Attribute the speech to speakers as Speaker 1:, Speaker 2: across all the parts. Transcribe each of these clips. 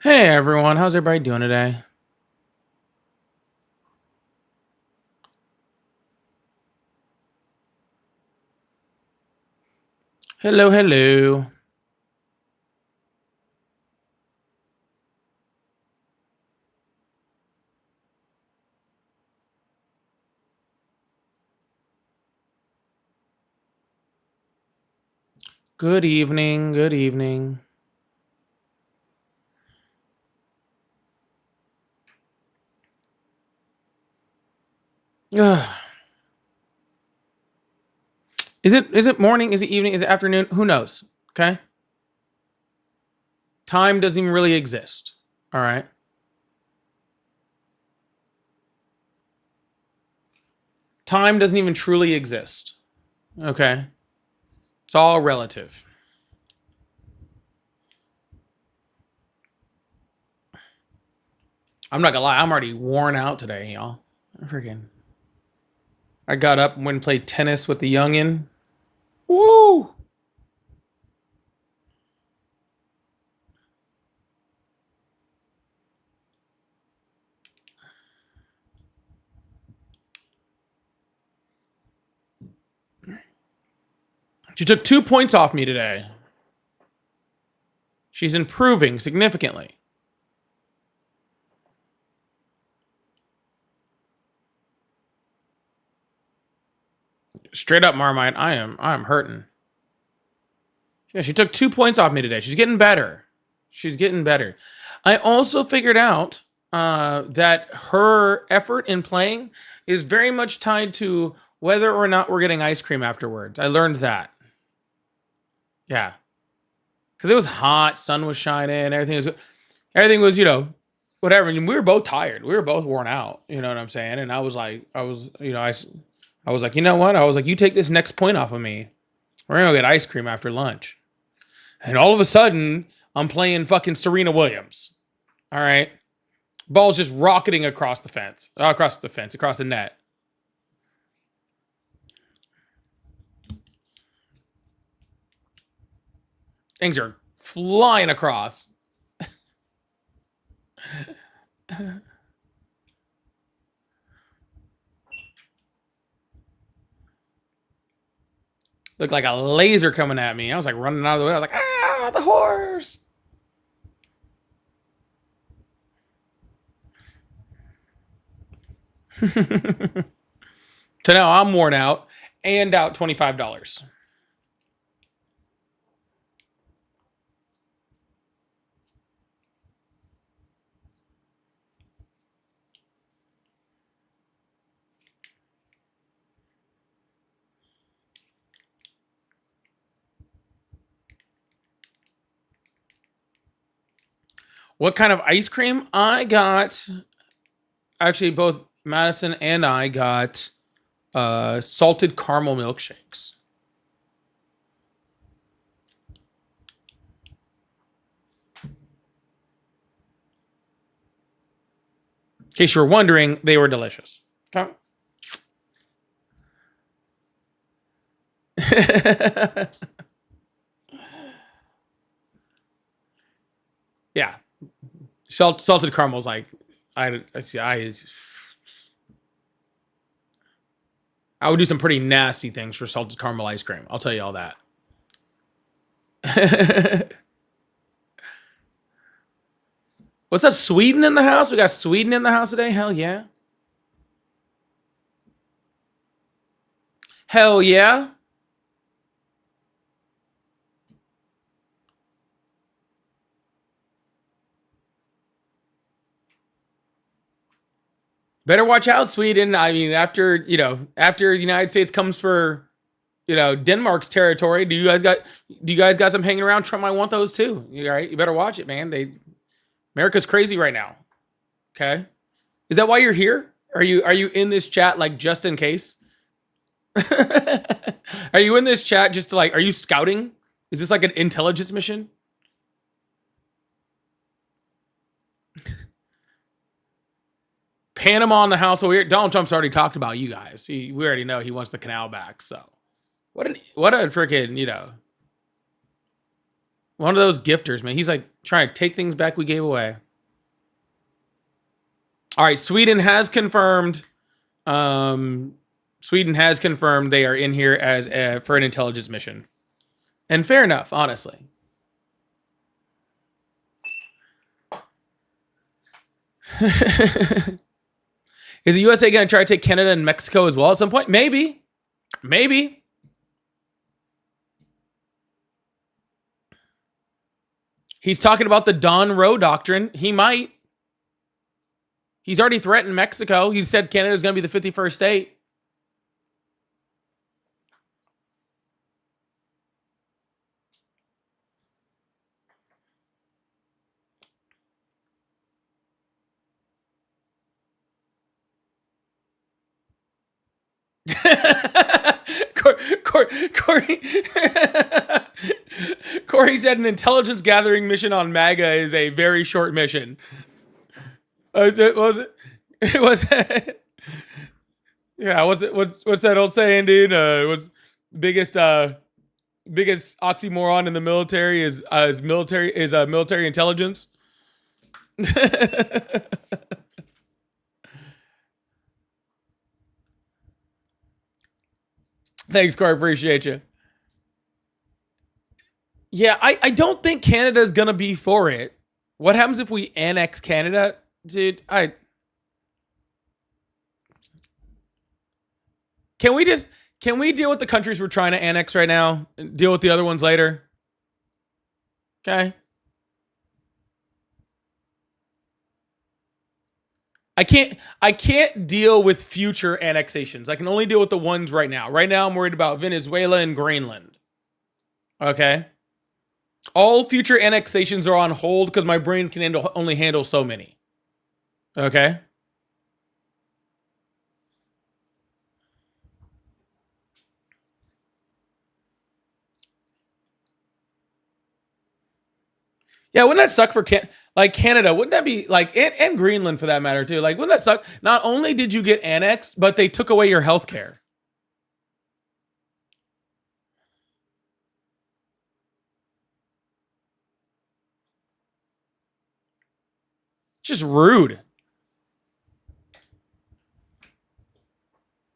Speaker 1: Hey everyone, how's everybody doing today? Hello, hello. Good evening, good evening. Ugh. Is it morning? Is it evening? Is it afternoon? Who knows? Okay? Time doesn't even really exist. All right? Time doesn't even truly exist. Okay? It's all relative. I'm not gonna lie, I'm already worn out today, y'all. Freaking. I got up and went and played tennis with the youngin. Woo! She took 2 points off me today. She's improving significantly. Straight up, Marmite, I am hurting. Yeah, she took 2 points off me today. She's getting better. She's getting better. I also figured out that her effort in playing is very much tied to whether or not we're getting ice cream afterwards. I learned that. Yeah, because it was hot, sun was shining, everything was whatever. And we were both tired. We were both worn out. You know what I'm saying? And I was like, I was like, you know what? I was like, you take this next point off of me. We're gonna get ice cream after lunch. And all of a sudden, I'm playing fucking Serena Williams. All right. Ball's just rocketing across across the net. Things are flying across. Looked like a laser coming at me. I was like running out of the way. I was like, ah, the horse. So now I'm worn out and out $25. What kind of ice cream? I got actually both Madison and I got salted caramel milkshakes. In case you were wondering, they were delicious. Okay. Yeah, salted caramel's like I would do some pretty nasty things for salted caramel ice cream. I'll tell you all that. What's that? Sweden in the house? We got Sweden in the house today. Hell yeah. Hell yeah. Better watch out, Sweden. I mean, after the United States comes for, Denmark's territory, do you guys got some hanging around? Trump might want those too. You all right? You better watch it, man. America's crazy right now. Okay. Is that why you're here? Are you in this chat like just in case? Are you in this chat just to are you scouting? Is this like an intelligence mission? Panama in the house. Well, Donald Trump's already talked about you guys. We already know he wants the canal back. So what a freaking One of those gifters, man. He's like trying to take things back we gave away. All right, Sweden has confirmed. Sweden has confirmed they are in here as for an intelligence mission, and fair enough, honestly. Is the USA going to try to take Canada and Mexico as well at some point? Maybe. Maybe. He's talking about the Don Roe doctrine. He might. He's already threatened Mexico. He said Canada is going to be the 51st state. Corey said an intelligence gathering mission on MAGA is a very short mission. Was it? Yeah. What's that old saying, dude? What's biggest oxymoron in the military is military intelligence. Thanks, Corey. Appreciate you. Yeah, I don't think Canada's gonna be for it. What happens if we annex Canada? Dude, can we deal with the countries we're trying to annex right now and deal with the other ones later? Okay. I can't deal with future annexations. I can only deal with the ones right now. Right now I'm worried about Venezuela and Greenland. Okay? All future annexations are on hold because my brain can only handle so many. Okay? Yeah, wouldn't that suck for Canada? Wouldn't that be like and Greenland for that matter too? Like, wouldn't that suck? Not only did you get annexed, but they took away your health care. Just rude.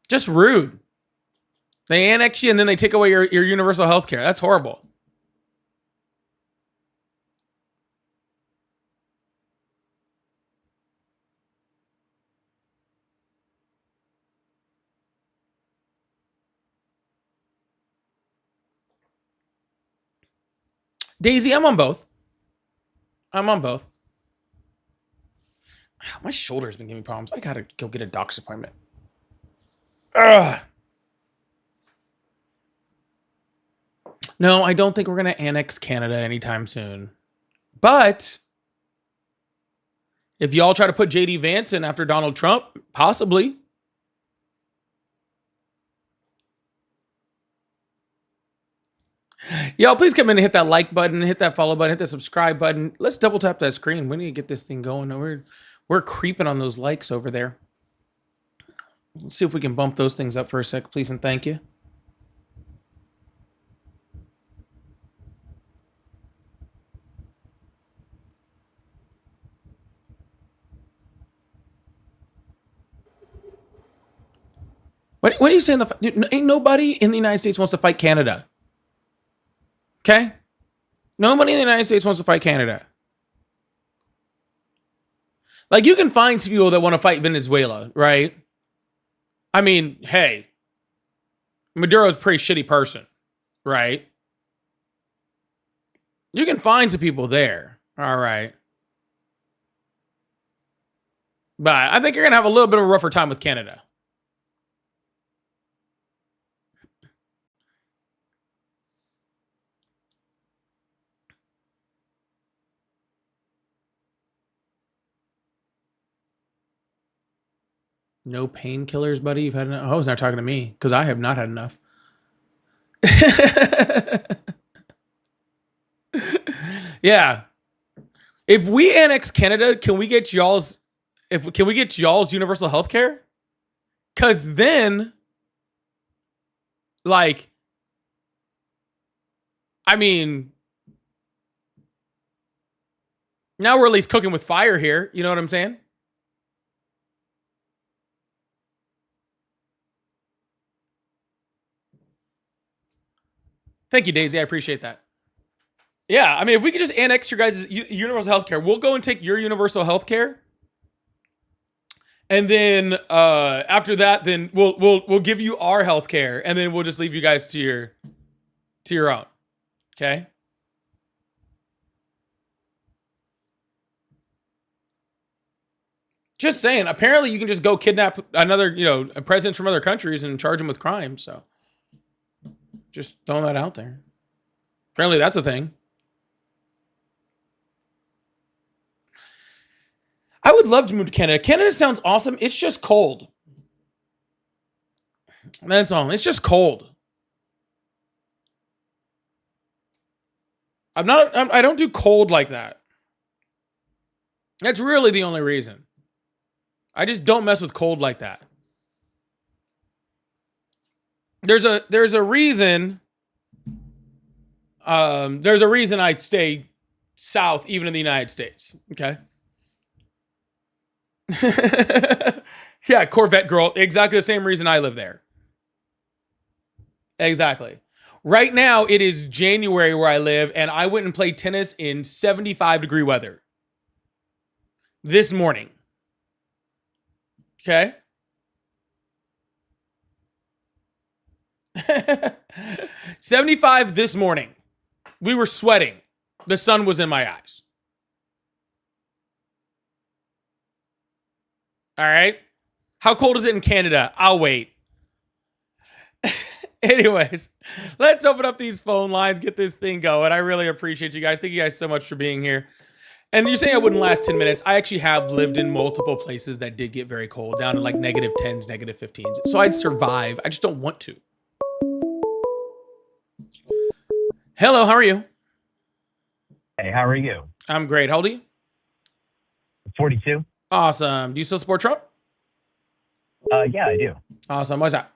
Speaker 1: Just rude. They annex you and then they take away your universal health care. That's horrible. Daisy, I'm on both. I'm on both. My shoulder's been giving me problems. I gotta go get a doc's appointment. Ugh. No, I don't think we're gonna annex Canada anytime soon. But if y'all try to put JD Vance in after Donald Trump, possibly. Y'all, please come in and hit that like button, hit that follow button, hit that subscribe button. Let's double tap that screen. We need to get this thing going. We're creeping on those likes over there. Let's see if we can bump those things up for a sec, please and thank you. What are you saying? Ain't nobody in the United States wants to fight Canada. Okay? Nobody in the United States wants to fight Canada. Like, you can find some people that want to fight Venezuela, right? I mean, hey, Maduro's a pretty shitty person, right? You can find some people there, all right? But I think you're going to have a little bit of a rougher time with Canada. No painkillers, buddy? You've had enough? Oh, he's not talking to me because I have not had enough. Yeah. If we annex Canada, can we get y'all's universal health care? Because then, like, I mean, Now we're at least cooking with fire here. You know what I'm saying? Thank you, Daisy. I appreciate that. Yeah, I mean, if we could just annex your guys' universal health care, we'll go and take your universal health care. And then after that, then we'll give you our health care, and then we'll just leave you guys to your own. Okay? Just saying. Apparently, you can just go kidnap another, presidents from other countries and charge them with crimes. So, just throwing that out there. Apparently, that's a thing. I would love to move to Canada. Canada sounds awesome. It's just cold. That's all. It's just cold. I don't do cold like that. That's really the only reason. I just don't mess with cold like that. There's a reason. There's a reason I stay south, even in the United States. Okay. Yeah, Corvette girl. Exactly the same reason I live there. Exactly. Right now, it is January where I live, and I went and played tennis in 75-degree weather this morning. Okay. 75 this morning. We were sweating. The sun was in my eyes. All right. How cold is it in Canada? I'll wait. Anyways, let's open up these phone lines, get this thing going. I really appreciate you guys. Thank you guys so much for being here. And you're saying I wouldn't last 10 minutes. I actually have lived in multiple places that did get very cold, down to like -10s, -15s. So I'd survive. I just don't want to. Hello, how are you?
Speaker 2: Hey, how are you?
Speaker 1: I'm great. How old are you?
Speaker 2: 42.
Speaker 1: Awesome. Do you still support Trump?
Speaker 2: Yeah, I do.
Speaker 1: Awesome. Why's that?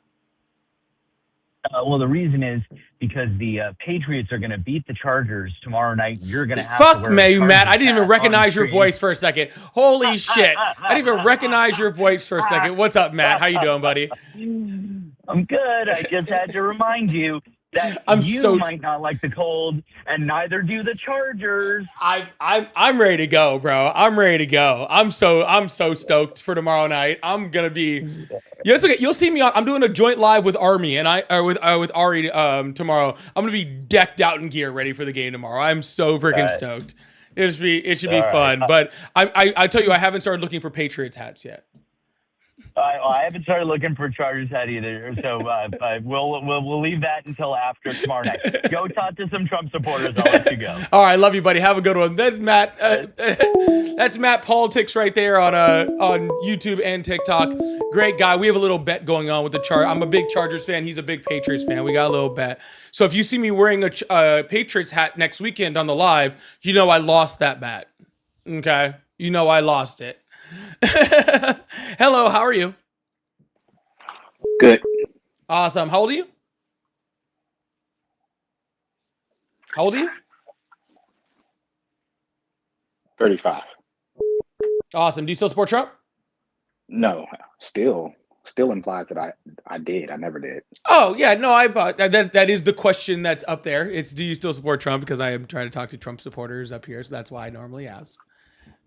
Speaker 2: Well, the reason is because the Patriots are going to beat the Chargers tomorrow night. You're going to have
Speaker 1: Fuck
Speaker 2: to wear
Speaker 1: me, Matt. I
Speaker 2: Chargers
Speaker 1: didn't even
Speaker 2: hat
Speaker 1: recognize
Speaker 2: on
Speaker 1: your
Speaker 2: screen.
Speaker 1: voice for a second. Holy shit. I didn't even recognize your voice for a second. What's up, Matt? How you doing, buddy?
Speaker 2: I'm good. I just had to remind you that you might not like the cold, and neither do the Chargers.
Speaker 1: I'm ready to go, bro. I'm ready to go. I'm so stoked for tomorrow night. I'm gonna be. Yes, okay. You'll see me on. I'm doing a joint live with Army and with Ari tomorrow. I'm gonna be decked out in gear, ready for the game tomorrow. I'm so freaking stoked. It should be fun. But I tell you, I haven't started looking for Patriots hats yet.
Speaker 2: I haven't started looking for Chargers hat either, so we'll leave that until after tomorrow night. Go talk to some Trump supporters. I'll let you go.
Speaker 1: All right, love you, buddy. Have a good one. That's Matt. That's Matt Politics right there on YouTube and TikTok. Great guy. We have a little bet going on with the Chargers. I'm a big Chargers fan. He's a big Patriots fan. We got a little bet. So if you see me wearing a Patriots hat next weekend on the live, you know I lost that bet. Okay, you know I lost it. Hello, how are you?
Speaker 3: Good.
Speaker 1: Awesome. How old are you? How old are you?
Speaker 3: 35.
Speaker 1: Awesome. Do you still support Trump?
Speaker 3: No, still implies that I did. I never did.
Speaker 1: Oh yeah, no, that is the question that's up there. It's do you still support Trump? Because I am trying to talk to Trump supporters up here, so that's why I normally ask.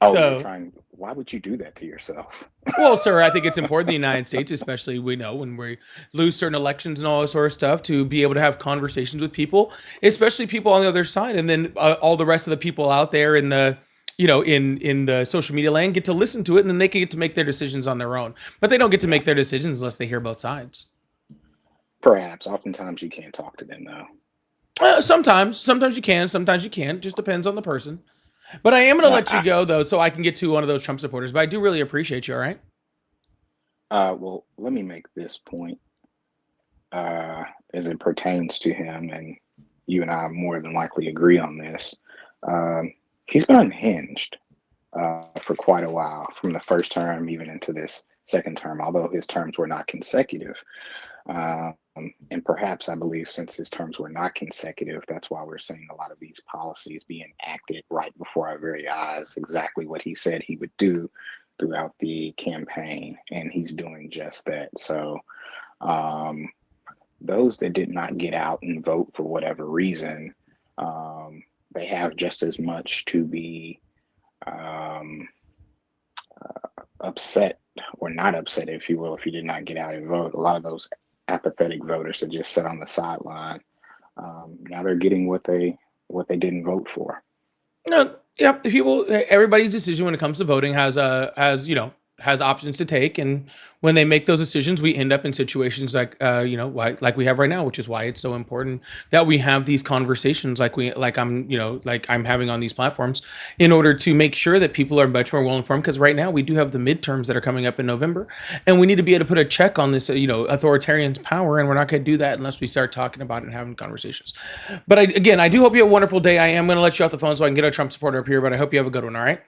Speaker 3: Oh, so, why would you do that to yourself?
Speaker 1: Well, sir, I think it's important in the United States, especially we know when we lose certain elections and all this sort of stuff, to be able to have conversations with people, especially people on the other side, and then all the rest of the people out there in the in the social media land get to listen to it, and then they can get to make their decisions on their own. But they don't get to make their decisions unless they hear both sides.
Speaker 3: Perhaps. Oftentimes you can't talk to them though.
Speaker 1: Sometimes you can, sometimes you can't. Just depends on the person. But I am going to let you go, though, so I can get to one of those Trump supporters. But I do really appreciate you, all right?
Speaker 3: Well, let me make this point as it pertains to him, and you and I more than likely agree on this. He's been unhinged for quite a while, from the first term even into this second term, although his terms were not consecutive. And perhaps I believe since his terms were not consecutive, that's why we're seeing a lot of these policies being acted right before our very eyes, exactly what he said he would do throughout the campaign. And he's doing just that. So, those that did not get out and vote for whatever reason, they have just as much to be um, upset or not upset, if you will, if you did not get out and vote. A lot of those apathetic voters that just sit on the sideline. Now they're getting what they didn't vote for.
Speaker 1: No, yeah, people, everybody's decision when it comes to voting has options to take, and when they make those decisions, we end up in situations like like we have right now, which is why it's so important that we have these conversations like I'm having on these platforms in order to make sure that people are much more well informed. Because right now we do have the midterms that are coming up in November, and we need to be able to put a check on this authoritarian's power, and we're not going to do that unless we start talking about it and having conversations. But I do hope you have a wonderful day. I am going to let you off the phone so I can get a Trump supporter up here, but I hope you have a good one. All right.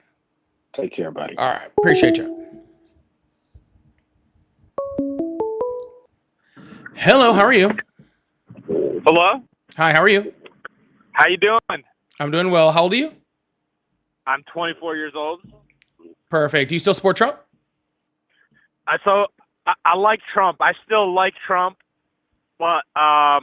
Speaker 3: Take care, buddy.
Speaker 1: All right. Appreciate you. Hello, how are you?
Speaker 4: Hello?
Speaker 1: Hi, how are you?
Speaker 4: How you doing?
Speaker 1: I'm doing well. How old are you?
Speaker 4: I'm 24 years old.
Speaker 1: Perfect. Do you still support Trump?
Speaker 4: I like Trump. I still like Trump, but I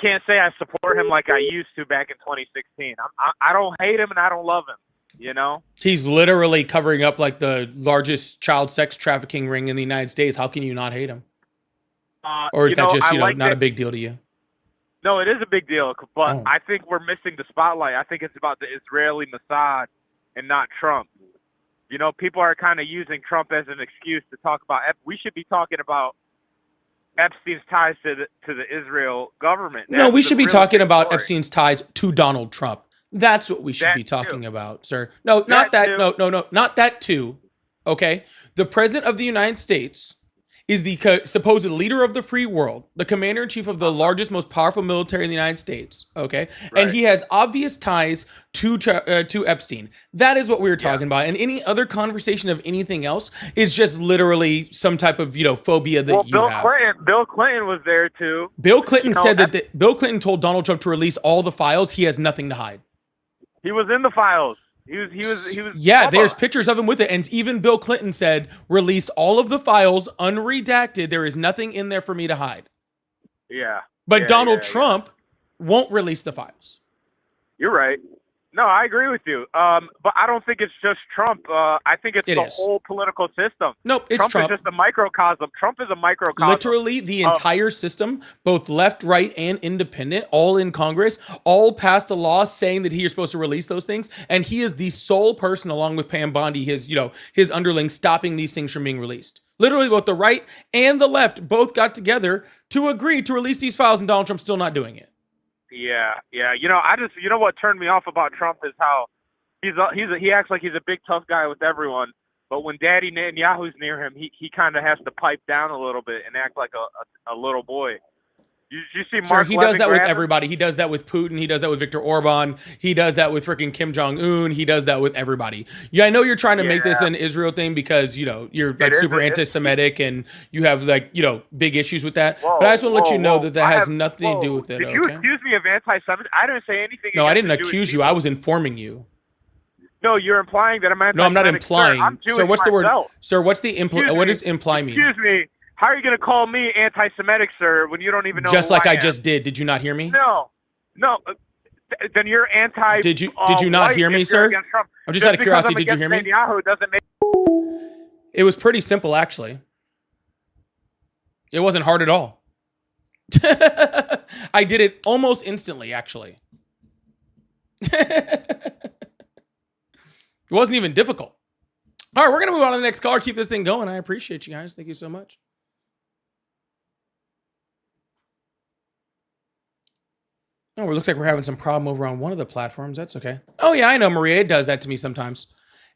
Speaker 4: can't say I support him like I used to back in 2016. I don't hate him and I don't love him, you know?
Speaker 1: He's literally covering up like the largest child sex trafficking ring in the United States. How can you not hate him? Or is that just, not a big deal to you?
Speaker 4: No, it is a big deal, but
Speaker 1: Oh.
Speaker 4: I think we're missing the spotlight. I think it's about the Israeli Mossad and not Trump. You know, people are kind of using Trump as an excuse to talk about. We should be talking about Epstein's ties to the Israel government.
Speaker 1: No,
Speaker 4: That's
Speaker 1: we
Speaker 4: the
Speaker 1: should be
Speaker 4: really
Speaker 1: talking
Speaker 4: big
Speaker 1: about
Speaker 4: story.
Speaker 1: Epstein's ties to Donald Trump. That's what we should
Speaker 4: That
Speaker 1: be talking
Speaker 4: too.
Speaker 1: about, sir. No, not
Speaker 4: That
Speaker 1: that.
Speaker 4: too.
Speaker 1: No, not that too. Okay? The president of the United States is the supposed leader of the free world, the commander-in-chief of the largest, most powerful military in the United States, okay?
Speaker 4: Right.
Speaker 1: And he has obvious ties to Epstein. That is what we were talking about. And any other conversation of anything else is just literally some type of, phobia that you have.
Speaker 4: Bill Clinton was there too.
Speaker 1: Bill Clinton said that Bill Clinton told Donald Trump to release all the files. He has nothing to hide.
Speaker 4: He was in the files. He was.
Speaker 1: Yeah,
Speaker 4: Bubba.
Speaker 1: there's pictures of him with it. And even Bill Clinton said, release all of the files unredacted. There is nothing in there for me to hide.
Speaker 4: Yeah.
Speaker 1: But
Speaker 4: Yeah,
Speaker 1: Donald
Speaker 4: yeah.
Speaker 1: Trump won't release the files.
Speaker 4: You're right. No, I agree with you. But I don't think it's just Trump. I think it's the whole political system.
Speaker 1: Nope, it's Trump.
Speaker 4: Trump is just a microcosm. Trump is a microcosm.
Speaker 1: Literally, the entire system, both left, right, and independent, all in Congress, all passed a law saying that he is supposed to release those things, and he is the sole person, along with Pam Bondi, his underling, stopping these things from being released. Literally, both the right and the left both got together to agree to release these files, and Donald Trump's still not doing it.
Speaker 4: Yeah. You know what turned me off about Trump is how he acts like he's a big tough guy with everyone, but when Daddy Netanyahu's near him, he kind of has to pipe down a little bit and act like a little boy. You see, Mark.
Speaker 1: Sure, he does that with everybody. He does that with Putin. He does that with Viktor Orban. He does that with freaking Kim Jong-un. He does that with everybody. Yeah, I know you're trying to make this an Israel thing because, you're like super anti-Semitic and you have big issues with that. But I just want to let you know that has nothing to do with it.
Speaker 4: Did you accuse me of anti-Semitic? I didn't say anything.
Speaker 1: No, I didn't accuse you. I was informing you.
Speaker 4: No, you're implying that I'm anti-Semitic.
Speaker 1: No, I'm not implying.
Speaker 4: Sir, I'm Jewish
Speaker 1: Sir, what's the word?
Speaker 4: myself.
Speaker 1: Sir, what does imply mean?
Speaker 4: Excuse me. How are you going to call me anti-Semitic, sir, when you don't even know
Speaker 1: Just
Speaker 4: who
Speaker 1: like I
Speaker 4: am?
Speaker 1: just did. Did you not hear me?
Speaker 4: No. Then you're anti.
Speaker 1: Did you not hear me, sir? I'm just out of curiosity. Did you hear me?
Speaker 4: Netanyahu doesn't make.
Speaker 1: It was pretty simple, actually. It wasn't hard at all. I did it almost instantly, actually. It wasn't even difficult. All right, we're going to move on to the next caller. Keep this thing going. I appreciate you guys. Thank you so much. Oh, it looks like we're having some problem over on one of the platforms. That's okay. Oh, yeah, I know, Maria. It does that to me sometimes.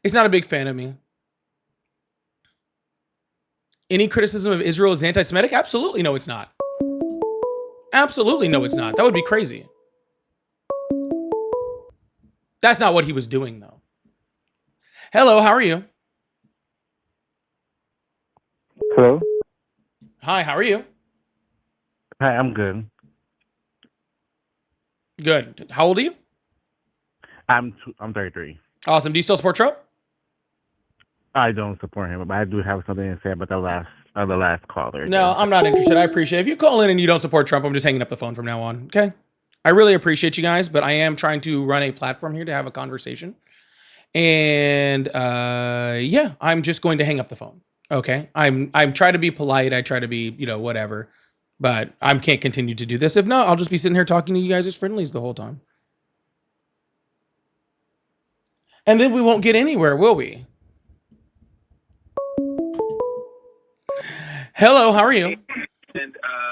Speaker 1: It's not a big fan of me. Any criticism of Israel is anti-Semitic? Absolutely no, it's not. Absolutely no, it's not. That would be crazy. That's not what he was doing, though. Hello, how are you?
Speaker 5: Hello?
Speaker 1: Hi, how are you?
Speaker 5: Hi, I'm good.
Speaker 1: Good. How old are you?
Speaker 5: I'm 33.
Speaker 1: Awesome. Do you still support Trump?
Speaker 5: I don't support him, but I do have something to say about the last caller.
Speaker 1: No,
Speaker 5: There.
Speaker 1: I'm not interested. I appreciate it. If you call in and you don't support Trump, I'm just hanging up the phone from now on. Okay. I really appreciate you guys, but I am trying to run a platform here to have a conversation. And yeah, I'm just going to hang up the phone. Okay. I'm trying to be polite. I try to be, whatever. But I can't continue to do this. If not, I'll just be sitting here talking to you guys as friendlies the whole time. And then we won't get anywhere, will we? Hello, how are you?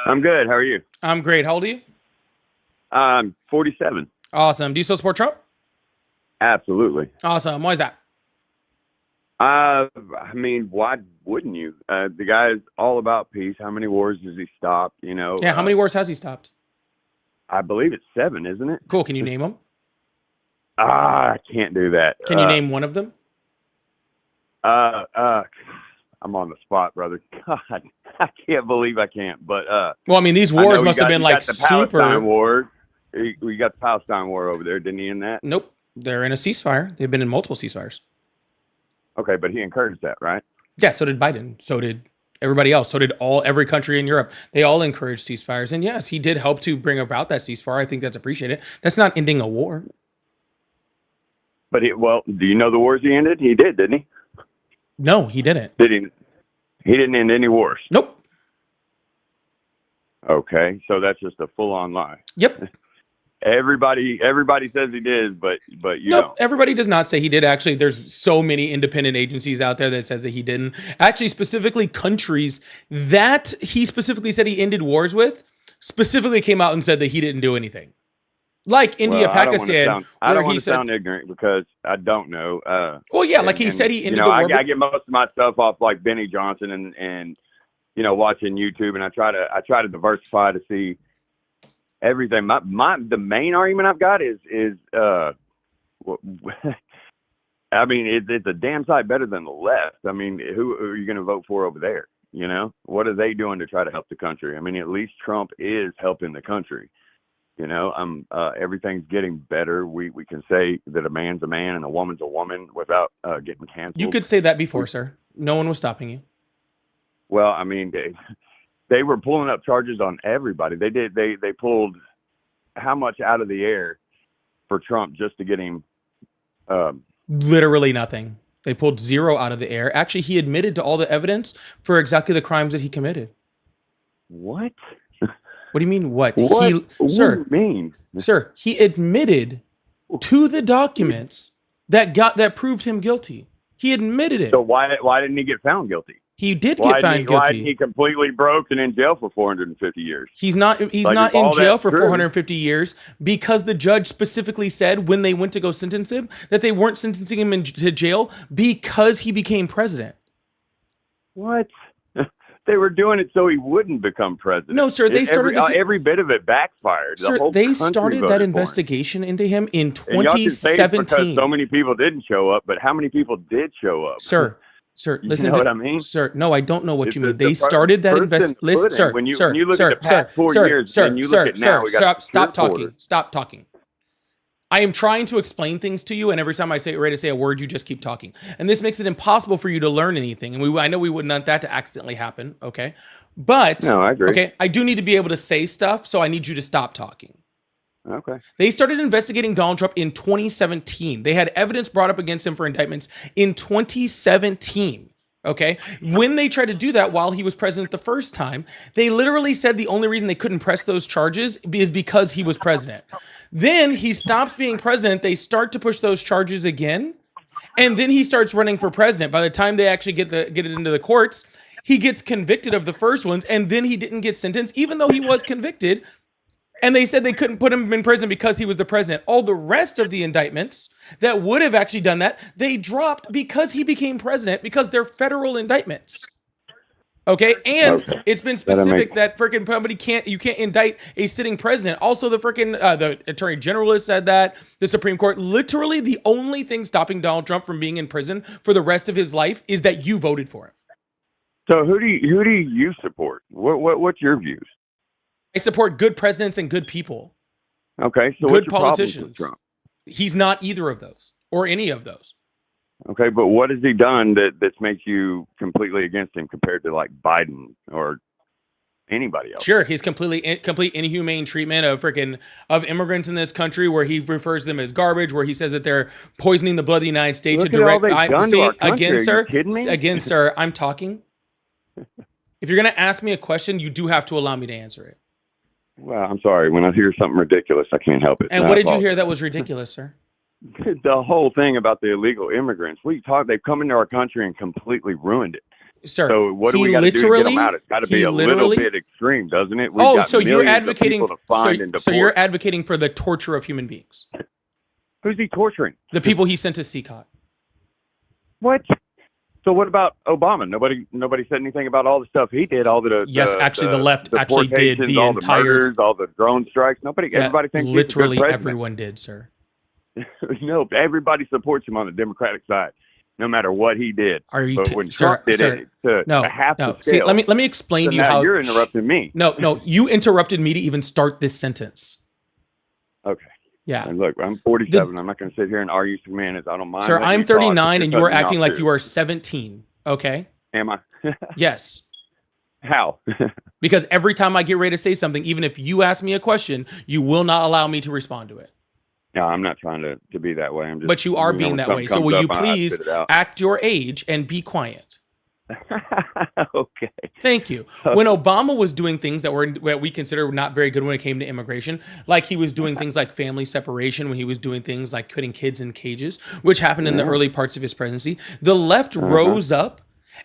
Speaker 6: I'm good. How are you?
Speaker 1: I'm great. How old are you?
Speaker 6: I'm 47.
Speaker 1: Awesome. Do you still support Trump?
Speaker 6: Absolutely.
Speaker 1: Awesome. Why is that?
Speaker 6: I mean, why wouldn't you? The guy's all about peace. How many wars has he stopped?
Speaker 1: Yeah, how many wars has he stopped?
Speaker 6: I believe it's 7, isn't it?
Speaker 1: Cool. Can you name them?
Speaker 6: I can't do that.
Speaker 1: Can you name one of them?
Speaker 6: I'm on the spot, brother. God, I can't believe I can't. But
Speaker 1: well, I mean, these wars must have been like
Speaker 6: the
Speaker 1: super.
Speaker 6: Palestine war. We got the Palestine war over there, didn't he? In that?
Speaker 1: Nope, they're in a ceasefire. They've been in multiple ceasefires.
Speaker 6: Okay, but he encouraged that, right?
Speaker 1: Yeah, so did Biden. So did everybody else. So did every country in Europe. They all encouraged ceasefires, and yes, he did help to bring about that ceasefire. I think that's appreciated. That's not ending a war.
Speaker 6: But do you know the wars he ended? He did, didn't he?
Speaker 1: No, he didn't.
Speaker 6: Did he? He didn't end any wars.
Speaker 1: Nope.
Speaker 6: Okay, so that's just a full-on lie.
Speaker 1: Yep.
Speaker 6: Everybody says he did, but you
Speaker 1: nope.
Speaker 6: don't.
Speaker 1: Everybody does not say he did. Actually, there's so many independent agencies out there that says that he didn't. Actually, specifically countries that he specifically said he ended wars with specifically came out and said that he didn't do anything. Like India, Pakistan.
Speaker 6: I don't want to sound ignorant because I don't know.
Speaker 1: Well, yeah, like he said he ended the war.
Speaker 6: I get most of my stuff off like Benny Johnson and watching YouTube, and I try to diversify to see everything. The main argument I've got is I mean, it's a damn sight better than the left. I mean, who are you going to vote for over there? What are they doing to try to help the country? I mean, at least Trump is helping the country. Everything's getting better. We can say that a man's a man and a woman's a woman without getting canceled.
Speaker 1: You could say that before, sir. No one was stopping you.
Speaker 6: Well, I mean, they were pulling up charges on everybody. They did. They pulled how much out of the air for Trump just to get him?
Speaker 1: Literally nothing. They pulled zero out of the air. Actually, he admitted to all the evidence for exactly the crimes that he committed.
Speaker 6: What?
Speaker 1: What do you mean, what?
Speaker 6: What do you mean?
Speaker 1: Sir, he admitted to the documents that proved him guilty. He admitted it.
Speaker 6: So why didn't he get found guilty?
Speaker 1: He did get found guilty.
Speaker 6: Why didn't he completely broke and in jail for 450 years?
Speaker 1: He's not in jail for 450 years because the judge specifically said when they went to go sentence him that they weren't sentencing him to jail because he became president.
Speaker 6: What? They were doing it so he wouldn't become president.
Speaker 1: No, sir. They started
Speaker 6: every bit of it backfired.
Speaker 1: Sir, they started that investigation into him in 2017.
Speaker 6: Because so many people didn't show up, but how many people did show up?
Speaker 1: Sir, listen.
Speaker 6: You know what I mean?
Speaker 1: Sir, no, I don't know what you mean. They started that investigation. Listen, sir.
Speaker 6: When you look at the past 4 years, and you look at now,
Speaker 1: stop talking. Stop talking. I am trying to explain things to you, and every time I say ready to say a word, you just keep talking. And this makes it impossible for you to learn anything. And I know we wouldn't want that to accidentally happen, okay? But
Speaker 6: no, I agree.
Speaker 1: Okay, I do need to be able to say stuff, so I need you to stop talking.
Speaker 6: Okay.
Speaker 1: They started investigating Donald Trump in 2017. They had evidence brought up against him for indictments in 2017. Okay. When they tried to do that while he was president the first time, they literally said the only reason they couldn't press those charges is because he was president. Then he stops being president. They start to push those charges again. And then he starts running for president. By the time they actually get it into the courts, he gets convicted of the first ones. And then he didn't get sentenced, even though he was convicted. And they said they couldn't put him in prison because he was the president. All the rest of the indictments that would have actually done that, they dropped because he became president because they're federal indictments. Okay, and it's been specific that freaking you can't indict a sitting president. Also, the attorney general has said that. The Supreme Court, literally the only thing stopping Donald Trump from being in prison for the rest of his life is that you voted for him.
Speaker 6: So who do you support? What's your views?
Speaker 1: I support good presidents and good people.
Speaker 6: Okay, so
Speaker 1: Good
Speaker 6: what's your problem
Speaker 1: politicians.
Speaker 6: with Trump?
Speaker 1: He's not either of those or any of those.
Speaker 6: Okay, but what has he done that makes you completely against him compared to like Biden or anybody else?
Speaker 1: Sure, his complete inhumane treatment of immigrants in this country, where he refers to them as garbage, where he says that they're poisoning the blood of the United States.
Speaker 6: Look at all they've done to our country.
Speaker 1: Again,
Speaker 6: Are
Speaker 1: sir.
Speaker 6: you kidding me?
Speaker 1: Again, sir, I'm talking. If you're going to ask me a question, you do have to allow me to answer it.
Speaker 6: Well, I'm sorry. When I hear something ridiculous, I can't help it.
Speaker 1: And what did you hear that was ridiculous, sir?
Speaker 6: The whole thing about the illegal immigrants. They've come into our country and completely ruined it.
Speaker 1: Sir,
Speaker 6: So what do we got to do to get them out? It's got to be a little bit extreme, doesn't it? We've got
Speaker 1: so you're
Speaker 6: millions of
Speaker 1: advocating
Speaker 6: people to find and
Speaker 1: so
Speaker 6: deport.
Speaker 1: you're advocating for the torture of human beings.
Speaker 6: Who's he torturing?
Speaker 1: The people he sent to CCOT.
Speaker 6: What? So what about Obama? Nobody said anything about all the stuff he did. All the
Speaker 1: The left actually did the
Speaker 6: all
Speaker 1: entire
Speaker 6: the murders, all the drone strikes. Everybody thinks
Speaker 1: literally
Speaker 6: he's a good
Speaker 1: everyone did, sir.
Speaker 6: president. No, everybody supports him on the Democratic side, no matter what he did.
Speaker 1: Are you,
Speaker 6: But when Trump did it to half the
Speaker 1: See,
Speaker 6: scale,
Speaker 1: let me explain
Speaker 6: so
Speaker 1: to you
Speaker 6: now
Speaker 1: how
Speaker 6: you're interrupting me.
Speaker 1: No, you interrupted me to even start this sentence.
Speaker 6: Okay.
Speaker 1: Yeah.
Speaker 6: And look, I'm 47. I'm not going to sit here and argue semantics. I don't mind.
Speaker 1: Sir,
Speaker 6: letting
Speaker 1: I'm
Speaker 6: you talk,
Speaker 1: 39
Speaker 6: but
Speaker 1: and
Speaker 6: you're
Speaker 1: you are
Speaker 6: cutting me
Speaker 1: acting
Speaker 6: off
Speaker 1: like
Speaker 6: too.
Speaker 1: you are 17. Okay?
Speaker 6: Am I?
Speaker 1: Yes.
Speaker 6: How?
Speaker 1: Because every time I get ready to say something, even if you ask me a question, you will not allow me to respond to it.
Speaker 6: No, I'm not trying to be that way. I'm just.
Speaker 1: But you are
Speaker 6: know,
Speaker 1: being
Speaker 6: when
Speaker 1: that
Speaker 6: something
Speaker 1: way. So
Speaker 6: comes
Speaker 1: will you
Speaker 6: up, I
Speaker 1: please
Speaker 6: spit it out.
Speaker 1: act your age and be quiet?
Speaker 6: Okay.
Speaker 1: Thank you. When Obama was doing things that we consider not very good when it came to immigration, like he was doing things like family separation, when he was doing things like putting kids in cages, which happened in the early parts of his presidency, the left rose up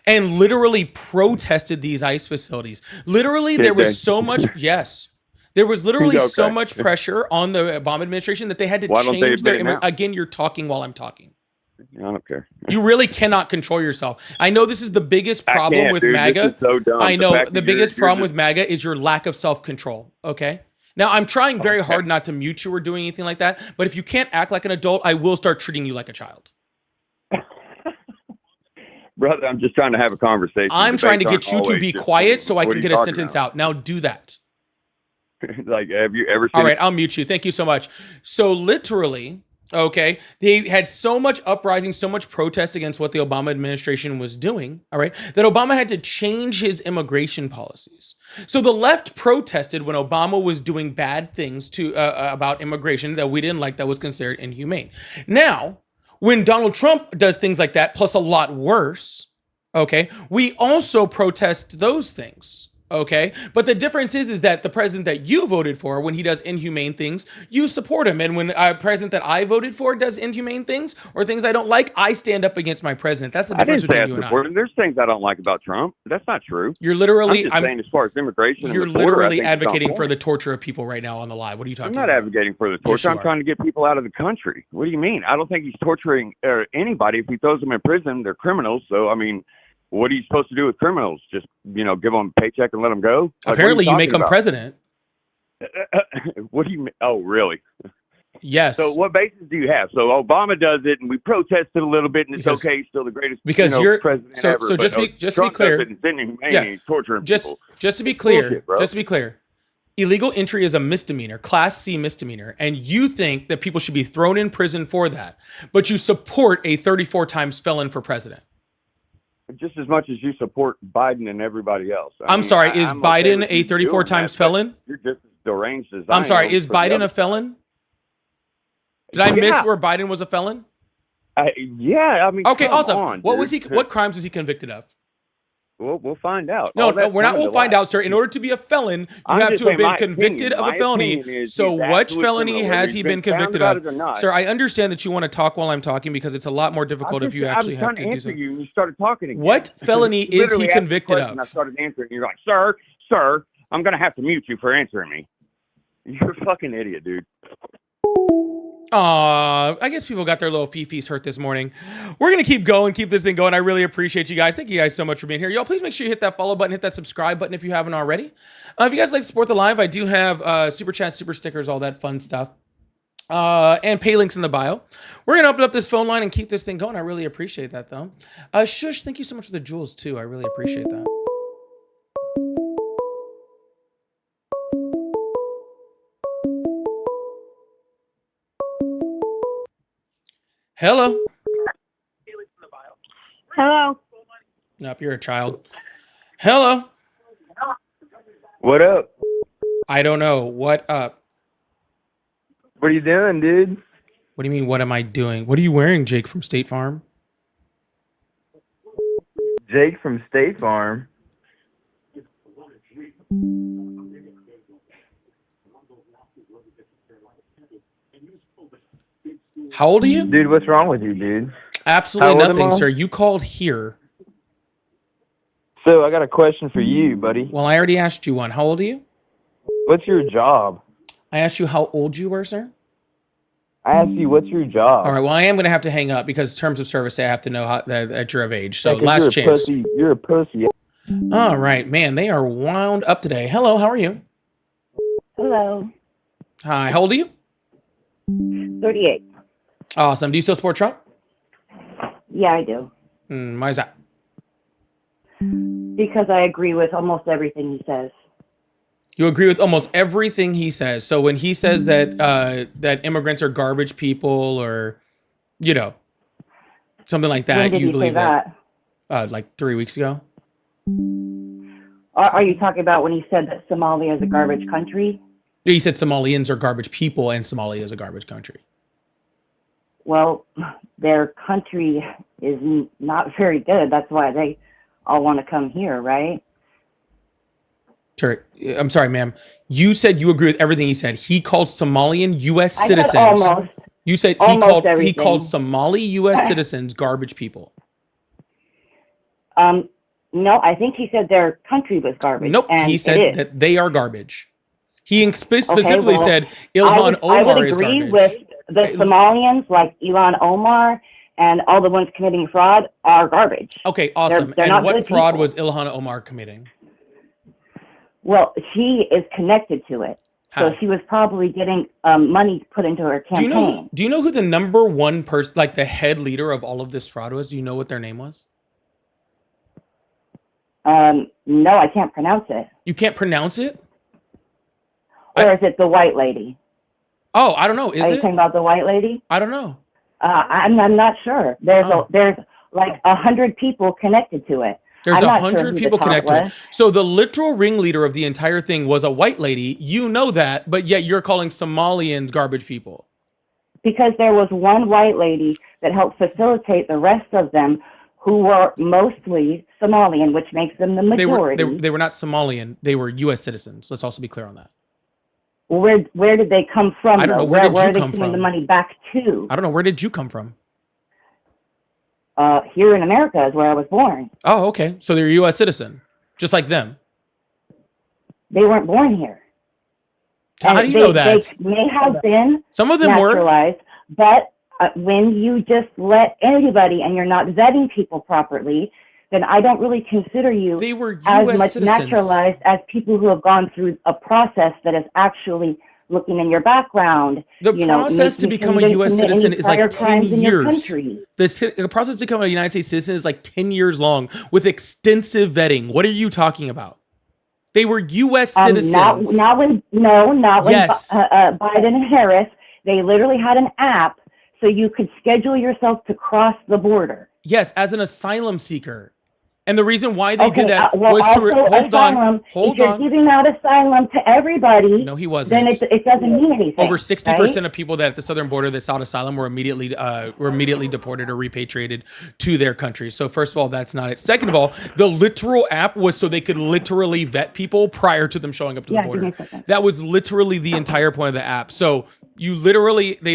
Speaker 1: and literally protested these ICE facilities. Literally, there was so much, there was literally so much pressure on the Obama administration that they had to change their, again, you're talking while I'm talking.
Speaker 6: I don't care.
Speaker 1: You really cannot control yourself. I know this is the biggest problem with MAGA.
Speaker 6: This is so dumb.
Speaker 1: I know the biggest problem
Speaker 6: you're
Speaker 1: with MAGA is your lack of self-control. Okay. Now I'm trying very hard not to mute you or doing anything like that. But if you can't act like an adult, I will start treating you like a child.
Speaker 6: Brother, I'm just trying to have a conversation.
Speaker 1: I'm trying to
Speaker 6: Debates
Speaker 1: get you
Speaker 6: aren't
Speaker 1: to
Speaker 6: always
Speaker 1: be
Speaker 6: just,
Speaker 1: quiet so I
Speaker 6: what
Speaker 1: can
Speaker 6: are
Speaker 1: get
Speaker 6: you
Speaker 1: a
Speaker 6: talking
Speaker 1: sentence
Speaker 6: about?
Speaker 1: out. Now do that.
Speaker 6: Like, have you ever seen?
Speaker 1: All right, I'll mute you. Thank you so much. So literally, okay, they had so much uprising, so much protest against what the Obama administration was doing, all right, that Obama had to change his immigration policies. So the left protested when Obama was doing bad things to about immigration that we didn't like, that was considered inhumane. Now, when Donald Trump does things like that, plus a lot worse, okay, we also protest those things. Okay, but the difference is that the president that you voted for, when he does inhumane things, you support him. And when a president that I voted for does inhumane things or things I don't like, I stand up against my president. That's the difference between you and I.
Speaker 6: There's things I don't like about Trump. That's not true.
Speaker 1: You're literally,
Speaker 6: I'm just saying, as far as immigration,
Speaker 1: you're
Speaker 6: and the border, I
Speaker 1: literally
Speaker 6: think it's
Speaker 1: advocating
Speaker 6: on
Speaker 1: for
Speaker 6: point.
Speaker 1: the torture of people right now on the live. What are you talking
Speaker 6: I'm not
Speaker 1: about?
Speaker 6: advocating for the
Speaker 1: Yes,
Speaker 6: torture.
Speaker 1: you
Speaker 6: I'm
Speaker 1: are.
Speaker 6: trying to get people out of the country. What do you mean? I don't think he's torturing anybody. If he throws them in prison, they're criminals. So, I mean, what are you supposed to do with criminals? Just, give them a paycheck and let them go? Like,
Speaker 1: Apparently,
Speaker 6: what
Speaker 1: you
Speaker 6: are
Speaker 1: make him
Speaker 6: talking
Speaker 1: president.
Speaker 6: about? What do you mean? Oh, really?
Speaker 1: Yes.
Speaker 6: So what basis do you have? So Obama does it, and we protested a little bit, and it's
Speaker 1: Because-
Speaker 6: okay. He's still the greatest
Speaker 1: you're
Speaker 6: president
Speaker 1: so
Speaker 6: ever.
Speaker 1: just
Speaker 6: but,
Speaker 1: to be
Speaker 6: Trump
Speaker 1: clear,
Speaker 6: does it, and it's inhumane,
Speaker 1: yeah,
Speaker 6: and he's torturing
Speaker 1: just
Speaker 6: people.
Speaker 1: to be clear,
Speaker 6: Bullshit, bro.
Speaker 1: just to be clear, illegal entry is a misdemeanor, Class C misdemeanor, and you think that people should be thrown in prison for that, but you support a 34 times felon for president.
Speaker 6: Just as much as you support Biden and everybody else.
Speaker 1: I'm sorry, is
Speaker 6: I'm okay
Speaker 1: Biden
Speaker 6: with
Speaker 1: a
Speaker 6: you
Speaker 1: 34
Speaker 6: doing
Speaker 1: times
Speaker 6: that, but
Speaker 1: felon?
Speaker 6: You're just as deranged as I
Speaker 1: I'm sorry,
Speaker 6: am
Speaker 1: is
Speaker 6: for the
Speaker 1: Biden
Speaker 6: other-
Speaker 1: a felon? Did I miss
Speaker 6: Yeah.
Speaker 1: where Biden was a felon?
Speaker 6: Yeah, I mean,
Speaker 1: Okay,
Speaker 6: come
Speaker 1: awesome.
Speaker 6: on,
Speaker 1: What
Speaker 6: dude.
Speaker 1: was he? What crimes was he convicted of?
Speaker 6: We'll find out.
Speaker 1: No,
Speaker 6: All
Speaker 1: no,
Speaker 6: that's
Speaker 1: we're not.
Speaker 6: coming
Speaker 1: We'll
Speaker 6: to
Speaker 1: find
Speaker 6: light.
Speaker 1: out, sir. In order to be a felon, you
Speaker 6: I'm
Speaker 1: have
Speaker 6: just
Speaker 1: to have
Speaker 6: saying
Speaker 1: been
Speaker 6: my
Speaker 1: convicted
Speaker 6: opinion.
Speaker 1: of a
Speaker 6: My
Speaker 1: felony.
Speaker 6: opinion is
Speaker 1: So,
Speaker 6: he's
Speaker 1: which
Speaker 6: absolutely
Speaker 1: felony
Speaker 6: criminal,
Speaker 1: has
Speaker 6: whether
Speaker 1: he
Speaker 6: he's
Speaker 1: been
Speaker 6: been found
Speaker 1: convicted
Speaker 6: about
Speaker 1: of?
Speaker 6: it or not.
Speaker 1: Sir, I understand that you want to talk while I'm talking because it's a lot more difficult if you actually
Speaker 6: I'm
Speaker 1: have
Speaker 6: trying
Speaker 1: to
Speaker 6: to
Speaker 1: do
Speaker 6: answer
Speaker 1: something.
Speaker 6: you, and you started talking again.
Speaker 1: What felony is
Speaker 6: Literally
Speaker 1: he
Speaker 6: asked the
Speaker 1: convicted
Speaker 6: question,
Speaker 1: of?
Speaker 6: I started answering, and you're like, sir, I'm going to have to mute you for answering me. You're a fucking idiot, dude.
Speaker 1: I guess people got their little fifis hurt this morning. We're going to keep going, keep this thing going. I really appreciate you guys. Thank you guys so much for being here. Y'all, please make sure you hit that follow button, hit that subscribe button if you haven't already. If you guys like to support the live, I do have super chats, super stickers, all that fun stuff. And pay links in the bio. We're going to open up this phone line and keep this thing going. I really appreciate that, though. Shush, thank you so much for the jewels, too. I really appreciate that. Hello.
Speaker 7: Hello.
Speaker 1: Nope, you're a child. Hello.
Speaker 8: What up?
Speaker 1: I don't know. What up?
Speaker 8: What are you doing, dude?
Speaker 1: What do you mean, what am I doing? What are you wearing, Jake from State Farm?
Speaker 8: Jake from State Farm.
Speaker 1: How old are you?
Speaker 8: Dude, what's wrong with you, dude?
Speaker 1: Absolutely
Speaker 8: How old am
Speaker 1: nothing,
Speaker 8: I?
Speaker 1: sir. You called here.
Speaker 8: So I got a question for you, buddy.
Speaker 1: Well, I already asked you one. How old are you?
Speaker 8: What's your job?
Speaker 1: I asked you how old you were, sir.
Speaker 8: I asked you, what's your job?
Speaker 1: All right. Well, I am going to have to hang up because terms of service say I have to know that you're of age. So
Speaker 8: Yeah, 'cause
Speaker 1: last
Speaker 8: you're a
Speaker 1: chance.
Speaker 8: Pussy. You're a pussy.
Speaker 1: All right, man. They are wound up today. Hello. How are you?
Speaker 7: Hello.
Speaker 1: Hi. How old are you?
Speaker 7: 38.
Speaker 1: Awesome. Do you still support Trump?
Speaker 7: Yeah, I do.
Speaker 1: Why is that?
Speaker 7: Because I agree with almost everything he says.
Speaker 1: You agree with almost everything he says. So when he says that that immigrants are garbage people, or something like that,
Speaker 7: When did
Speaker 1: you
Speaker 7: he
Speaker 1: believe
Speaker 7: say
Speaker 1: that?
Speaker 7: that?
Speaker 1: Like 3 weeks ago.
Speaker 7: Are you talking about when he said that Somalia is a garbage country?
Speaker 1: He said Somalians are garbage people and Somalia is a garbage country.
Speaker 7: Well, their country is not very good. That's why they all want to come here, right?
Speaker 1: Sir, I'm sorry, ma'am. You said you agree with everything he said. He called Somalian U.S.
Speaker 7: I said
Speaker 1: citizens.
Speaker 7: almost.
Speaker 1: You said
Speaker 7: Almost
Speaker 1: he
Speaker 7: everything.
Speaker 1: called Somali U.S. citizens garbage people.
Speaker 7: No, I think he said their country was garbage.
Speaker 1: Nope.
Speaker 7: And
Speaker 1: He
Speaker 7: it
Speaker 1: said
Speaker 7: is.
Speaker 1: that they are garbage. He specifically
Speaker 7: well,
Speaker 1: said
Speaker 7: I
Speaker 1: Ilhan
Speaker 7: would
Speaker 1: Omar is
Speaker 7: agree
Speaker 1: garbage.
Speaker 7: with the Somalians, like Ilhan Omar and all the ones committing fraud, are garbage.
Speaker 1: Okay, awesome.
Speaker 7: they're
Speaker 1: And
Speaker 7: not
Speaker 1: what
Speaker 7: good
Speaker 1: fraud
Speaker 7: people.
Speaker 1: was Ilhan Omar committing?
Speaker 7: Well, she is connected to it.
Speaker 1: How?
Speaker 7: So she was probably getting money put into her
Speaker 1: Do you
Speaker 7: campaign.
Speaker 1: know? Do you know who the number one person, like the head leader of all of this fraud was? Do you know what their name was?
Speaker 7: No, I can't pronounce it.
Speaker 1: You can't pronounce it?
Speaker 7: Or is it the white lady?
Speaker 1: Oh, I don't know. Is
Speaker 7: Are you
Speaker 1: it?
Speaker 7: talking about the white lady?
Speaker 1: I don't know.
Speaker 7: I'm not sure. There's like 100 people connected to it.
Speaker 1: There's
Speaker 7: I'm not sure
Speaker 1: 100
Speaker 7: who the
Speaker 1: people
Speaker 7: top
Speaker 1: connected to it.
Speaker 7: was.
Speaker 1: So the literal ringleader of the entire thing was a white lady. You know that, but yet you're calling Somalians garbage people.
Speaker 7: Because there was one white lady that helped facilitate the rest of them, who were mostly Somalian, which makes them the
Speaker 1: They were
Speaker 7: majority.
Speaker 1: they were not Somalian. They were U.S. citizens. Let's also be clear on that.
Speaker 7: Where did they come from?
Speaker 1: I don't know.
Speaker 7: though?
Speaker 1: Where did
Speaker 7: where
Speaker 1: you
Speaker 7: are they
Speaker 1: come
Speaker 7: sending the
Speaker 1: from?
Speaker 7: money back to?
Speaker 1: I don't know. Where did you come from?
Speaker 7: Here in America is where I was born.
Speaker 1: Oh, okay. So they're a U.S. citizen, just like them.
Speaker 7: They weren't born here.
Speaker 1: How
Speaker 7: And
Speaker 1: do you know that?
Speaker 7: They may have been
Speaker 1: Some of them were.
Speaker 7: naturalized, but when you just let anybody and you're not vetting people properly, then I don't really consider you
Speaker 1: They were
Speaker 7: as
Speaker 1: U.S.
Speaker 7: much
Speaker 1: citizens.
Speaker 7: naturalized as people who have gone through a process that is actually looking in your background.
Speaker 1: The
Speaker 7: you know,
Speaker 1: process to
Speaker 7: making
Speaker 1: become
Speaker 7: sure
Speaker 1: a
Speaker 7: you didn't
Speaker 1: U.S.
Speaker 7: commit any
Speaker 1: citizen is
Speaker 7: prior
Speaker 1: like 10
Speaker 7: crimes in your
Speaker 1: years.
Speaker 7: country.
Speaker 1: The process to become a United States citizen is like 10 years long with extensive vetting. What are you talking about? They were U.S. citizens.
Speaker 7: Not when
Speaker 1: Yes.
Speaker 7: Biden and Harris, they literally had an app so you could schedule yourself to cross the border.
Speaker 1: Yes, as an asylum seeker. And the reason why they
Speaker 7: Okay,
Speaker 1: did that
Speaker 7: well,
Speaker 1: was to
Speaker 7: also
Speaker 1: hold
Speaker 7: asylum,
Speaker 1: on.
Speaker 7: if you're giving out asylum to everybody,
Speaker 1: No, he
Speaker 7: then
Speaker 1: wasn't.
Speaker 7: it doesn't mean anything.
Speaker 1: Over 60%
Speaker 7: right?
Speaker 1: of people that at the southern border that sought asylum were immediately deported or repatriated to their countries. So first of all, that's not it. Second of all, the literal app was so they could literally vet people prior to them showing up to the
Speaker 7: Yeah, give
Speaker 1: border.
Speaker 7: me a second.
Speaker 1: That was literally the entire point of the app. So they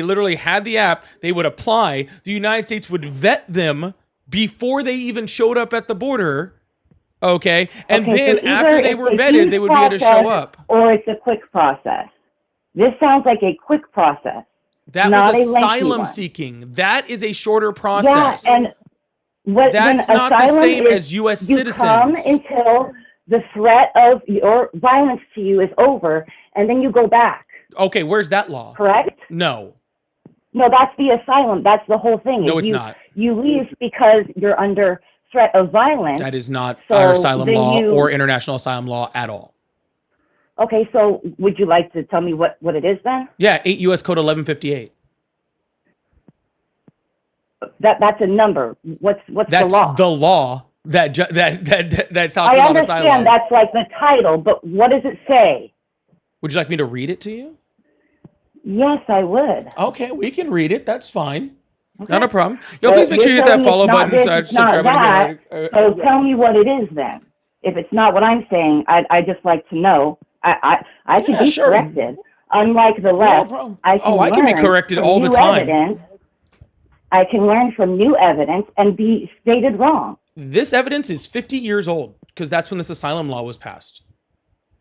Speaker 1: literally had the app. They would apply. The United States would vet them before they even showed up at the border. Okay. And
Speaker 7: Okay,
Speaker 1: then
Speaker 7: so
Speaker 1: after
Speaker 7: either
Speaker 1: they
Speaker 7: it's
Speaker 1: were
Speaker 7: a
Speaker 1: vetted,
Speaker 7: huge
Speaker 1: they would be able to show
Speaker 7: process
Speaker 1: up.
Speaker 7: Or it's a quick process. This sounds like a quick process.
Speaker 1: That
Speaker 7: not
Speaker 1: was
Speaker 7: a lengthy
Speaker 1: asylum
Speaker 7: one.
Speaker 1: seeking. That is a shorter process.
Speaker 7: Yeah, and
Speaker 1: That's
Speaker 7: when
Speaker 1: not the
Speaker 7: asylum
Speaker 1: same
Speaker 7: is,
Speaker 1: as U.S.
Speaker 7: you
Speaker 1: citizens.
Speaker 7: come until the threat of your violence to you is over, and then you go back.
Speaker 1: Okay, where's that law?
Speaker 7: Correct?
Speaker 1: No.
Speaker 7: No, that's the asylum. That's the whole thing.
Speaker 1: No, it's not.
Speaker 7: You leave because you're under threat of violence.
Speaker 1: That is not
Speaker 7: So
Speaker 1: our asylum
Speaker 7: then
Speaker 1: law
Speaker 7: you-
Speaker 1: or international asylum law at all.
Speaker 7: Okay, so would you like to tell me what it is then?
Speaker 1: Yeah, 8 U.S. Code 1158.
Speaker 7: That's a number. What's
Speaker 1: That's
Speaker 7: the law?
Speaker 1: the law that talks
Speaker 7: I
Speaker 1: about
Speaker 7: understand
Speaker 1: asylum.
Speaker 7: that's like the title, but what does it say?
Speaker 1: Would you like me to read it to you?
Speaker 7: Yes, I would.
Speaker 1: Okay, we can read it. That's fine.
Speaker 7: Okay.
Speaker 1: Not a problem. Yo,
Speaker 7: But
Speaker 1: please make sure you hit
Speaker 7: you're
Speaker 1: that
Speaker 7: telling me
Speaker 1: follow
Speaker 7: it's not
Speaker 1: button,
Speaker 7: this, it's not
Speaker 1: subscribe button.
Speaker 7: that. So tell me what it is then. If it's not what I'm saying, I just like to know. I can be
Speaker 1: sure.
Speaker 7: corrected. Unlike the
Speaker 1: No
Speaker 7: left,
Speaker 1: problem.
Speaker 7: I can
Speaker 1: be
Speaker 7: learn
Speaker 1: corrected
Speaker 7: from
Speaker 1: all the
Speaker 7: new
Speaker 1: time.
Speaker 7: evidence. I can learn from new evidence and be stated wrong.
Speaker 1: This evidence is 50 years old because that's when this asylum law was passed.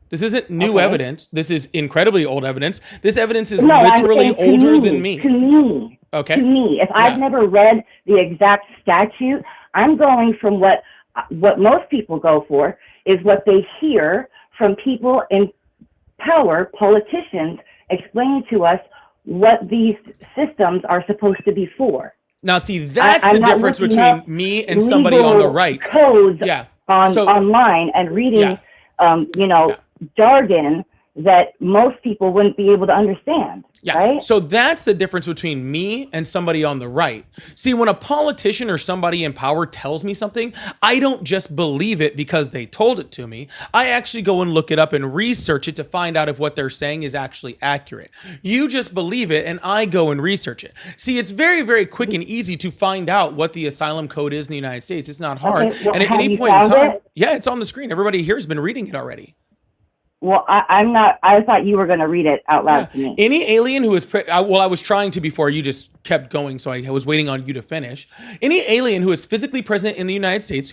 Speaker 1: This isn't new
Speaker 7: Okay.
Speaker 1: evidence. This is incredibly old evidence. This evidence is
Speaker 7: No, I'm
Speaker 1: literally
Speaker 7: saying to
Speaker 1: older than me.
Speaker 7: To me.
Speaker 1: Okay.
Speaker 7: To me. If
Speaker 1: Yeah.
Speaker 7: I've never read the exact statute, I'm going from what most people go for is what they hear from people in power, politicians, explaining to us what these systems are supposed to be for.
Speaker 1: Now, see, that's
Speaker 7: I'm
Speaker 1: the
Speaker 7: not
Speaker 1: difference
Speaker 7: looking
Speaker 1: between
Speaker 7: up
Speaker 1: me and somebody on the
Speaker 7: legal
Speaker 1: right.
Speaker 7: codes
Speaker 1: Yeah.
Speaker 7: online and reading,
Speaker 1: Yeah.
Speaker 7: jargon that most people wouldn't be able to understand.
Speaker 1: Yeah.
Speaker 7: Right?
Speaker 1: So that's the difference between me and somebody on the right. See, when a politician or somebody in power tells me something, I don't just believe it because they told it to me. I actually go and look it up and research it to find out if what they're saying is actually accurate. You just believe it and I go and research it. See, it's very, very quick and easy to find out what the asylum code is in the United States. It's not hard.
Speaker 7: Okay, well,
Speaker 1: and at
Speaker 7: have
Speaker 1: any
Speaker 7: you
Speaker 1: point in
Speaker 7: found
Speaker 1: time,
Speaker 7: it?
Speaker 1: yeah, it's on the screen. Everybody here has been reading it already.
Speaker 7: Well, I'm not. I thought you were going to read it out loud to me.
Speaker 1: Any alien who is, I was trying to before you just kept going, so I was waiting on you to finish. Any alien who is physically present in the United States,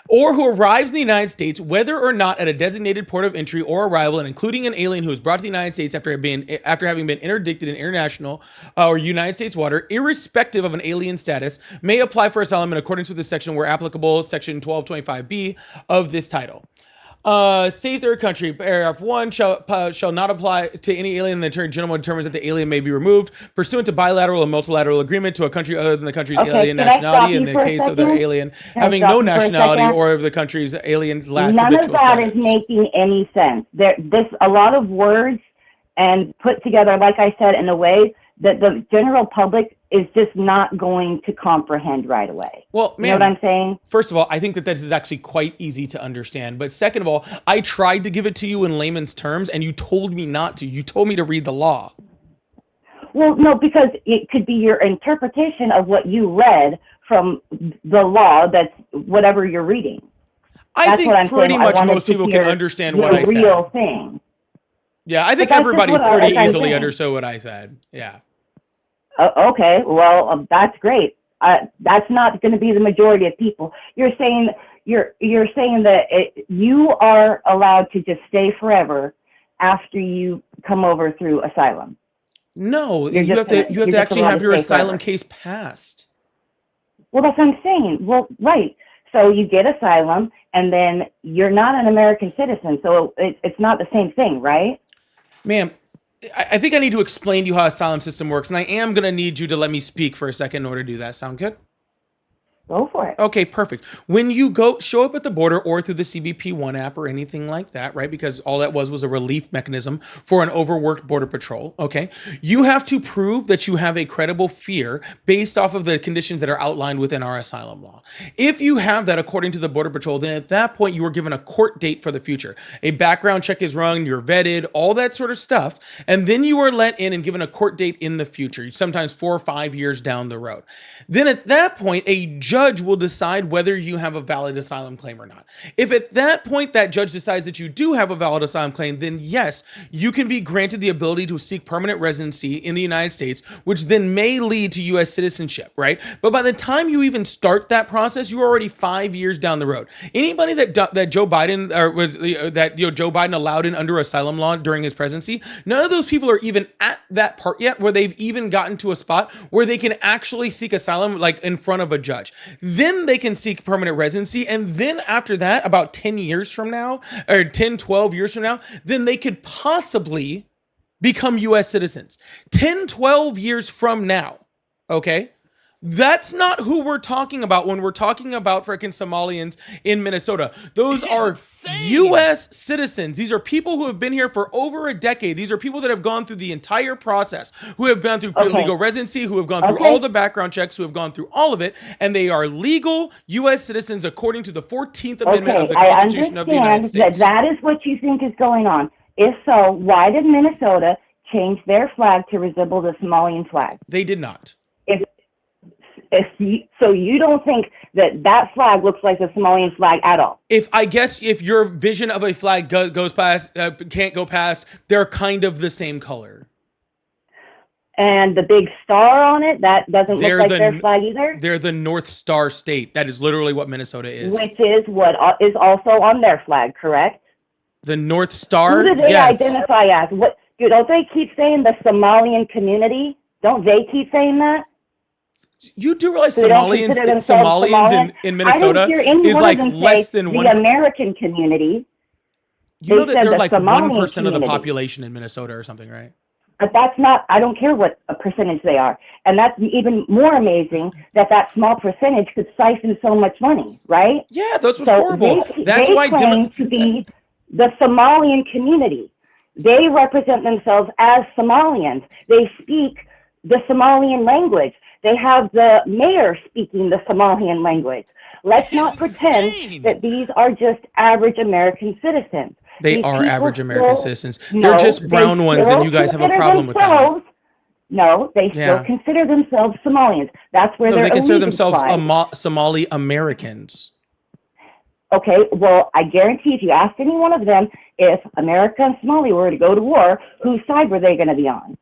Speaker 1: or who arrives in the United States, whether or not at a designated port of entry or arrival, and including an alien who is brought to the United States after having been interdicted in international or United States water, irrespective of an alien status, may apply for asylum in accordance with this section where applicable, section 1225B of this title. Save third country, paragraph 1 shall not apply to any alien. The Attorney General determines that the alien may be removed pursuant to bilateral or multilateral agreement to a country other than the country's alien
Speaker 7: can I stop
Speaker 1: nationality in
Speaker 7: you
Speaker 1: the
Speaker 7: for a
Speaker 1: case of the
Speaker 7: second?
Speaker 1: alien
Speaker 7: Can I
Speaker 1: having
Speaker 7: stop
Speaker 1: no
Speaker 7: you for a
Speaker 1: nationality
Speaker 7: second?
Speaker 1: or of the country's alien last
Speaker 7: None of
Speaker 1: habitual
Speaker 7: that
Speaker 1: status.
Speaker 7: is making any sense. A lot of words and put together, like I said, in a way that the general public is just not going to comprehend right away.
Speaker 1: Well,
Speaker 7: You know what I'm saying?
Speaker 1: First of all, I think that this is actually quite easy to understand. But second of all, I tried to give it to you in layman's terms, and you told me not to. You told me to read the law.
Speaker 7: Well, no, because it could be your interpretation of what you read from the law. That's whatever you're reading.
Speaker 1: I
Speaker 7: That's
Speaker 1: think
Speaker 7: what I'm
Speaker 1: pretty
Speaker 7: saying. I
Speaker 1: much
Speaker 7: wanted
Speaker 1: most
Speaker 7: to
Speaker 1: people can
Speaker 7: hear
Speaker 1: understand
Speaker 7: the
Speaker 1: what I said.
Speaker 7: real thing.
Speaker 1: Yeah, I think
Speaker 7: that's just
Speaker 1: everybody
Speaker 7: what
Speaker 1: pretty
Speaker 7: I'm
Speaker 1: easily
Speaker 7: saying.
Speaker 1: understood what I said. Yeah.
Speaker 7: Okay, well, that's great. That's not going to be the majority of people. You're saying that you are allowed to just stay forever after you come over through asylum.
Speaker 1: No,
Speaker 7: You're
Speaker 1: you
Speaker 7: just
Speaker 1: have to
Speaker 7: just
Speaker 1: actually
Speaker 7: allowed
Speaker 1: have
Speaker 7: to
Speaker 1: your
Speaker 7: stay
Speaker 1: asylum
Speaker 7: forever.
Speaker 1: case passed.
Speaker 7: Well, that's what I'm saying. Well, right. So you get asylum, and then you're not an American citizen, so it's not the same thing, right?
Speaker 1: Ma'am, I think I need to explain to you how asylum system works, and I am going to need you to let me speak for a second in order to do that. Sound good?
Speaker 7: Go for it.
Speaker 1: Okay, perfect. When you show up at the border or through the CBP One app or anything like that, right? Because all that was a relief mechanism for an overworked border patrol, okay? You have to prove that you have a credible fear based off of the conditions that are outlined within our asylum law. If you have that according to the border patrol, then at that point you are given a court date for the future. A background check is run, you're vetted, all that sort of stuff, and then you are let in and given a court date in the future, sometimes 4 or 5 years down the road. Then at that point, a judge will decide whether you have a valid asylum claim or not. If at that point that judge decides that you do have a valid asylum claim, then yes, you can be granted the ability to seek permanent residency in the United States, which then may lead to U.S. citizenship, right? But by the time you even start that process, you're already 5 years down the road. Anybody that Joe Biden Joe Biden allowed in under asylum law during his presidency, none of those people are even at that part yet where they've even gotten to a spot where they can actually seek asylum like in front of a judge. Then they can seek permanent residency. And then after that, about 10 years from now, or 10, 12 years from now, then they could possibly become U.S. citizens. 10, 12 years from now, okay? That's not who we're talking about when we're talking about freaking Somalians in Minnesota. Those are U.S. citizens. These are people who have been here for over a decade. These are people that have gone through the entire process, who have gone through legal residency, who have gone through all the background checks, who have gone through all of it, and they are legal U.S. citizens according to the 14th Amendment of the Constitution of the United States.
Speaker 7: That is what you think is going on. If so, why did Minnesota change their flag to resemble the Somalian flag?
Speaker 1: They did not.
Speaker 7: So you don't think that flag looks like the Somalian flag at all?
Speaker 1: If your vision of a flag goes past, can't go past, they're kind of the same color.
Speaker 7: And the big star on it, that doesn't look like their flag either?
Speaker 1: They're the North Star State. That is literally what Minnesota is.
Speaker 7: Which is what is also on their flag, correct?
Speaker 1: The North Star?
Speaker 7: Who do they identify as? Don't they keep saying the Somalian community? Don't they keep saying that?
Speaker 1: You do realize Somalians in Minnesota is like less than
Speaker 7: the American community.
Speaker 1: You know that they're like 1% of the population in Minnesota or something, right?
Speaker 7: But that's not, I don't care what a percentage they are. And that's even more amazing that small percentage could siphon so much money, right?
Speaker 1: Yeah, that's what's horrible. That's why
Speaker 7: they claim to be the Somalian community. They represent themselves as Somalians. They speak the Somalian language. They have the mayor speaking the Somalian language. Let's not pretend that these are just average American citizens.
Speaker 1: They are average American citizens. They're just brown ones, and you guys have a problem with that.
Speaker 7: No, they still consider themselves Somalians. That's where
Speaker 1: they consider themselves Somali Americans.
Speaker 7: Okay, well, I guarantee if you asked any one of them, if America and Somalia were to go to war, whose side were they going to be on?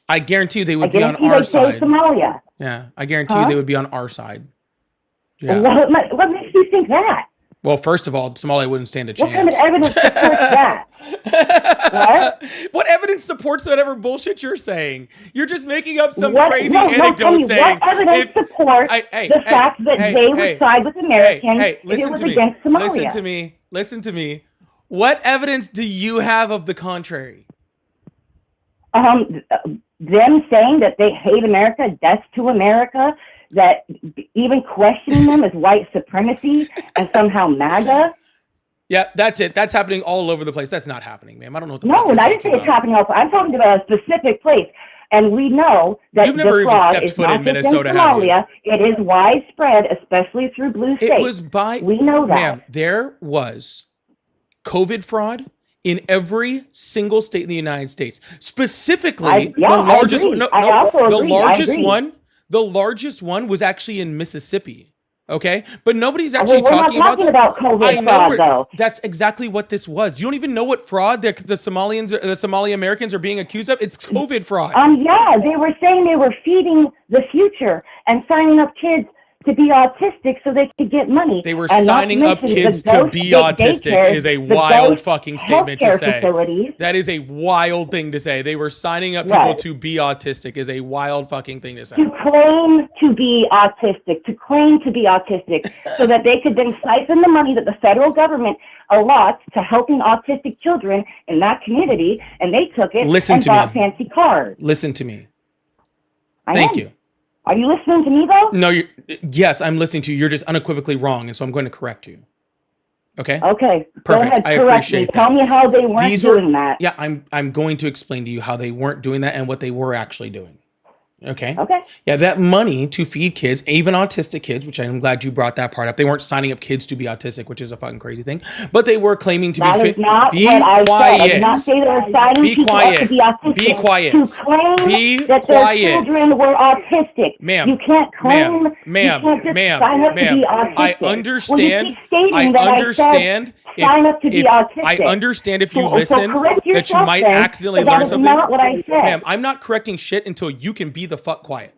Speaker 1: I guarantee you they would be on our side.
Speaker 7: Somalia.
Speaker 1: Yeah, I guarantee you they would be on our side. Yeah.
Speaker 7: Well, what makes you think that?
Speaker 1: Well, first of all, Somalia wouldn't stand a chance.
Speaker 7: What kind of evidence supports that? What?
Speaker 1: What evidence supports whatever bullshit you're saying? You're just making up some crazy anecdote saying.
Speaker 7: What evidence supports the fact that they would side with Americans if it was against Somalia?
Speaker 1: Listen to me. What evidence do you have of the contrary?
Speaker 7: Them saying that they hate America, death to America, that even questioning them as white supremacy and somehow MAGA.
Speaker 1: Yeah, that's it. That's happening all over the place. That's not happening, ma'am. I don't know what the
Speaker 7: No, I didn't say it's happening all. I'm talking about a specific place. And we know that
Speaker 1: you've never even stepped foot in Minnesota,
Speaker 7: Somalia. It is widespread, especially through blue states. We know that.
Speaker 1: Ma'am, there was COVID fraud in every single state in the United States. Specifically, the largest the largest one was actually in Mississippi. Okay, but nobody's actually talking
Speaker 7: about COVID fraud, though.
Speaker 1: That's exactly what this was. You don't even know what fraud the Somali Americans are being accused of. It's COVID fraud.
Speaker 7: Yeah, they were saying they were feeding the future and signing up kids to be autistic so they could get money.
Speaker 1: They were signing up kids to be autistic is a wild fucking statement to say. That is a wild thing to say. They were signing up people to be autistic is a wild fucking thing to say.
Speaker 7: To claim to be autistic so that they could then siphon the money that the federal government allots to helping autistic children in that community, and they took it and bought fancy cars.
Speaker 1: Listen to me. Thank you.
Speaker 7: Are you listening to me, though?
Speaker 1: No, yes, I'm listening to you. You're just unequivocally wrong, and so I'm going to correct you. Okay?
Speaker 7: Okay.
Speaker 1: Perfect.
Speaker 7: Go ahead,
Speaker 1: I appreciate that.
Speaker 7: Tell me how they weren't doing that.
Speaker 1: Yeah, I'm going to explain to you how they weren't doing that and what they were actually doing. Okay?
Speaker 7: Okay.
Speaker 1: Yeah, that money to feed kids, even autistic kids, which I'm glad you brought that part up. They weren't signing up kids to be autistic, which is a fucking crazy thing. But they were claiming to be fit.
Speaker 7: Be quiet. I did not say they were signing people up to be autistic.
Speaker 1: Be quiet.
Speaker 7: To claim that their children were autistic.
Speaker 1: Ma'am.
Speaker 7: You can't claim.
Speaker 1: Ma'am.
Speaker 7: Sign up to be autistic.
Speaker 1: I understand.
Speaker 7: Sign up to be autistic.
Speaker 1: I understand if you listen that you might accidentally learn something.
Speaker 7: That's not what I said.
Speaker 1: Ma'am, I'm not correcting shit until you can be the fuck quiet.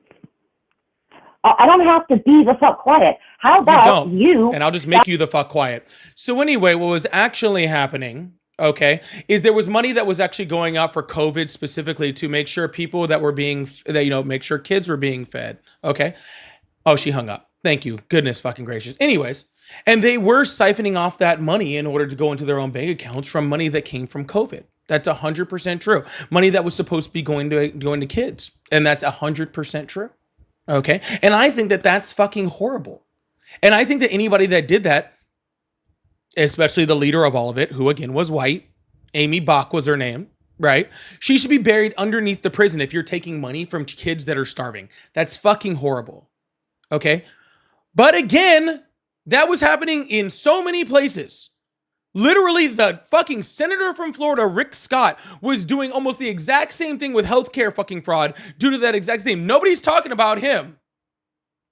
Speaker 7: I don't have to be the fuck quiet. How about you?
Speaker 1: And I'll just make you the fuck quiet. So anyway, what was actually happening, okay, is there was money that was actually going out for COVID specifically to make sure people that were make sure kids were being fed. Okay. Oh, she hung up. Thank you. Goodness fucking gracious. Anyways, and they were siphoning off that money in order to go into their own bank accounts from money that came from COVID. That's 100% true. Money that was supposed to be going to kids. And that's 100% true. Okay. And I think that that's fucking horrible. And I think that anybody that did that, especially the leader of all of it, who again was white, Amy Bach was her name, right? She should be buried underneath the prison if you're taking money from kids that are starving. That's fucking horrible. Okay. But again, that was happening in so many places. Literally, the fucking senator from Florida, Rick Scott, was doing almost the exact same thing with healthcare fucking fraud due to that exact thing. Nobody's talking about him.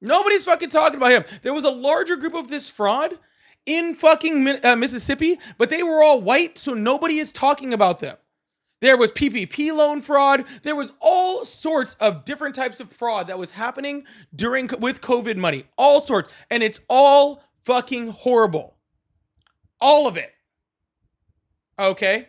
Speaker 1: Nobody's fucking talking about him. There was a larger group of this fraud in fucking Mississippi, but they were all white, so nobody is talking about them. There was PPP loan fraud. There was all sorts of different types of fraud that was happening with COVID money. All sorts. And it's all fucking horrible. All of it. Okay?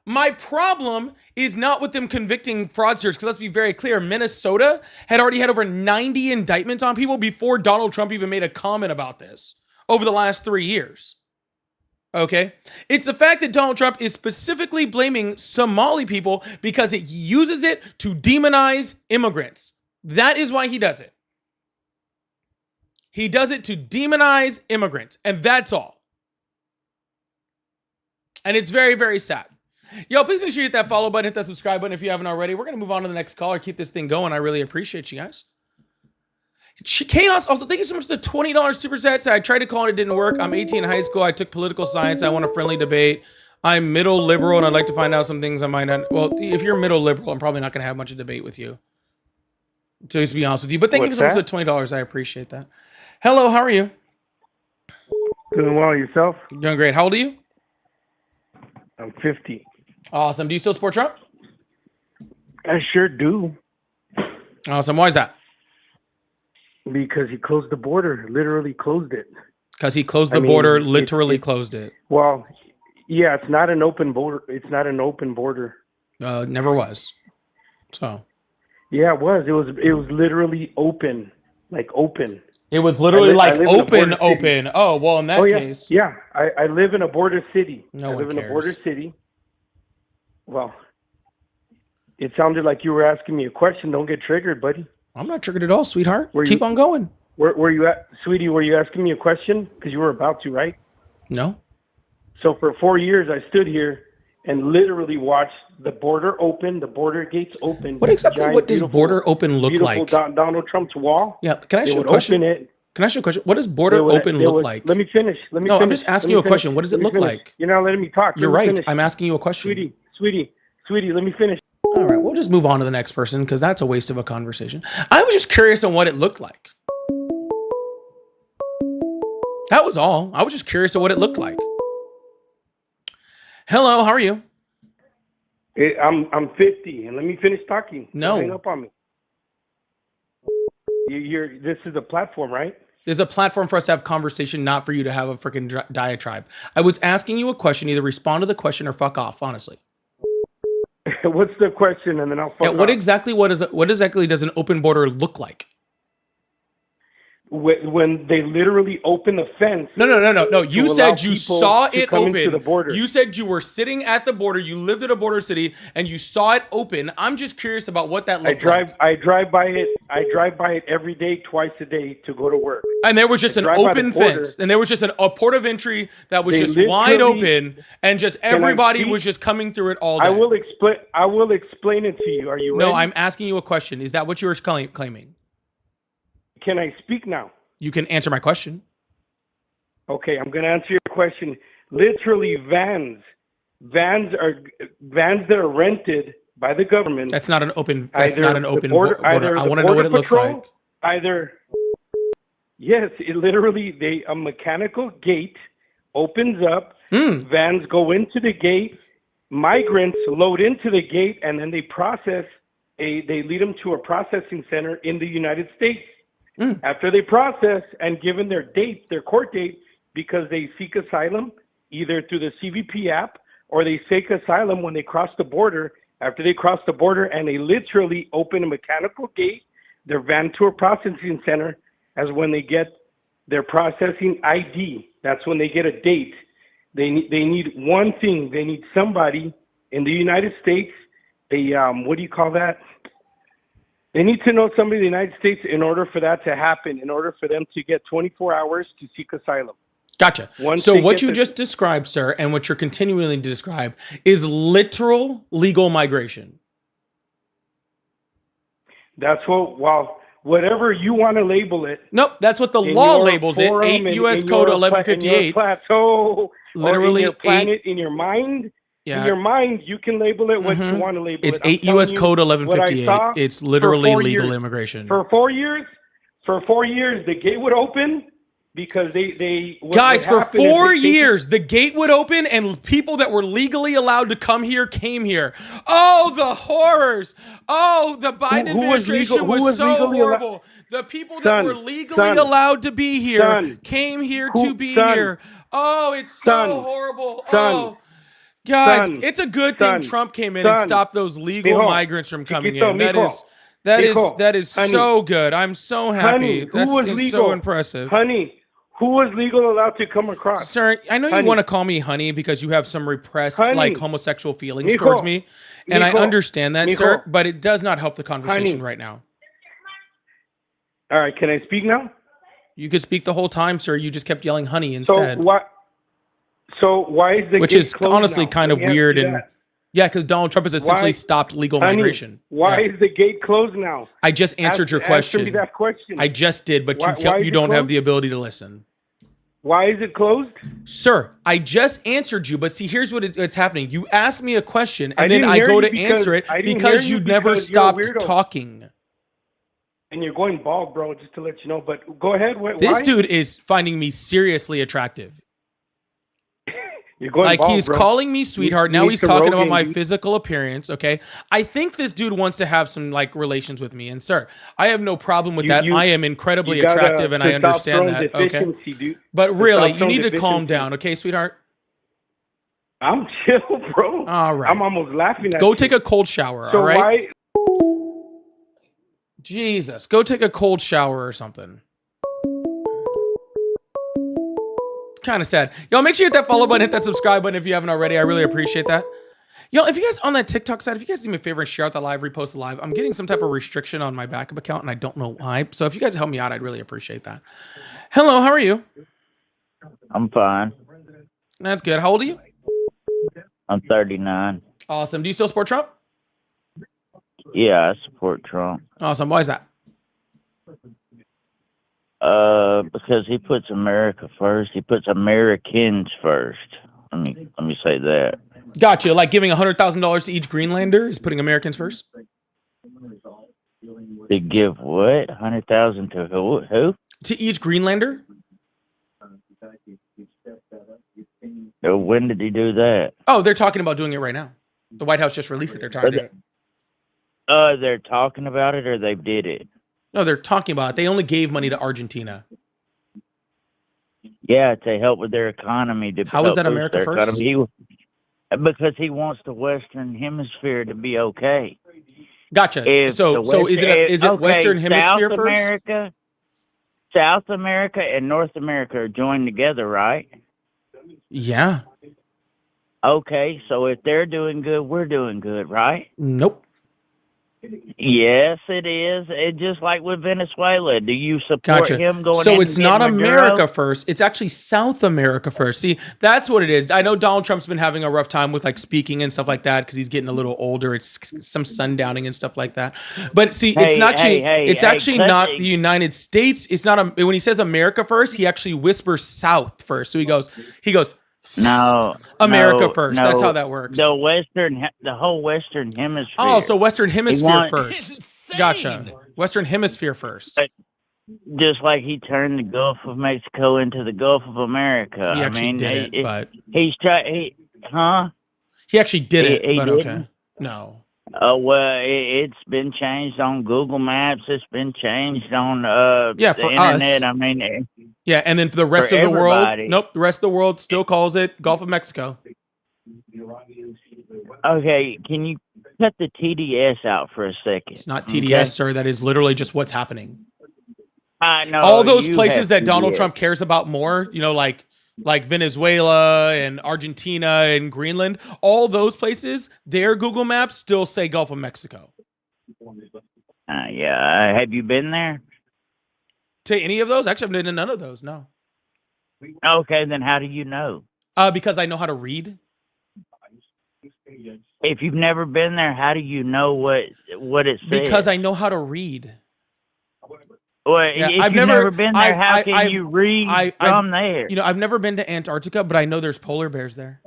Speaker 1: My problem is not with them convicting fraudsters, because let's be very clear, Minnesota had already had over 90 indictments on people before Donald Trump even made a comment about this over the last 3 years. Okay? It's the fact that Donald Trump is specifically blaming Somali people because it uses it to demonize immigrants. That is why he does it. He does it to demonize immigrants, and that's all. And it's very, very sad. Yo, please make sure you hit that follow button, hit that subscribe button if you haven't already. We're going to move on to the next caller, keep this thing going. I really appreciate you guys. Chaos, also, thank you so much for the $20 super sets. I tried to call and it didn't work. I'm 18 in high school. I took political science. I want a friendly debate. I'm middle liberal, and I'd like to find out some things I might not. Well, if you're middle liberal, I'm probably not going to have much of a debate with you, to be honest with you. But thank you so much for the $20. I appreciate that. Hello, how are you?
Speaker 9: Doing well, yourself?
Speaker 1: Doing great. How old are you?
Speaker 9: I'm 50.
Speaker 1: Awesome. Do you still support Trump?
Speaker 9: I sure do.
Speaker 1: Awesome. Why is that?
Speaker 9: Because he closed the border, literally closed it.
Speaker 1: Because he closed the border, literally closed it.
Speaker 9: Well, yeah, it's not an open border. It's not an open border.
Speaker 1: Never was. So.
Speaker 9: Yeah, it was. It was literally open, like open.
Speaker 1: It was literally open. Oh, well, in that case.
Speaker 9: Yeah, I live in a border city.
Speaker 1: No one
Speaker 9: I live
Speaker 1: cares.
Speaker 9: in a border city. Well, it sounded like you were asking me a question. Don't get triggered, buddy.
Speaker 1: I'm not triggered at all, sweetheart. Keep on going.
Speaker 9: Where you at, sweetie? Were you asking me a question? Because you were about to, right?
Speaker 1: No.
Speaker 9: So for 4 years, I stood here and literally watched the border open, the border gates open.
Speaker 1: What does border open look like?
Speaker 9: Donald Trump's wall.
Speaker 1: Yeah. Can I ask you a question? Can I ask you a question? What does border open look like?
Speaker 9: Let me finish.
Speaker 1: No, I'm just asking you a question. What does it look like?
Speaker 9: You're not letting me talk.
Speaker 1: You're right. I'm asking you a question.
Speaker 9: Sweetie, let me finish.
Speaker 1: All right, we'll just move on to the next person because that's a waste of a conversation. I was just curious on what it looked like. That was all. I was just curious on what it looked like. Hello, how are you?
Speaker 9: I'm 50, and let me finish talking.
Speaker 1: No.
Speaker 9: Hang up on me. This is a platform, right?
Speaker 1: There's a platform for us to have conversation, not for you to have a freaking diatribe. I was asking you a question. Either respond to the question or fuck off, honestly.
Speaker 9: What's the question? And then I'll fuck off.
Speaker 1: What exactly does an open border look like?
Speaker 9: When they literally open the fence.
Speaker 1: No. You said you saw it open.
Speaker 9: The border.
Speaker 1: You said you were sitting at the border. You lived in a border city and you saw it open. I'm just curious about what that looked like.
Speaker 9: I drive by it. I drive by it every day, twice a day to go to work.
Speaker 1: And there was just an open fence. And there was just a port of entry that was just wide open, and just everybody was just coming through it all day.
Speaker 9: I will explain it to you. Are you ready?
Speaker 1: No, I'm asking you a question. Is that what you were claiming?
Speaker 9: Can I speak now?
Speaker 1: You can answer my question.
Speaker 9: Okay, I'm going to answer your question. Literally, vans that are rented by the government.
Speaker 1: That's not an open. That's not an open border. I want to know what it looks like.
Speaker 9: Yes, it literally a mechanical gate opens up. Vans go into the gate. Migrants load into the gate, and then they They lead them to a processing center in the United States. After they process and given their court date, because they seek asylum either through the CBP app or they seek asylum when they cross the border. After they cross the border and they literally open a mechanical gate, they're van to a processing center as when they get their processing ID. That's when they get a date. They need one thing. They need somebody in the United States. What do you call that? They need to know somebody in the United States in order for that to happen, in order for them to get 24 hours to seek asylum.
Speaker 1: Gotcha.
Speaker 9: Once
Speaker 1: So
Speaker 9: they
Speaker 1: what
Speaker 9: get
Speaker 1: you
Speaker 9: the-
Speaker 1: just described, sir, and what you're continuing to describe is literal legal migration.
Speaker 9: That's what, well, whatever you want to label it.
Speaker 1: Nope, that's what the
Speaker 9: in
Speaker 1: law
Speaker 9: your
Speaker 1: labels it.
Speaker 9: forum
Speaker 1: 8
Speaker 9: and
Speaker 1: U.S.
Speaker 9: in
Speaker 1: Code
Speaker 9: your
Speaker 1: 1158.
Speaker 9: plateau,
Speaker 1: Literally
Speaker 9: or in your planet,
Speaker 1: 8.
Speaker 9: in your mind.
Speaker 1: Yeah.
Speaker 9: In your mind, you can label it what you
Speaker 1: Mhm.
Speaker 9: want to label
Speaker 1: It's
Speaker 9: it. I'm
Speaker 1: 8 U.S.
Speaker 9: telling you
Speaker 1: Code
Speaker 9: what I
Speaker 1: 1158.
Speaker 9: saw
Speaker 1: It's
Speaker 9: for
Speaker 1: literally
Speaker 9: 4
Speaker 1: legal
Speaker 9: years.
Speaker 1: immigration.
Speaker 9: For 4 years, the gate would open because they
Speaker 1: Guys,
Speaker 9: what
Speaker 1: for
Speaker 9: happened is
Speaker 1: 4
Speaker 9: they-
Speaker 1: years, the gate would open and people that were legally allowed to come here came here. Oh, the horrors. Oh, the Biden
Speaker 9: who was
Speaker 1: administration
Speaker 9: legal- who
Speaker 1: was
Speaker 9: was
Speaker 1: so
Speaker 9: legally allo-
Speaker 1: horrible. The people that
Speaker 9: Son,
Speaker 1: were legally
Speaker 9: son,
Speaker 1: allowed to be here
Speaker 9: son,
Speaker 1: came here
Speaker 9: who-
Speaker 1: to be
Speaker 9: son,
Speaker 1: here. Oh, it's so
Speaker 9: son,
Speaker 1: horrible.
Speaker 9: son,
Speaker 1: Oh. Guys,
Speaker 9: son,
Speaker 1: it's a good thing
Speaker 9: son,
Speaker 1: Trump came in and
Speaker 9: son.
Speaker 1: stopped those legal
Speaker 9: Mijo,
Speaker 1: migrants from coming
Speaker 9: chiquito,
Speaker 1: in. That
Speaker 9: mijo,
Speaker 1: is
Speaker 9: mijo,
Speaker 1: that is
Speaker 9: honey,
Speaker 1: so good. I'm so happy.
Speaker 9: honey, who
Speaker 1: That's
Speaker 9: was
Speaker 1: it's
Speaker 9: legal?
Speaker 1: so impressive.
Speaker 9: Honey, who was legal allowed to come across?
Speaker 1: Sir, I know you
Speaker 9: Honey.
Speaker 1: want to call me honey because you have some repressed
Speaker 9: Honey.
Speaker 1: like homosexual feelings
Speaker 9: Mijo.
Speaker 1: towards me. And I
Speaker 9: Mijo.
Speaker 1: understand that,
Speaker 9: Mijo.
Speaker 1: sir, but it does not help the conversation
Speaker 9: Honey.
Speaker 1: right now.
Speaker 9: All right, can I speak now?
Speaker 1: You could speak the whole time, sir. You just kept yelling honey
Speaker 9: So
Speaker 1: instead.
Speaker 9: what? So why is the
Speaker 1: Which
Speaker 9: gate
Speaker 1: is
Speaker 9: closed
Speaker 1: honestly
Speaker 9: now?
Speaker 1: kind of
Speaker 9: Let me ask
Speaker 1: weird
Speaker 9: you
Speaker 1: and
Speaker 9: that.
Speaker 1: yeah, because Donald Trump has essentially
Speaker 9: Why-
Speaker 1: stopped legal
Speaker 9: Honey,
Speaker 1: migration.
Speaker 9: Why
Speaker 1: Yeah.
Speaker 9: is the gate closed now?
Speaker 1: I just answered your
Speaker 9: Answer me
Speaker 1: question.
Speaker 9: that question.
Speaker 1: I just did, but
Speaker 9: Why-
Speaker 1: you
Speaker 9: why is
Speaker 1: you
Speaker 9: it
Speaker 1: don't have
Speaker 9: closed?
Speaker 1: the ability to listen.
Speaker 9: Why is it closed?
Speaker 1: Sir, I just answered you, but see, here's it's happening. You asked me a question,
Speaker 9: I
Speaker 1: and then
Speaker 9: didn't
Speaker 1: I
Speaker 9: hear
Speaker 1: go
Speaker 9: you
Speaker 1: to
Speaker 9: because-
Speaker 1: answer it
Speaker 9: I didn't
Speaker 1: because
Speaker 9: hear
Speaker 1: you
Speaker 9: you
Speaker 1: never
Speaker 9: because you're a
Speaker 1: stopped
Speaker 9: weirdo.
Speaker 1: talking.
Speaker 9: And you're going bald, bro, just to let you know. But go ahead.
Speaker 1: This
Speaker 9: why?
Speaker 1: dude is finding me seriously attractive.
Speaker 9: You're going
Speaker 1: Like
Speaker 9: bald,
Speaker 1: he's
Speaker 9: bro.
Speaker 1: calling me sweetheart.
Speaker 9: You
Speaker 1: Now
Speaker 9: need
Speaker 1: he's
Speaker 9: some
Speaker 1: talking about
Speaker 9: Rogaine,
Speaker 1: my
Speaker 9: dude.
Speaker 1: physical appearance. Okay. I think this dude wants to have some like relations with me. And sir, I have no problem with that. I am incredibly
Speaker 9: you got a
Speaker 1: attractive and I understand
Speaker 9: testosterone
Speaker 1: that. Okay.
Speaker 9: deficiency, dude.
Speaker 1: But really, you
Speaker 9: Testosterone
Speaker 1: need to calm
Speaker 9: deficiency.
Speaker 1: down. Okay, sweetheart?
Speaker 9: I'm chill, bro.
Speaker 1: All right.
Speaker 9: I'm almost laughing at
Speaker 1: Go
Speaker 9: you.
Speaker 1: take a cold shower.
Speaker 9: So
Speaker 1: all right.
Speaker 9: why?
Speaker 1: Jesus, go take a cold shower or something. Kind of sad. Y'all make sure you hit that follow button, hit that subscribe button if you haven't already. I really appreciate that. Yo, if you guys on that TikTok side, if you guys do me a favor and share out the live, repost the live, I'm getting some type of restriction on my backup account and I don't know why. So if you guys help me out, I'd really appreciate that. Hello, how are you?
Speaker 10: I'm fine.
Speaker 1: That's good. How old are you?
Speaker 10: I'm 39.
Speaker 1: Awesome. Do you still support Trump?
Speaker 10: Yeah, I support Trump.
Speaker 1: Awesome. Why is that?
Speaker 10: Because he puts America first. He puts Americans first. Let me say that.
Speaker 1: Gotcha. Like giving $100,000 to each Greenlander is putting Americans first?
Speaker 10: To give what? 100,000 to who?
Speaker 1: To each Greenlander?
Speaker 10: When did he do that?
Speaker 1: Oh, they're talking about doing it right now. The White House just released it. They're trying to do it.
Speaker 10: They're talking about it or they did it?
Speaker 1: No, they're talking about it. They only gave money to Argentina.
Speaker 10: Yeah, to help with their economy. To
Speaker 1: How is
Speaker 10: help
Speaker 1: that
Speaker 10: boost
Speaker 1: America
Speaker 10: their
Speaker 1: first?
Speaker 10: economy. Because he wants the Western Hemisphere to be okay.
Speaker 1: Gotcha.
Speaker 10: If
Speaker 1: So
Speaker 10: the
Speaker 1: is
Speaker 10: West-
Speaker 1: it
Speaker 10: okay,
Speaker 1: Western Hemisphere
Speaker 10: South
Speaker 1: first?
Speaker 10: America, South America and North America are joined together, right?
Speaker 1: Yeah.
Speaker 10: Okay, so if they're doing good, we're doing good, right?
Speaker 1: Nope.
Speaker 10: Yes, it is. It just like with Venezuela. Do you support
Speaker 1: Gotcha.
Speaker 10: him going in
Speaker 1: So
Speaker 10: and
Speaker 1: it's not
Speaker 10: getting Maduro?
Speaker 1: America first. It's actually South America first. See, that's what it is. I know Donald Trump's been having a rough time with like speaking and stuff like that because he's getting a little older. It's some sundowning and stuff like that. But see, it's
Speaker 10: Hey,
Speaker 1: not actually
Speaker 10: hey,
Speaker 1: it's
Speaker 10: hey,
Speaker 1: actually
Speaker 10: cut
Speaker 1: not
Speaker 10: it.
Speaker 1: the United States. It's not when he says America first, he actually whispers South first. So he goes
Speaker 10: No,
Speaker 1: America
Speaker 10: no,
Speaker 1: first.
Speaker 10: no.
Speaker 1: That's how that works.
Speaker 10: The whole Western Hemisphere.
Speaker 1: Oh, so Western Hemisphere
Speaker 10: wants-
Speaker 1: first. Gotcha. Western Hemisphere first.
Speaker 10: Just like he turned the Gulf of Mexico into the Gulf of America.
Speaker 1: He
Speaker 10: I
Speaker 1: actually
Speaker 10: mean,
Speaker 1: did it, but
Speaker 10: he's trying. Huh?
Speaker 1: he actually did it,
Speaker 10: He
Speaker 1: but
Speaker 10: didn't?
Speaker 1: okay. No.
Speaker 10: Well, it's been changed on Google Maps. It's been changed on
Speaker 1: Yeah,
Speaker 10: the
Speaker 1: for
Speaker 10: internet.
Speaker 1: us.
Speaker 10: I mean,
Speaker 1: Yeah, and then for the rest
Speaker 10: For
Speaker 1: of the world,
Speaker 10: everybody.
Speaker 1: nope, the rest of the world still calls it Gulf of Mexico.
Speaker 10: okay, can you cut the TDS out for a second?
Speaker 1: It's not TDS, sir. That is literally just what's happening.
Speaker 10: I know
Speaker 1: All those
Speaker 10: you
Speaker 1: places
Speaker 10: have
Speaker 1: that Donald
Speaker 10: TDS.
Speaker 1: Trump cares about more, you know, like Venezuela and Argentina and Greenland, all those places, their Google Maps still say Gulf of Mexico.
Speaker 10: Yeah. Have you been there?
Speaker 1: To any of those? Actually, I've been to none of those. No.
Speaker 10: Okay, then how do you know?
Speaker 1: Because I know how to read.
Speaker 10: If you've never been there, how do you know what it says?
Speaker 1: Because I know how to read.
Speaker 10: Well,
Speaker 1: Yeah,
Speaker 10: if
Speaker 1: I've
Speaker 10: you've
Speaker 1: never
Speaker 10: never been there, how can you read from there?
Speaker 1: You know, I've never been to Antarctica, but I know there's polar bears there.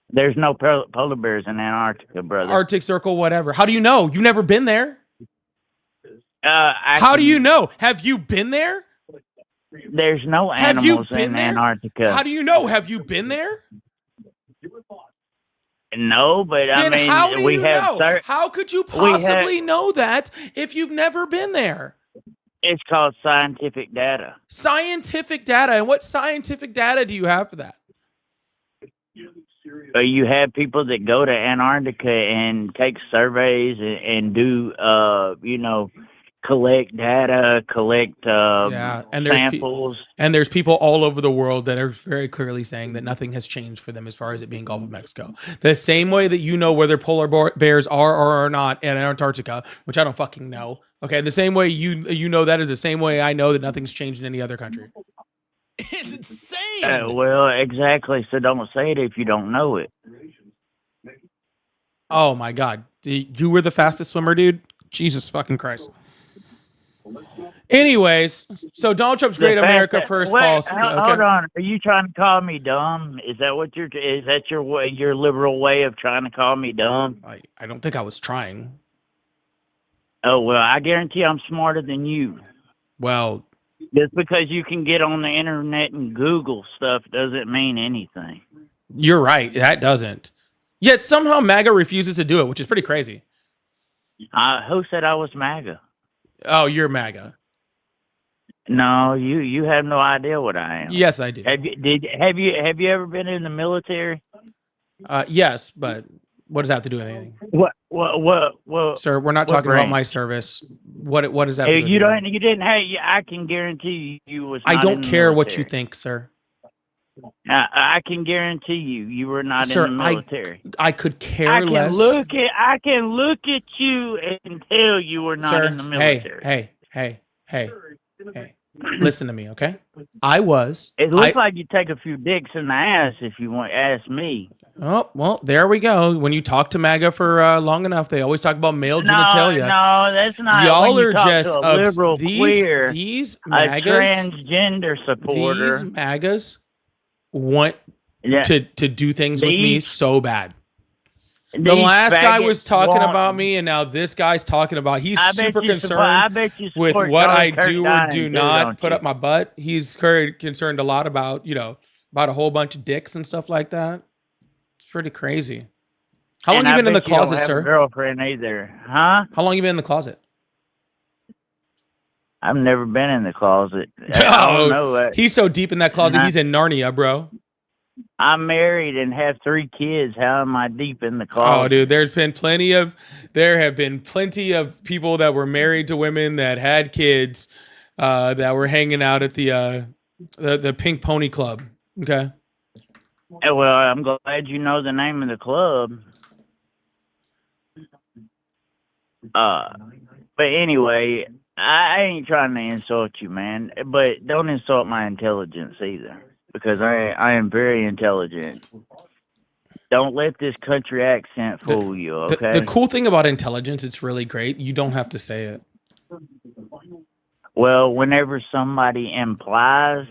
Speaker 10: There's no polar bears in Antarctica, brother.
Speaker 1: Arctic Circle, whatever. How do you know? You've never been there.
Speaker 10: How
Speaker 1: do you know? Have you been there?
Speaker 10: There's no animals in Antarctica.
Speaker 1: How do you know? Have you been there?
Speaker 10: No, but
Speaker 1: then
Speaker 10: I mean,
Speaker 1: how do
Speaker 10: we
Speaker 1: you
Speaker 10: have.
Speaker 1: know? How could you possibly know that if you've never been there?
Speaker 10: It's called scientific data.
Speaker 1: Scientific data, and what scientific data do you have for that?
Speaker 10: You have people that go to Antarctica and take surveys and do, collect data, collect
Speaker 1: and
Speaker 10: samples.
Speaker 1: And there's people all over the world that are very clearly saying that nothing has changed for them as far as it being Gulf of Mexico. The same way that you know whether polar bears are or are not in Antarctica, which I don't fucking know. Okay, the same way you know that is the same way I know that nothing's changed in any other country.
Speaker 11: It's insane.
Speaker 10: Well, exactly. So don't say it if you don't know it.
Speaker 1: Oh my God, you were the fastest swimmer, dude. Jesus fucking Christ. Anyways, so Donald Trump's Great America First policy.
Speaker 10: Hold on. Are you trying to call me dumb? Is that your liberal way of trying to call me dumb?
Speaker 1: I don't think I was trying.
Speaker 10: Oh, well, I guarantee I'm smarter than you.
Speaker 1: Well,
Speaker 10: just because you can get on the internet and Google stuff doesn't mean anything.
Speaker 1: You're right. That doesn't. Yet somehow MAGA refuses to do it, which is pretty crazy.
Speaker 10: Who said I was MAGA?
Speaker 1: Oh, you're MAGA.
Speaker 10: No, you have no idea what I am.
Speaker 1: Yes, I do.
Speaker 10: Have you ever been in the military?
Speaker 1: Yes, but what does that have to do with anything?
Speaker 10: What?
Speaker 1: Sir, we're not talking about my service. What does that?
Speaker 10: You didn't have. I can guarantee you was.
Speaker 1: I don't care what you
Speaker 10: military.
Speaker 1: think, sir.
Speaker 10: I can guarantee you were not
Speaker 1: Sir,
Speaker 10: in the military.
Speaker 1: I could care less.
Speaker 10: I can look at you and tell you were not in the military.
Speaker 1: Hey. Listen to me, okay? I was.
Speaker 10: It looks like you take a few dicks in the ass if you want to ask me.
Speaker 1: Oh, well, there we go. When you talk to MAGA for long enough, they always talk about male genitalia.
Speaker 10: No, that's not.
Speaker 1: Y'all
Speaker 10: when you
Speaker 1: are
Speaker 10: talk
Speaker 1: just
Speaker 10: to a liberal queer,
Speaker 1: these
Speaker 10: a
Speaker 1: MAGAs,
Speaker 10: transgender supporter.
Speaker 1: These MAGAs want to do things with me so bad. The last guy was talking about me, and now this guy's talking about. He's super concerned with what I do or do not put up my butt. He's very concerned a lot about about a whole bunch of dicks and stuff like that. It's pretty crazy. How long you been in the closet, sir?
Speaker 10: A girlfriend either, huh?
Speaker 1: How long you been in the closet?
Speaker 10: I've never been in the closet. I don't know that.
Speaker 1: He's so deep in that closet. He's in Narnia, bro.
Speaker 10: I'm married and have 3 kids. How am I deep in the closet?
Speaker 1: Oh, dude, there have been plenty of people that were married to women that had kids that were hanging out at the Pink Pony Club. Okay.
Speaker 10: Well, I'm glad you know the name of the club. But anyway, I ain't trying to insult you, man. But don't insult my intelligence either, because I am very intelligent. Don't let this country accent fool you, okay?
Speaker 1: The cool thing about intelligence, it's really great. You don't have to say it.
Speaker 10: Well, whenever somebody implies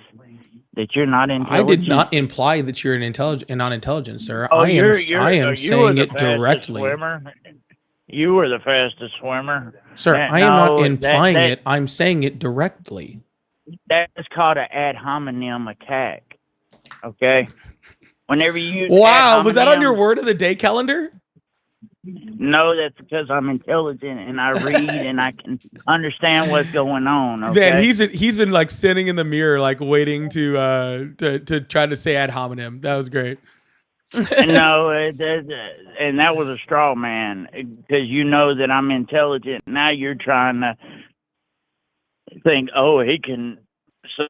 Speaker 10: that you're not intelligent,
Speaker 1: I did not imply that you're not intelligent, sir.
Speaker 10: Oh,
Speaker 1: I am saying it directly.
Speaker 10: Swimmer. You were the fastest swimmer.
Speaker 1: Sir, I am not implying it. I'm saying it directly.
Speaker 10: That's called an ad hominem attack. Okay? Whenever you use
Speaker 1: Wow, was that on your word of the day calendar?
Speaker 10: No, that's because I'm intelligent and I read and I can understand what's going on. Okay?
Speaker 1: Man, he's been like sitting in the mirror, like waiting to try to say ad hominem. That was great.
Speaker 10: No, and that was a straw man, because you know that I'm intelligent. Now you're trying to think, oh, he can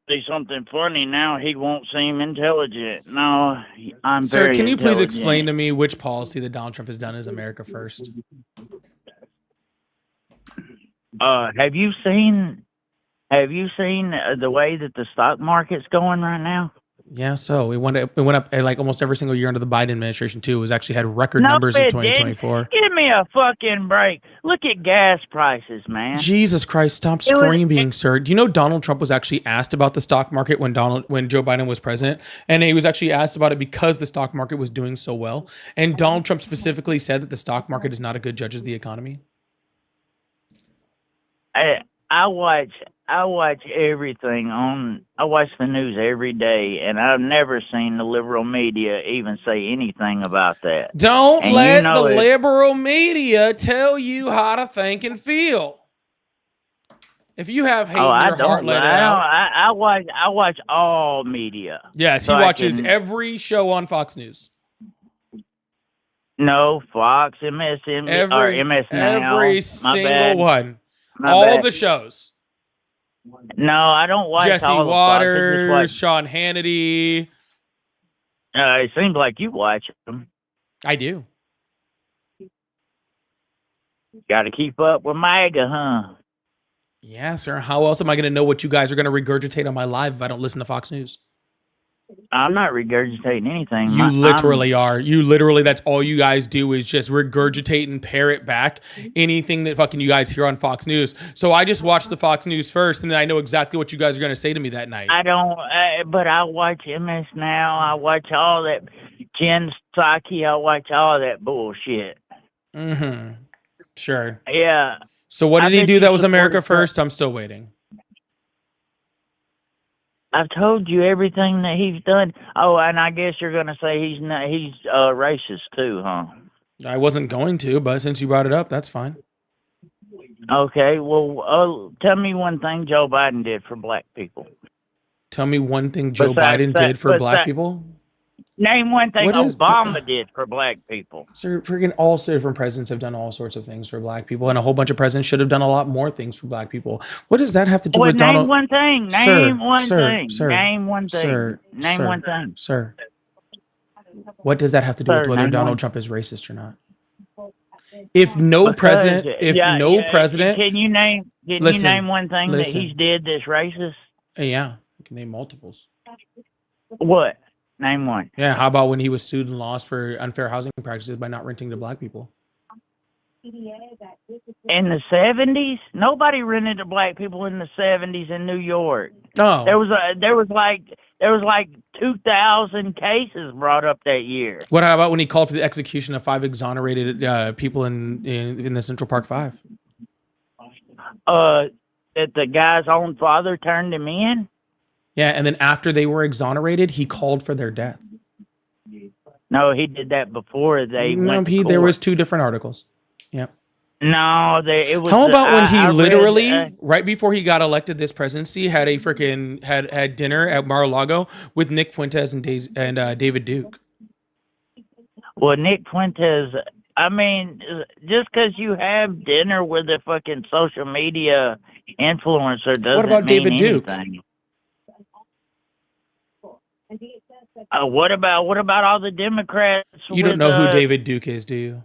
Speaker 10: say something funny. Now he won't seem intelligent. No, I'm
Speaker 1: Sir,
Speaker 10: very
Speaker 1: can you please
Speaker 10: intelligent.
Speaker 1: explain to me which policy that Donald Trump has done as America First?
Speaker 10: Have you seen the way that the stock market's going right now?
Speaker 1: Yeah, so it went up like almost every single year under the Biden administration too. It was actually had record
Speaker 10: No,
Speaker 1: numbers in
Speaker 10: it
Speaker 1: 2024.
Speaker 10: didn't. Give me a fucking break. Look at gas prices, man.
Speaker 1: Jesus Christ, stop screaming, sir. Do you know Donald Trump was actually asked about the stock market when Joe Biden was president? And he was actually asked about it because the stock market was doing so well. And Donald Trump specifically said that the stock market is not a good judge of the economy.
Speaker 10: I watch everything on. I watch the news every day, and I've never seen the liberal media even say anything about that.
Speaker 1: Don't
Speaker 10: And
Speaker 1: let
Speaker 10: you know
Speaker 1: the
Speaker 10: it.
Speaker 1: liberal media tell you how to think and feel. If you have hate in
Speaker 10: I
Speaker 1: your heart,
Speaker 10: don't.
Speaker 1: let it out.
Speaker 10: I watch all media.
Speaker 1: Yes,
Speaker 10: So
Speaker 1: he
Speaker 10: I
Speaker 1: watches
Speaker 10: can-
Speaker 1: every show on Fox News.
Speaker 10: No, Fox, MSN, or MS Now.
Speaker 1: Every
Speaker 10: My
Speaker 1: single
Speaker 10: bad.
Speaker 1: one.
Speaker 10: My
Speaker 1: All
Speaker 10: bad.
Speaker 1: the shows.
Speaker 10: No, I don't watch
Speaker 1: Jesse
Speaker 10: all of
Speaker 1: Waters,
Speaker 10: Fox. I just
Speaker 1: Sean Hannity.
Speaker 10: watch, it seems like you watch them.
Speaker 1: I do.
Speaker 10: Got to keep up with MAGA, huh?
Speaker 1: Yeah, sir. How else am I going to know what you guys are going to regurgitate on my live if I don't listen to Fox News?
Speaker 10: I'm not regurgitating anything.
Speaker 1: You literally are. You literally, that's all you guys do is just regurgitate and parrot back anything that fucking you guys hear on Fox News. So I just watch the Fox News first, and then I know exactly what you guys are going to say to me that night.
Speaker 10: I don't, but I watch MS Now. I watch all that Jen Psaki. I watch all that bullshit.
Speaker 1: Mm-hmm. Sure.
Speaker 10: Yeah.
Speaker 1: So what
Speaker 10: I
Speaker 1: did he
Speaker 10: bet
Speaker 1: do
Speaker 10: you
Speaker 1: that was
Speaker 10: supported
Speaker 1: America
Speaker 10: Trump.
Speaker 1: First? I'm still waiting.
Speaker 10: I've told you everything that he's done. Oh, and I guess you're gonna say he's racist too, huh?
Speaker 1: I wasn't going to, but since you brought it up, that's fine.
Speaker 10: Okay. Well, tell me one thing Joe Biden did for black people.
Speaker 1: Tell me one thing Joe
Speaker 10: Besides
Speaker 1: Biden
Speaker 10: that-
Speaker 1: did for black
Speaker 10: besides-
Speaker 1: people.
Speaker 10: Name one thing
Speaker 1: What is-
Speaker 10: Obama did for black people.
Speaker 1: Sir, freaking all different presidents have done all sorts of things for black people, and a whole bunch of presidents should have done a lot more things for black people. What does that have to do
Speaker 10: Well,
Speaker 1: with
Speaker 10: name
Speaker 1: Donald?
Speaker 10: one thing. Name one thing. Name one thing.
Speaker 1: Sir,
Speaker 10: Name
Speaker 1: sir,
Speaker 10: one thing.
Speaker 1: Sir, what does that have to do with
Speaker 10: Sir,
Speaker 1: whether
Speaker 10: name
Speaker 1: Donald
Speaker 10: one.
Speaker 1: Trump is racist or not? If no president,
Speaker 10: Can you name? Can
Speaker 1: Listen,
Speaker 10: you name one thing
Speaker 1: listen.
Speaker 10: that he's did that's racist?
Speaker 1: Yeah, I can name multiples.
Speaker 10: What? Name one.
Speaker 1: Yeah, how about when he was sued and lost for unfair housing practices by not renting to black people?
Speaker 10: In the 70s, nobody rented to black people in the 70s in New York.
Speaker 1: No.
Speaker 10: There was like 2,000 cases brought up that year.
Speaker 1: What about when he called for the execution of 5 exonerated people in the Central Park 5?
Speaker 10: That the guy's own father turned him in.
Speaker 1: Yeah, and then after they were exonerated, he called for their death.
Speaker 10: No, he did that before they
Speaker 1: No,
Speaker 10: went to
Speaker 1: there
Speaker 10: court.
Speaker 1: was 2 different articles. Yeah.
Speaker 10: No, it was.
Speaker 1: How about when he
Speaker 10: I read,
Speaker 1: literally, right before he got elected this presidency, had a freaking had dinner at Mar-a-Lago with Nick Fuentes and David Duke?
Speaker 10: Well, Nick Fuentes. I mean, just because you have dinner with a fucking social media influencer doesn't
Speaker 1: What about
Speaker 10: mean
Speaker 1: David Duke?
Speaker 10: anything. What about all the Democrats?
Speaker 1: You don't know who David Duke is, do you?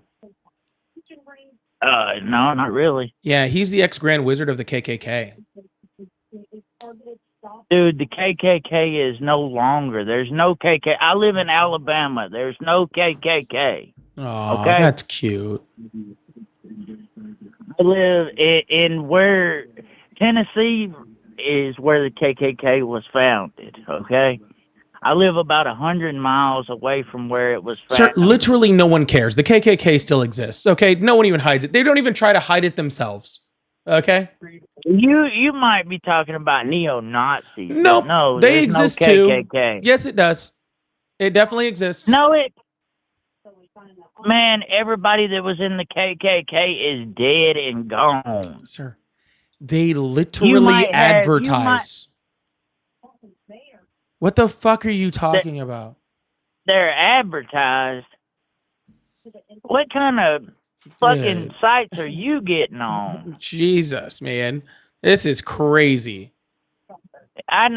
Speaker 10: No, not really.
Speaker 1: Yeah, he's the ex-Grand Wizard of the KKK.
Speaker 10: Dude, the KKK is no longer. There's no KKK. I live in Alabama. There's no KKK.
Speaker 1: Oh,
Speaker 10: Okay.
Speaker 1: that's cute.
Speaker 10: I live in where Tennessee is where the KKK was founded. Okay. I live about 100 miles away from where it was
Speaker 1: Sir,
Speaker 10: founded.
Speaker 1: literally no one cares. The KKK still exists, okay? No one even hides it. They don't even try to hide it themselves, okay?
Speaker 10: You might be talking about neo-Nazis.
Speaker 1: Nope,
Speaker 10: No,
Speaker 1: they
Speaker 10: there's
Speaker 1: exist
Speaker 10: no
Speaker 1: too.
Speaker 10: KKK.
Speaker 1: Yes, it does. It definitely exists.
Speaker 10: No, man, everybody that was in the KKK is dead and gone.
Speaker 1: Sir, they literally
Speaker 10: might have-
Speaker 1: advertise. What the fuck are you talking about?
Speaker 10: They're advertised. What kind of fucking sites are you getting on?
Speaker 1: Jesus, man. This is crazy.
Speaker 10: I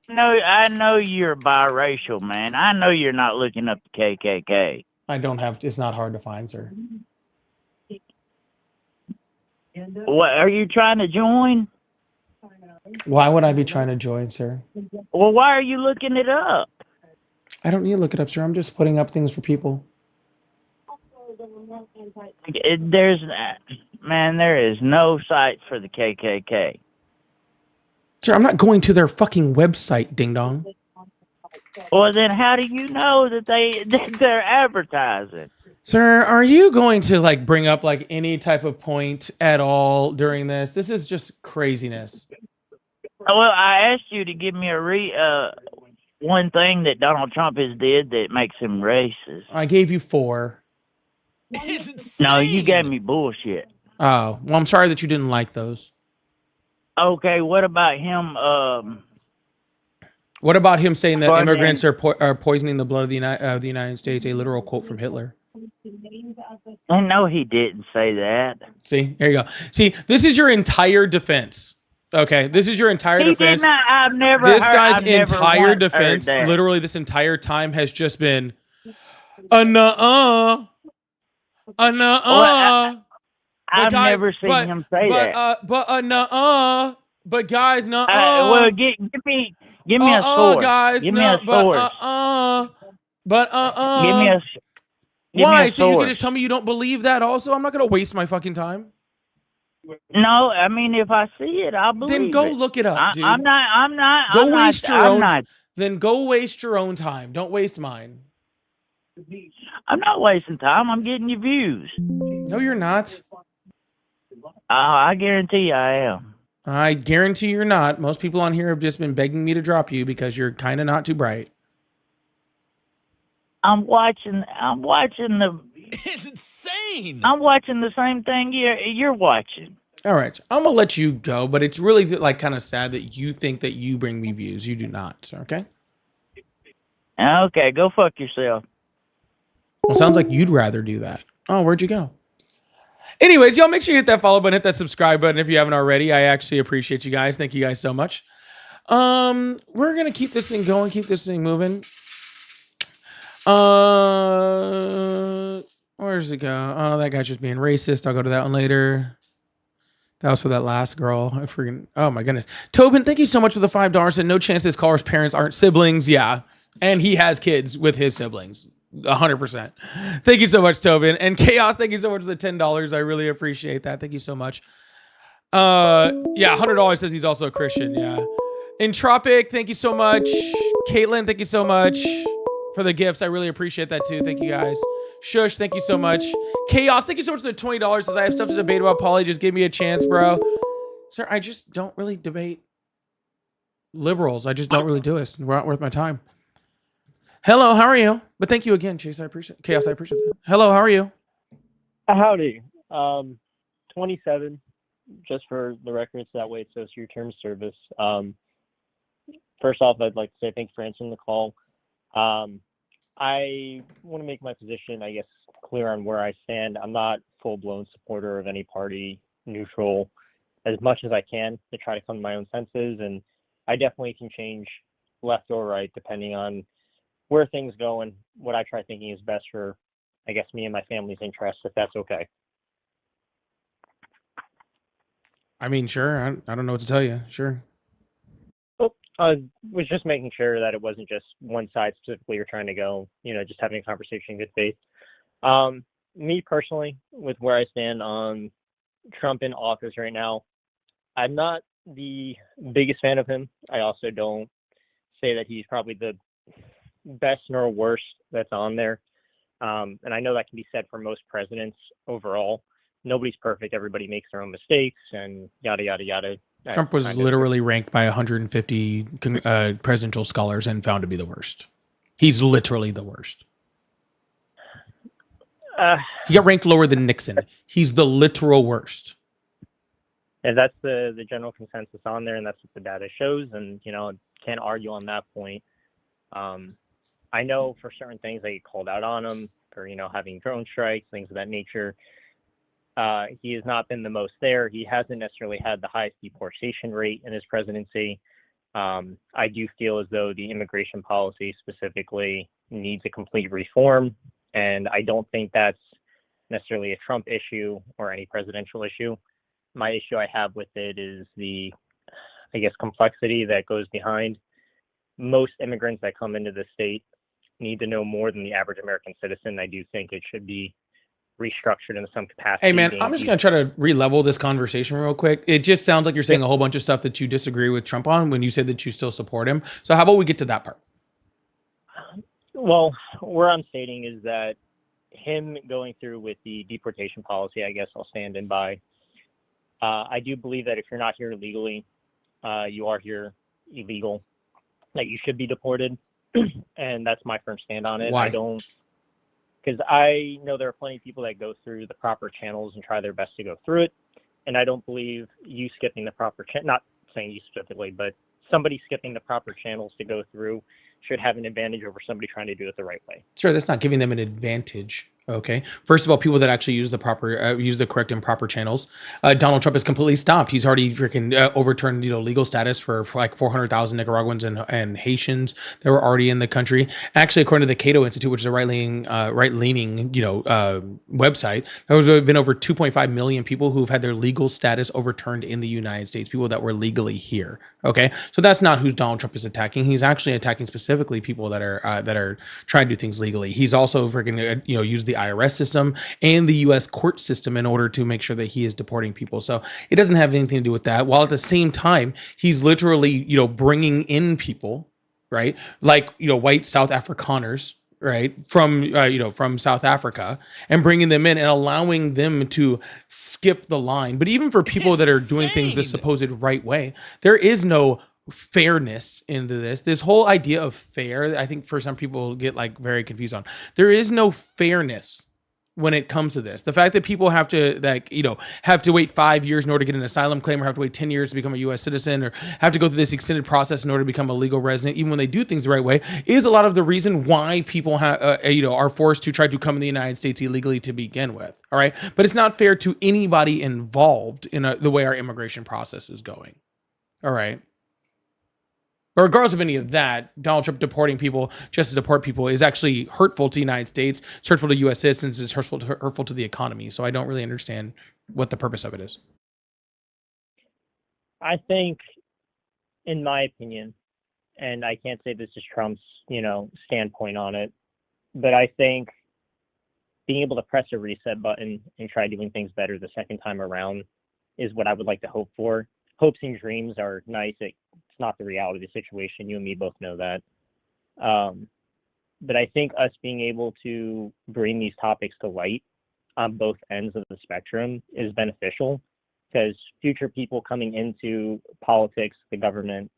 Speaker 10: know you're biracial, man. I know you're not looking up the KKK.
Speaker 1: I don't have, it's not hard to find, sir.
Speaker 10: What are you trying to join?
Speaker 1: Why would I be trying to join, sir?
Speaker 10: Well, why are you looking it up?
Speaker 1: I don't need to look it up, sir. I'm just putting up things for people.
Speaker 10: There is no site for the KKK.
Speaker 1: Sir, I'm not going to their fucking website, ding dong.
Speaker 10: Well, then how do you know that they're advertising?
Speaker 1: Sir, are you going to like bring up like any type of point at all during this? This is just craziness.
Speaker 10: Well, I asked you to give me one thing that Donald Trump has did that makes him racist.
Speaker 1: I gave you 4.
Speaker 10: No, you gave me bullshit.
Speaker 1: Oh, well, I'm sorry that you didn't like those.
Speaker 10: Okay, what about him?
Speaker 1: What about him saying that
Speaker 10: Pardon
Speaker 1: immigrants are poisoning the blood of the United States? A literal quote from Hitler.
Speaker 10: I know he didn't say that.
Speaker 1: See, there you go. See, this is your entire defense. Okay, this is your entire defense.
Speaker 10: I've never.
Speaker 1: This
Speaker 10: heard,
Speaker 1: guy's
Speaker 10: I've never
Speaker 1: entire
Speaker 10: once
Speaker 1: defense,
Speaker 10: heard that.
Speaker 1: literally this entire time, has just been a nuh-uh, a nuh-uh.
Speaker 10: I've never seen him say that.
Speaker 1: But nuh-uh. But guys, nuh-uh.
Speaker 10: Well, give me a source.
Speaker 1: Guys,
Speaker 10: give me a source. Give me a.
Speaker 1: Why?
Speaker 10: Me a
Speaker 1: so you
Speaker 10: source.
Speaker 1: can just tell me you don't believe that? Also, I'm not gonna waste my fucking time.
Speaker 10: No, I mean if I see it, I'll believe
Speaker 1: Then go
Speaker 10: it.
Speaker 1: look it up, dude.
Speaker 10: I'm not.
Speaker 1: Go waste your own.
Speaker 10: Not,
Speaker 1: Then go waste your own time. Don't waste mine.
Speaker 10: I'm not wasting time. I'm getting your views.
Speaker 1: No, you're not.
Speaker 10: I guarantee you I am.
Speaker 1: I guarantee you're not. Most people on here have just been begging me to drop you because you're kind of not too bright.
Speaker 10: I'm watching the.
Speaker 11: It's insane.
Speaker 10: I'm watching the same thing you're watching.
Speaker 1: All right, so I'm gonna let you go, but it's really like kind of sad that you think that you bring me views. You do not. So, okay.
Speaker 10: Okay, go fuck yourself.
Speaker 1: Well, sounds like you'd rather do that. Oh, where'd you go? Anyways, y'all make sure you hit that follow button, hit that subscribe button if you haven't already. I actually appreciate you guys. Thank you guys so much. We're gonna keep this thing going, keep this thing moving. Where does it go? Oh, that guy's just being racist. I'll go to that one later. That was for that last girl. I freaking, oh my goodness. Tobin, thank you so much for the $5. And no chance this caller's parents aren't siblings. Yeah. And he has kids with his siblings. 100%. Thank you so much, Tobin. And Chaos, thank you so much for the $10. I really appreciate that. Thank you so much. Yeah, $100 says he's also a Christian. Yeah. Entropic, thank you so much. Caitlin, thank you so much for the gifts. I really appreciate that too. Thank you guys. Shush, thank you so much. Chaos, thank you so much for the $20. Says I have stuff to debate about. Polly, just give me a chance, bro. Sir, I just don't really debate liberals. I just don't really do it. It's not worth my time. Hello, how are you? But thank you again, Chase. I appreciate it. Chaos, I appreciate that. Hello, how are you?
Speaker 12: Howdy. 27, just for the record, so that way it says your term of service. First off, I'd like to say thanks for answering the call. I want to make my position, I guess, clear on where I stand. I'm not full-blown supporter of any party, neutral, as much as I can to try to come to my own senses. And I definitely can change left or right depending on where things go and what I try thinking is best for, I guess, me and my family's interests, if that's okay.
Speaker 1: I mean, sure. I don't know what to tell you. Sure.
Speaker 12: I was just making sure that it wasn't just one side specifically you're trying to go, just having a conversation in good faith. Me personally, with where I stand on Trump in office right now, I'm not the biggest fan of him. I also don't say that he's probably the best nor worst that's on there. And I know that can be said for most presidents overall. Nobody's perfect. Everybody makes their own mistakes and yada, yada, yada.
Speaker 1: Trump was literally ranked by 150 presidential scholars and found to be the worst. He's literally the worst. He got ranked lower than Nixon. He's the literal worst.
Speaker 12: And that's the general consensus on there, and that's what the data shows. And, can't argue on that point. I know for certain things they called out on him for, having drone strikes, things of that nature. He has not been the most there. He hasn't necessarily had the highest deportation rate in his presidency. I do feel as though the immigration policy specifically needs a complete reform, and I don't think that's necessarily a Trump issue or any presidential issue. my issue I have with it is the, I guess, complexity that goes behind. Most immigrants that come into the state need to know more than the average American citizen. I do think it should be restructured in some capacity.
Speaker 1: Hey man, I'm just gonna try to re-level this conversation real quick. It just sounds like you're saying a whole bunch of stuff that you disagree with Trump on when you said that you still support him. So how about we get to that part?
Speaker 12: Well, where I'm stating is that him going through with the deportation policy, I guess I'll stand in by. I do believe that if you're not here legally, you are here illegal, that you should be deported. And that's my firm stand on it.
Speaker 1: Why?
Speaker 12: Because I know there are plenty of people that go through the proper channels and try their best to go through it. And I don't believe you skipping the proper not saying you specifically, but somebody skipping the proper channels to go through should have an advantage over somebody trying to do it the right way.
Speaker 1: Sure, that's not giving them an advantage. Okay. First of all, people that actually use the proper, use the correct and proper channels. Donald Trump has completely stopped. He's already freaking overturned, legal status for like 400,000 Nicaraguans and Haitians that were already in the country. Actually, according to the Cato Institute, which is a right-leaning, website, there have been over 2.5 million people who've had their legal status overturned in the United States. People that were legally here. Okay. So that's not who Donald Trump is attacking. He's actually attacking specifically people that are trying to do things legally. He's also freaking, used the IRS system and the U.S. court system in order to make sure that he is deporting people. So it doesn't have anything to do with that. While at the same time, he's literally, bringing in people, right? Like, white South Afrikaners, right? From South Africa, and bringing them in and allowing them to skip the line. But even for people that are doing things the supposed right way, there is no fairness into this whole idea of fair. I think for some people get like very confused on. There is no fairness when it comes to this. The fact that people have to have to wait 5 years in order to get an asylum claim, or have to wait 10 years to become a U.S. citizen, or have to go through this extended process in order to become a legal resident, even when they do things the right way, is a lot of the reason why people are forced to try to come in the United States illegally to begin with. All right, but it's not fair to anybody involved in the way our immigration process is going. All right. But regardless of any of that, Donald Trump deporting people just to deport people is actually hurtful to the United States. It's hurtful to U.S. citizens. It's hurtful to the economy. So I don't really understand what the purpose of it is.
Speaker 12: I think, in my opinion, and I can't say this is Trump's, standpoint on it, but I think being able to press a reset button and try doing things better the second time around is what I would like to hope for. Hopes and dreams are nice. It's not the reality of the situation. You and me both know that. But I think us being able to bring these topics to light on both ends of the spectrum is beneficial, because future people coming into politics, the government,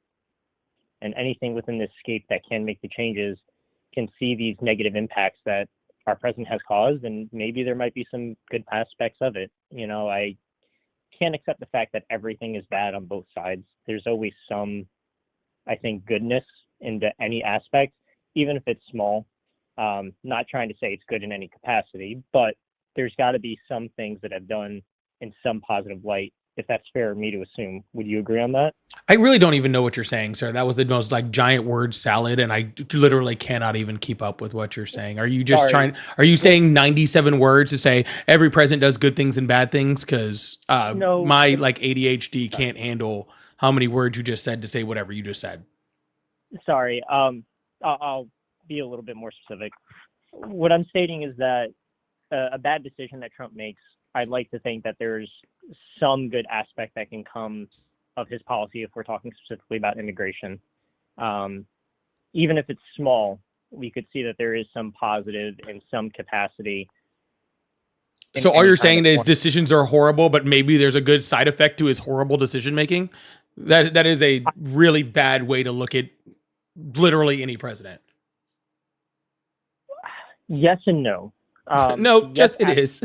Speaker 12: and anything within this scape that can make the changes can see these negative impacts that our president has caused, and maybe there might be some good aspects of it. I can't accept the fact that everything is bad on both sides. There's always some, I think, goodness into any aspect, even if it's small. Not trying to say it's good in any capacity, but there's got to be some things that have done in some positive light, if that's fair of me to assume. Would you agree on that?
Speaker 1: I really don't even know what you're saying, sir. That was the most giant word salad, and I literally cannot even keep up with what you're saying. Are you just are you saying 97 words to say every president does good things and bad things? Because
Speaker 12: No.
Speaker 1: my ADHD can't handle how many words you just said to say whatever you just said.
Speaker 12: Sorry. I'll be a little bit more specific. What I'm stating is that a bad decision that Trump makes, I'd like to think that there's some good aspect that can come of his policy if we're talking specifically about immigration. Even if it's small, we could see that there is some positive in some capacity.
Speaker 1: So all you're saying is decisions are horrible, but maybe there's a good side effect to his horrible decision making? That is a really bad way to look at literally any president.
Speaker 12: Yes and no.
Speaker 1: No, just it is.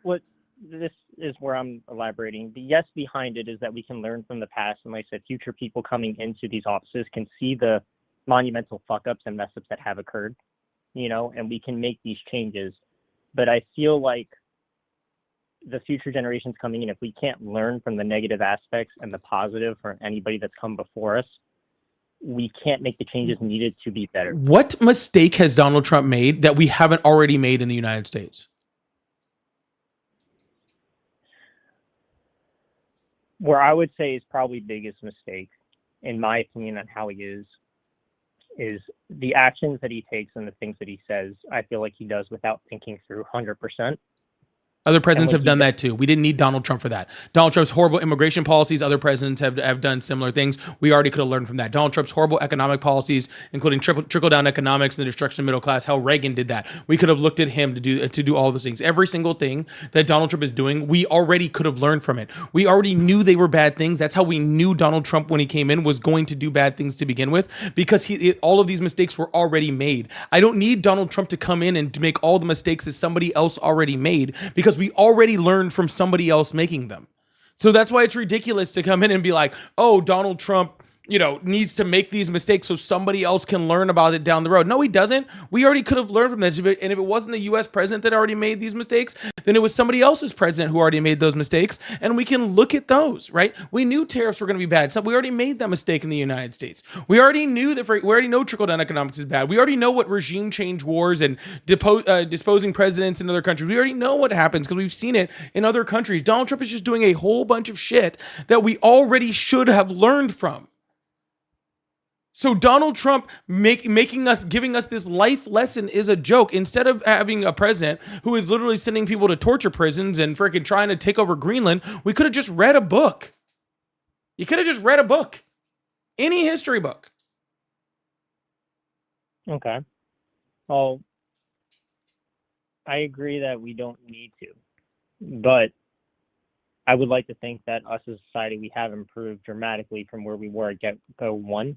Speaker 12: What this is where I'm elaborating. The yes behind it is that we can learn from the past, and like I said, future people coming into these offices can see the monumental fuck-ups and mess-ups that have occurred, and we can make these changes. But I feel like the future generations coming in, if we can't learn from the negative aspects and the positive for anybody that's come before us, we can't make the changes needed to be better.
Speaker 1: What mistake has Donald Trump made that we haven't already made in the United States?
Speaker 12: where I would say is probably biggest mistake, in my opinion, on how he is the actions that he takes and the things that he says. I feel like he does without thinking through 100%.
Speaker 1: Other presidents have done that too. We didn't need Donald Trump for that. Donald Trump's horrible immigration policies, other presidents have done similar things. We already could have learned from that. Donald Trump's horrible economic policies, including trickle-down economics and the destruction of the middle class, how Reagan did that. We could have looked at him to do all those things. Every single thing that Donald Trump is doing, we already could have learned from it. We already knew they were bad things. That's how we knew Donald Trump, when he came in, was going to do bad things to begin with, because all of these mistakes were already made. I don't need Donald Trump to come in and to make all the mistakes that somebody else already made, because we already learned from somebody else making them. So that's why it's ridiculous to come in and be like, oh, Donald Trump, needs to make these mistakes so somebody else can learn about it down the road. No, he doesn't. We already could have learned from this. And if it wasn't the US president that already made these mistakes, then it was somebody else's president who already made those mistakes. And we can look at those, right? We knew tariffs were going to be bad. So we already made that mistake in the United States. We already knew that. We already know trickle-down economics is bad. We already know what regime change wars and disposing presidents in other countries. We already know what happens because we've seen it in other countries. Donald Trump is just doing a whole bunch of shit that we already should have learned from. So Donald Trump giving us this life lesson is a joke. Instead of having a president who is literally sending people to torture prisons and freaking trying to take over Greenland, we could have just read a book. You could have just read a book. Any history book.
Speaker 12: Okay. Well, I agree that we don't need to, but I would like to think that us as a society, we have improved dramatically from where we were at get-go one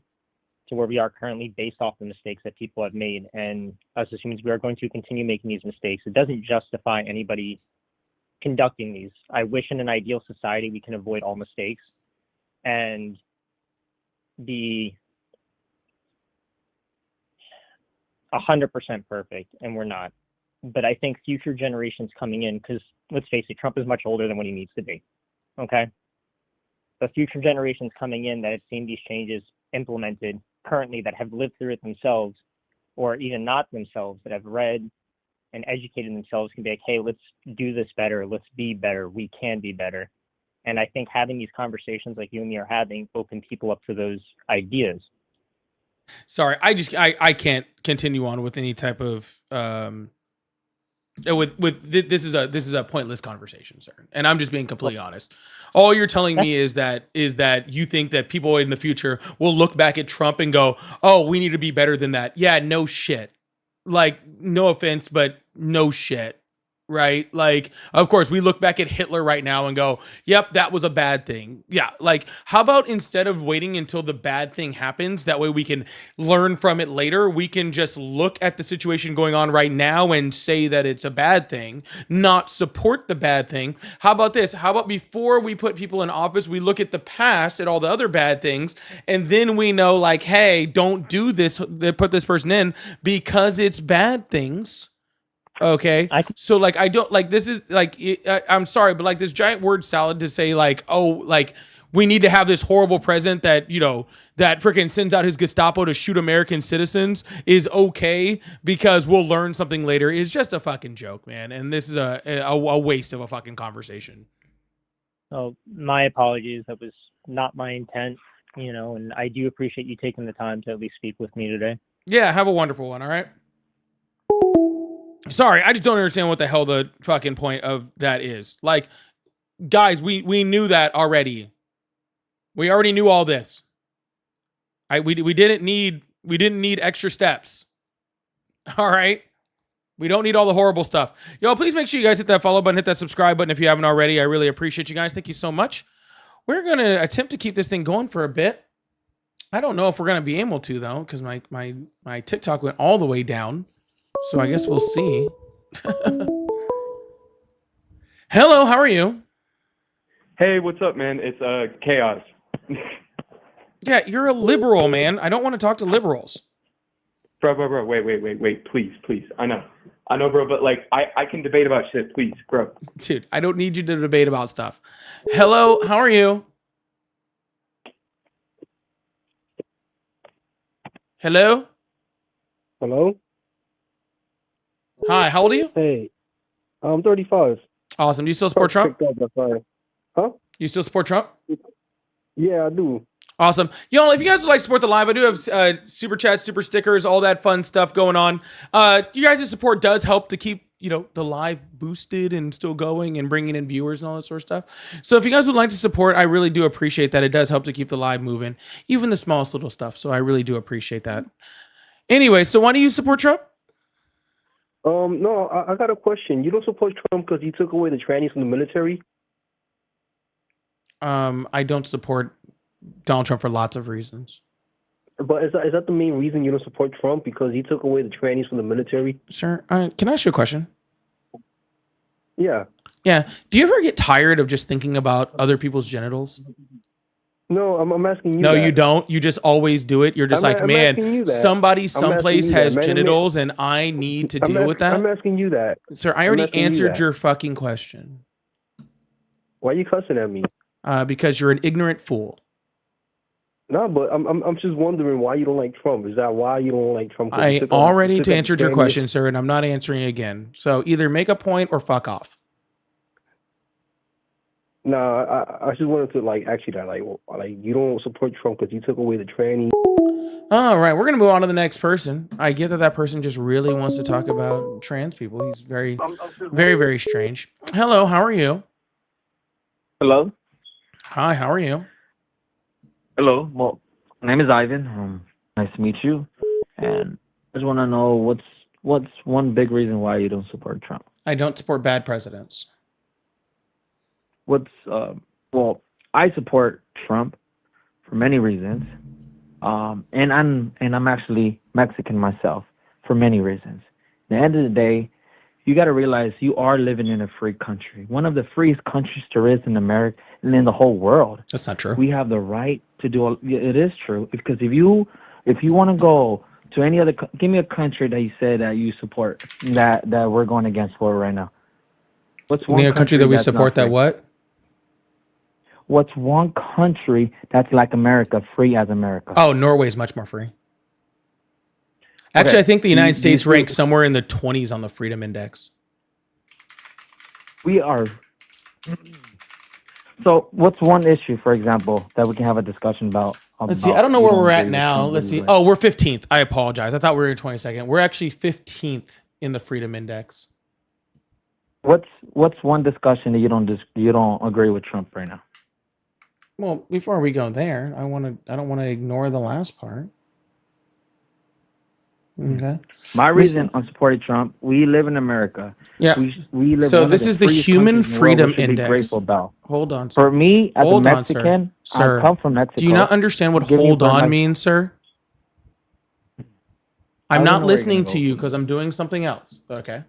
Speaker 12: to where we are currently, based off the mistakes that people have made. And us as humans, we are going to continue making these mistakes. It doesn't justify anybody conducting these. I wish in an ideal society we can avoid all mistakes and be 100% perfect, and we're not. But I think future generations coming in, because let's face it, Trump is much older than what he needs to be, okay? But future generations coming in that have seen these changes implemented currently, that have lived through it themselves, or even not themselves, that have read and educated themselves, can be like, hey, let's do this better. Let's be better. We can be better. And I think having these conversations like you and me are having open people up to those ideas.
Speaker 1: Sorry, I can't continue on with any type of this is a pointless conversation, sir. And I'm just being completely honest. All you're telling me is that you think that people in the future will look back at Trump and go, "Oh, we need to be better than that." Yeah, no shit. Like, no offense, but no shit. Right? Like, of course, we look back at Hitler right now and go, yep, that was a bad thing. Yeah. Like, how about instead of waiting until the bad thing happens, that way we can learn from it later, we can just look at the situation going on right now and say that it's a bad thing, not support the bad thing. How about this? How about before we put people in office, we look at the past, at all the other bad things, and then we know, like, hey, don't do this, put this person in because it's bad things. Okay, so like I don't like this is like I'm sorry, but like this giant word salad to say like, oh, like we need to have this horrible president that that freaking sends out his Gestapo to shoot American citizens is okay because we'll learn something later is just a fucking joke, man. And this is a waste of a fucking conversation.
Speaker 12: Oh, my apologies. That was not my intent, and I do appreciate you taking the time to at least speak with me today.
Speaker 1: Yeah, have a wonderful one. All right. Sorry, I just don't understand what the hell the fucking point of that is. Like, guys, we knew that already. We already knew all this. We didn't need extra steps. All right. We don't need all the horrible stuff. Yo, please make sure you guys hit that follow button, hit that subscribe button if you haven't already. I really appreciate you guys. Thank you so much. We're gonna attempt to keep this thing going for a bit. I don't know if we're gonna be able to though, because my TikTok went all the way down. So I guess we'll see. Hello, how are you?
Speaker 13: Hey, what's up, man? It's Chaos.
Speaker 1: Yeah, you're a liberal, man. I don't want to talk to liberals.
Speaker 13: Bro, wait, please. I know, bro, but like I can debate about shit, please, bro.
Speaker 1: Dude, I don't need you to debate about stuff. Hello, how are you? Hello?
Speaker 14: Hello?
Speaker 1: Hi, how old are you?
Speaker 14: Hey, I'm 35.
Speaker 1: Awesome. Do you still support Trump?
Speaker 14: Huh?
Speaker 1: You still support Trump?
Speaker 14: Yeah, I do.
Speaker 1: Awesome. Y'all, if you guys would like to support the live, I do have super chats, super stickers, all that fun stuff going on. You guys' support does help to keep, the live boosted and still going and bringing in viewers and all that sort of stuff. So if you guys would like to support, I really do appreciate that. It does help to keep the live moving, even the smallest little stuff. So I really do appreciate that. Anyway, so why do you support Trump?
Speaker 14: No, I got a question. You don't support Trump because he took away the trannies from the military?
Speaker 1: I don't support Donald Trump for lots of reasons.
Speaker 14: But is that the main reason you don't support Trump? Because he took away the trannies from the military?
Speaker 1: Sir, can I ask you a question?
Speaker 14: Yeah.
Speaker 1: Yeah. Do you ever get tired of just thinking about other people's genitals?
Speaker 14: No, I'm asking you.
Speaker 1: No,
Speaker 14: that.
Speaker 1: you don't. You just always do it. You're just
Speaker 14: I'm
Speaker 1: man,
Speaker 14: asking you that.
Speaker 1: somebody
Speaker 14: I'm
Speaker 1: someplace
Speaker 14: asking you
Speaker 1: has
Speaker 14: that.
Speaker 1: genitals and I need to deal with that.
Speaker 14: I'm asking you that.
Speaker 1: Sir, I
Speaker 14: I'm
Speaker 1: already
Speaker 14: asking you
Speaker 1: answered
Speaker 14: that.
Speaker 1: your fucking question.
Speaker 14: Why are you cussing at me?
Speaker 1: Because you're an ignorant fool.
Speaker 14: No, but I'm just wondering why you don't like Trump. Is that why you don't like Trump? 'Cause he
Speaker 1: I
Speaker 14: took
Speaker 1: already
Speaker 14: took out the
Speaker 1: answered your
Speaker 14: trannies?
Speaker 1: question, sir, and I'm not answering again. So either make a point or fuck off.
Speaker 14: No, I just wanted to ask you that you don't support Trump because he took away the trannies.
Speaker 1: All right, we're gonna move on to the next person. I get that person just really wants to talk about trans people. He's very, very, very strange. Hello, how are you?
Speaker 15: Hello.
Speaker 1: Hi, how are you?
Speaker 15: Hello. Well, my name is Ivan. Nice to meet you. And I just want to know what's one big reason why you don't support Trump.
Speaker 1: I don't support bad presidents.
Speaker 15: Well, I support Trump for many reasons. And I'm actually Mexican myself for many reasons. At the end of the day, you got to realize you are living in a free country, one of the freest countries there is in America and in the whole world.
Speaker 1: That's not true.
Speaker 15: We have the right to do. It is true, because if you want to go to any other, give me a country that you say that you support that we're going against war right now. What's one
Speaker 1: country that we
Speaker 15: that's not
Speaker 1: support that
Speaker 15: free?
Speaker 1: what?
Speaker 15: What's one country that's like America, free as America?
Speaker 1: Oh, Norway's much more free. Actually,
Speaker 15: Okay.
Speaker 1: I think the
Speaker 15: Do you
Speaker 1: United States
Speaker 15: see-
Speaker 1: ranks somewhere in the 20s on the Freedom Index.
Speaker 15: We are. So, what's one issue, for example, that we can have a discussion about?
Speaker 1: Let's see. I don't know where we're at
Speaker 15: agree with
Speaker 1: now.
Speaker 15: Trump
Speaker 1: Let's see.
Speaker 15: anyway?
Speaker 1: Oh, we're 15th. I apologize. I thought we were in 22nd. We're actually 15th in the Freedom Index.
Speaker 15: What's one discussion that you don't agree with Trump right now?
Speaker 1: Well, before we go there, I don't want to ignore the last part. Okay.
Speaker 15: My reason on supporting Trump: we live in America.
Speaker 1: Yeah.
Speaker 15: We live.
Speaker 1: So
Speaker 15: one of
Speaker 1: this is the
Speaker 15: freest
Speaker 1: Human
Speaker 15: countries in the world.
Speaker 1: Freedom
Speaker 15: We should be
Speaker 1: Index.
Speaker 15: grateful about.
Speaker 1: Hold on, sir.
Speaker 15: For me, as
Speaker 1: Hold
Speaker 15: a
Speaker 1: on, sir.
Speaker 15: Mexican,
Speaker 1: Sir,
Speaker 15: I come from Mexico.
Speaker 1: Do you not understand what
Speaker 15: Give me
Speaker 1: hold
Speaker 15: one
Speaker 1: on
Speaker 15: life.
Speaker 1: means, sir?
Speaker 15: I
Speaker 1: I'm
Speaker 15: don't
Speaker 1: not
Speaker 15: know where you're
Speaker 1: listening
Speaker 15: gonna
Speaker 1: to
Speaker 15: go.
Speaker 1: you because I'm doing something else. Okay.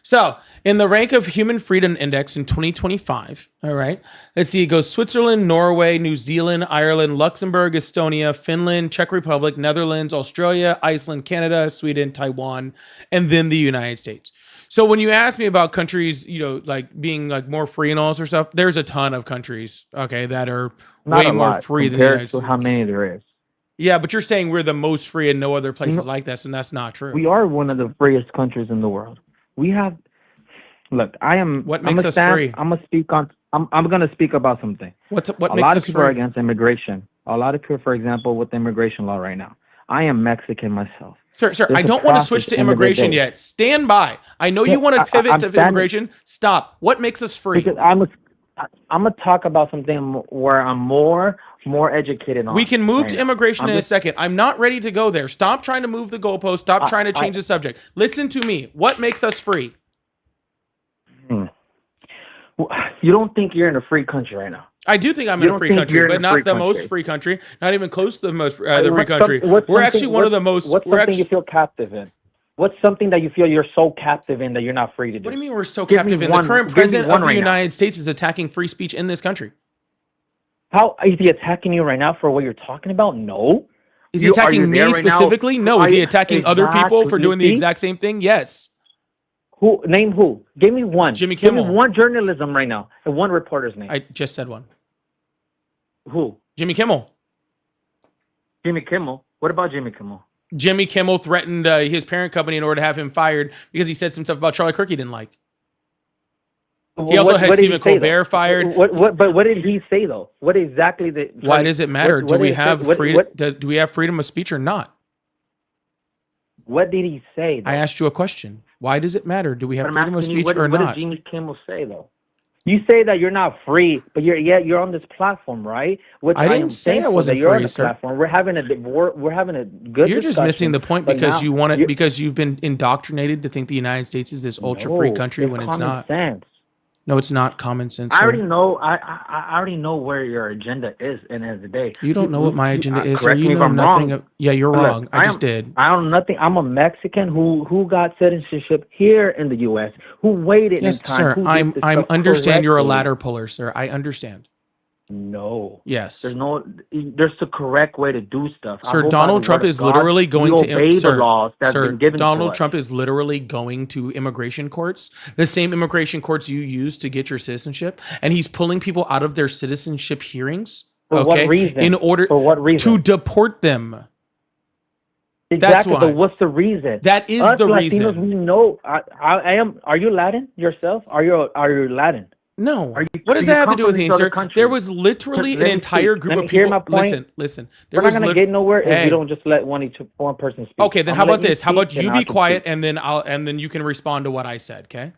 Speaker 1: So, in the rank of Human Freedom Index in 2025, all right, let's see, it goes Switzerland, Norway, New Zealand, Ireland, Luxembourg, Estonia, Finland, Czech Republic, Netherlands, Australia, Iceland, Canada, Sweden, Taiwan, and then the United States. So, when you ask me about countries, like being like more free and all this sort of stuff, there's a ton of countries, okay, that are
Speaker 15: Not
Speaker 1: way
Speaker 15: a
Speaker 1: more
Speaker 15: lot
Speaker 1: free than the
Speaker 15: compared
Speaker 1: United
Speaker 15: to
Speaker 1: States.
Speaker 15: how many there is.
Speaker 1: Yeah, but you're saying we're the most free and no other places
Speaker 15: No.
Speaker 1: like this, and that's not true.
Speaker 15: We are one of the freest countries in the world. We have. Look,
Speaker 1: What makes us free?
Speaker 15: I'm gonna speak on. I'm gonna speak about something.
Speaker 1: What
Speaker 15: A
Speaker 1: makes
Speaker 15: lot
Speaker 1: us
Speaker 15: of people are
Speaker 1: free?
Speaker 15: against immigration. A lot of people, for example, with the immigration law right now. I am Mexican myself.
Speaker 1: Sir,
Speaker 15: There's
Speaker 1: I
Speaker 15: a
Speaker 1: don't want to switch
Speaker 15: process
Speaker 1: to
Speaker 15: end of the
Speaker 1: immigration
Speaker 15: day.
Speaker 1: yet. Stand by. I know
Speaker 15: Yeah,
Speaker 1: you want to pivot
Speaker 15: I'm
Speaker 1: to
Speaker 15: standing-
Speaker 1: immigration. Stop. What makes us free?
Speaker 15: Because I'm gonna talk about something where I'm more educated on.
Speaker 1: We can move
Speaker 15: right
Speaker 1: to
Speaker 15: now.
Speaker 1: immigration
Speaker 15: I'm
Speaker 1: in a
Speaker 15: just-
Speaker 1: second. I'm not ready to go there. Stop trying to move the goalpost. Stop trying to change the subject. Listen to me. What makes us free?
Speaker 15: You don't think you're in a free country right now?
Speaker 1: I do think I'm
Speaker 15: You
Speaker 1: in a
Speaker 15: don't
Speaker 1: free
Speaker 15: think
Speaker 1: country,
Speaker 15: you're in
Speaker 1: but
Speaker 15: a
Speaker 1: not
Speaker 15: free
Speaker 1: the most
Speaker 15: country?
Speaker 1: free country. Not even close to the most the free
Speaker 15: What's
Speaker 1: country.
Speaker 15: what's
Speaker 1: We're actually
Speaker 15: something-
Speaker 1: one of the
Speaker 15: what's-
Speaker 1: most.
Speaker 15: What's
Speaker 1: We're
Speaker 15: something
Speaker 1: actually.
Speaker 15: you feel captive in? What's something that you feel you're so captive in that you're not free to do?
Speaker 1: What do you mean we're so
Speaker 15: Give me
Speaker 1: captive in?
Speaker 15: one-
Speaker 1: The current
Speaker 15: give me
Speaker 1: president
Speaker 15: one
Speaker 1: of the
Speaker 15: right now.
Speaker 1: United States is attacking free speech in this country.
Speaker 15: How is he attacking you right now for what you're talking about? No.
Speaker 1: Is he
Speaker 15: Are
Speaker 1: attacking
Speaker 15: you
Speaker 1: me
Speaker 15: there right now?
Speaker 1: specifically? No. Is he attacking other people for
Speaker 15: Exactly.
Speaker 1: doing the
Speaker 15: See?
Speaker 1: exact same thing? Yes.
Speaker 15: Who? Name who? Give me one.
Speaker 1: Jimmy
Speaker 15: Give me
Speaker 1: Kimmel.
Speaker 15: one journalism right now and one reporter's name.
Speaker 1: I just said one.
Speaker 15: Who?
Speaker 1: Jimmy Kimmel.
Speaker 15: Jimmy Kimmel. What about Jimmy Kimmel?
Speaker 1: Jimmy Kimmel threatened his parent company in order to have him fired because he said some stuff about Charlie Kirk he didn't like. He also
Speaker 15: What
Speaker 1: had
Speaker 15: did he
Speaker 1: Stephen
Speaker 15: say,
Speaker 1: Colbert
Speaker 15: though?
Speaker 1: fired.
Speaker 15: But what did he say though? What exactly did?
Speaker 1: Why does it matter?
Speaker 15: What
Speaker 1: Do we
Speaker 15: did he say?
Speaker 1: have
Speaker 15: What-
Speaker 1: freedom?
Speaker 15: what-
Speaker 1: Do we have freedom of speech or not?
Speaker 15: What did he say? Though?
Speaker 1: I asked you a question. Why does it matter? Do we have
Speaker 15: But I'm
Speaker 1: freedom of
Speaker 15: asking you,
Speaker 1: speech
Speaker 15: what,
Speaker 1: or
Speaker 15: what
Speaker 1: not?
Speaker 15: did Jimmy Kimmel say though? You say that you're not free, but you're on this platform, right? Which
Speaker 1: I didn't
Speaker 15: am
Speaker 1: say I
Speaker 15: thankful
Speaker 1: wasn't
Speaker 15: that you're on
Speaker 1: free,
Speaker 15: the
Speaker 1: sir.
Speaker 15: platform. We're having a good.
Speaker 1: You're just missing the point
Speaker 15: but
Speaker 1: because
Speaker 15: now
Speaker 1: you want it
Speaker 15: you-
Speaker 1: because you've been indoctrinated to think the United States is this ultra-free
Speaker 15: No,
Speaker 1: country
Speaker 15: it's
Speaker 1: when it's
Speaker 15: common
Speaker 1: not.
Speaker 15: sense.
Speaker 1: No, it's not common sense.
Speaker 15: I
Speaker 1: Sir.
Speaker 15: already know. I already know where your agenda is, and at the end of the day,
Speaker 1: You don't know what my agenda is, sir.
Speaker 15: correct
Speaker 1: You
Speaker 15: me if
Speaker 1: know
Speaker 15: I'm
Speaker 1: nothing.
Speaker 15: wrong.
Speaker 1: Yeah, you're
Speaker 15: Look,
Speaker 1: wrong. I just did.
Speaker 15: I don't nothing. I'm a Mexican who got citizenship here in the U.S. Who waited
Speaker 1: Yes,
Speaker 15: in time.
Speaker 1: sir.
Speaker 15: who did
Speaker 1: I'm
Speaker 15: the
Speaker 1: I
Speaker 15: stuff
Speaker 1: understand you're a
Speaker 15: correctly.
Speaker 1: ladder puller, sir. I understand.
Speaker 15: No.
Speaker 1: Yes.
Speaker 15: There's the correct way to do stuff. I
Speaker 1: Sir,
Speaker 15: go by
Speaker 1: Donald
Speaker 15: the
Speaker 1: Trump
Speaker 15: word of
Speaker 1: is
Speaker 15: God.
Speaker 1: literally going
Speaker 15: We
Speaker 1: to
Speaker 15: obey
Speaker 1: sir,
Speaker 15: the laws that's
Speaker 1: sir,
Speaker 15: been given
Speaker 1: Donald
Speaker 15: to us.
Speaker 1: Trump is literally going to immigration courts, the same immigration courts you use to get your citizenship, and he's pulling people out of their citizenship hearings.
Speaker 15: For what
Speaker 1: okay,
Speaker 15: reason?
Speaker 1: in order
Speaker 15: For what reason?
Speaker 1: to deport them.
Speaker 15: Exactly,
Speaker 1: That's why.
Speaker 15: but what's the reason?
Speaker 1: That is
Speaker 15: Us
Speaker 1: the
Speaker 15: Latinos,
Speaker 1: reason.
Speaker 15: We know. I am. Are you Latin yourself? Are you Latin?
Speaker 1: No.
Speaker 15: Are you,
Speaker 1: What does
Speaker 15: you
Speaker 1: that have to
Speaker 15: come
Speaker 1: do with
Speaker 15: from these
Speaker 1: me,
Speaker 15: other
Speaker 1: sir?
Speaker 15: countries?
Speaker 1: There was literally
Speaker 15: Let
Speaker 1: an
Speaker 15: me
Speaker 1: entire
Speaker 15: speak.
Speaker 1: group
Speaker 15: Let
Speaker 1: of
Speaker 15: me hear
Speaker 1: people.
Speaker 15: my point.
Speaker 1: Listen.
Speaker 15: We're not gonna get nowhere if you don't just let one person speak.
Speaker 1: Okay, then
Speaker 15: I'm
Speaker 1: how
Speaker 15: gonna
Speaker 1: about
Speaker 15: let you
Speaker 1: this? How about
Speaker 15: speak,
Speaker 1: you
Speaker 15: and I
Speaker 1: be
Speaker 15: can
Speaker 1: quiet
Speaker 15: speak.
Speaker 1: and then you can respond to what I said, okay?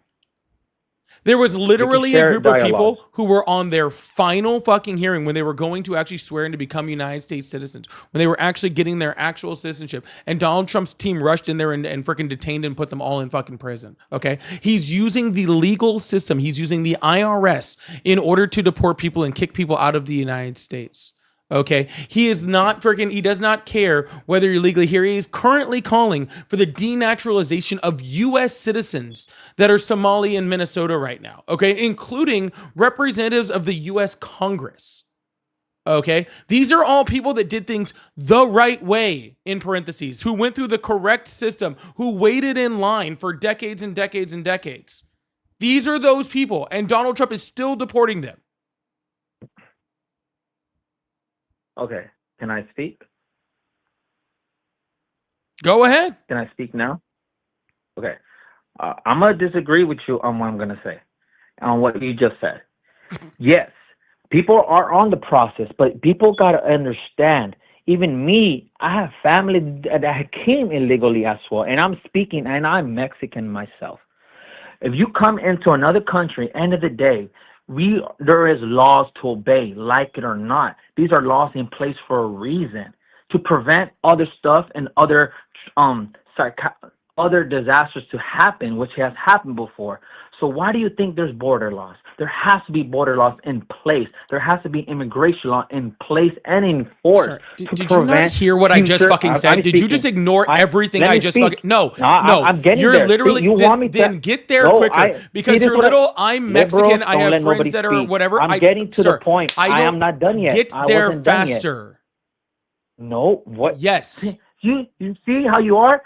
Speaker 1: There was literally a
Speaker 15: share
Speaker 1: group of
Speaker 15: dialogue.
Speaker 1: people who were on their final fucking hearing when they were going to actually swear in to become United States citizens, when they were actually getting their actual citizenship. And Donald Trump's team rushed in there and freaking detained and put them all in fucking prison. Okay? He's using the legal system. He's using the IRS in order to deport people and kick people out of the United States. Okay, he is not freaking, he does not care whether you're legally here. He is currently calling for the denaturalization of U.S. citizens that are Somali in Minnesota right now, okay, including representatives of the U.S. Congress. Okay, these are all people that did things the right way, in parentheses, who went through the correct system, who waited in line for decades and decades and decades. These are those people, and Donald Trump is still deporting them.
Speaker 15: Okay, can I speak?
Speaker 1: Go ahead.
Speaker 15: Can I speak now? Okay, I'm gonna disagree with you on what I'm gonna say, on what you just said. Yes, people are on the process, but people gotta understand. Even me, I have family that came illegally as well, and I'm speaking, and I'm Mexican myself. If you come into another country, end of the day, there is laws to obey, like it or not. These are laws in place for a reason, to prevent other stuff and other disasters to happen, which has happened before. So why do you think there's border laws? There has to be border laws in place. There has to be immigration law in place and enforced.
Speaker 1: Sir, did you not hear what I just
Speaker 15: future-
Speaker 1: fucking said?
Speaker 15: I'm
Speaker 1: Did you just
Speaker 15: speaking.
Speaker 1: ignore everything
Speaker 15: let
Speaker 1: I
Speaker 15: me
Speaker 1: just
Speaker 15: speak.
Speaker 1: fucking... No,
Speaker 15: I'm getting
Speaker 1: you're
Speaker 15: there.
Speaker 1: literally...
Speaker 15: See, you
Speaker 1: then,
Speaker 15: want me to...
Speaker 1: then get there
Speaker 15: No,
Speaker 1: quicker. Because
Speaker 15: see,
Speaker 1: you're
Speaker 15: this is what
Speaker 1: little, I'm
Speaker 15: Let bros
Speaker 1: Mexican, I
Speaker 15: don't
Speaker 1: have
Speaker 15: let
Speaker 1: friends
Speaker 15: nobody
Speaker 1: that are
Speaker 15: speak.
Speaker 1: whatever.
Speaker 15: I'm getting to
Speaker 1: sir,
Speaker 15: the point. I am not done yet.
Speaker 1: Get
Speaker 15: I
Speaker 1: there
Speaker 15: wasn't done yet.
Speaker 1: faster.
Speaker 15: No, what?
Speaker 1: Yes.
Speaker 15: You see how you are?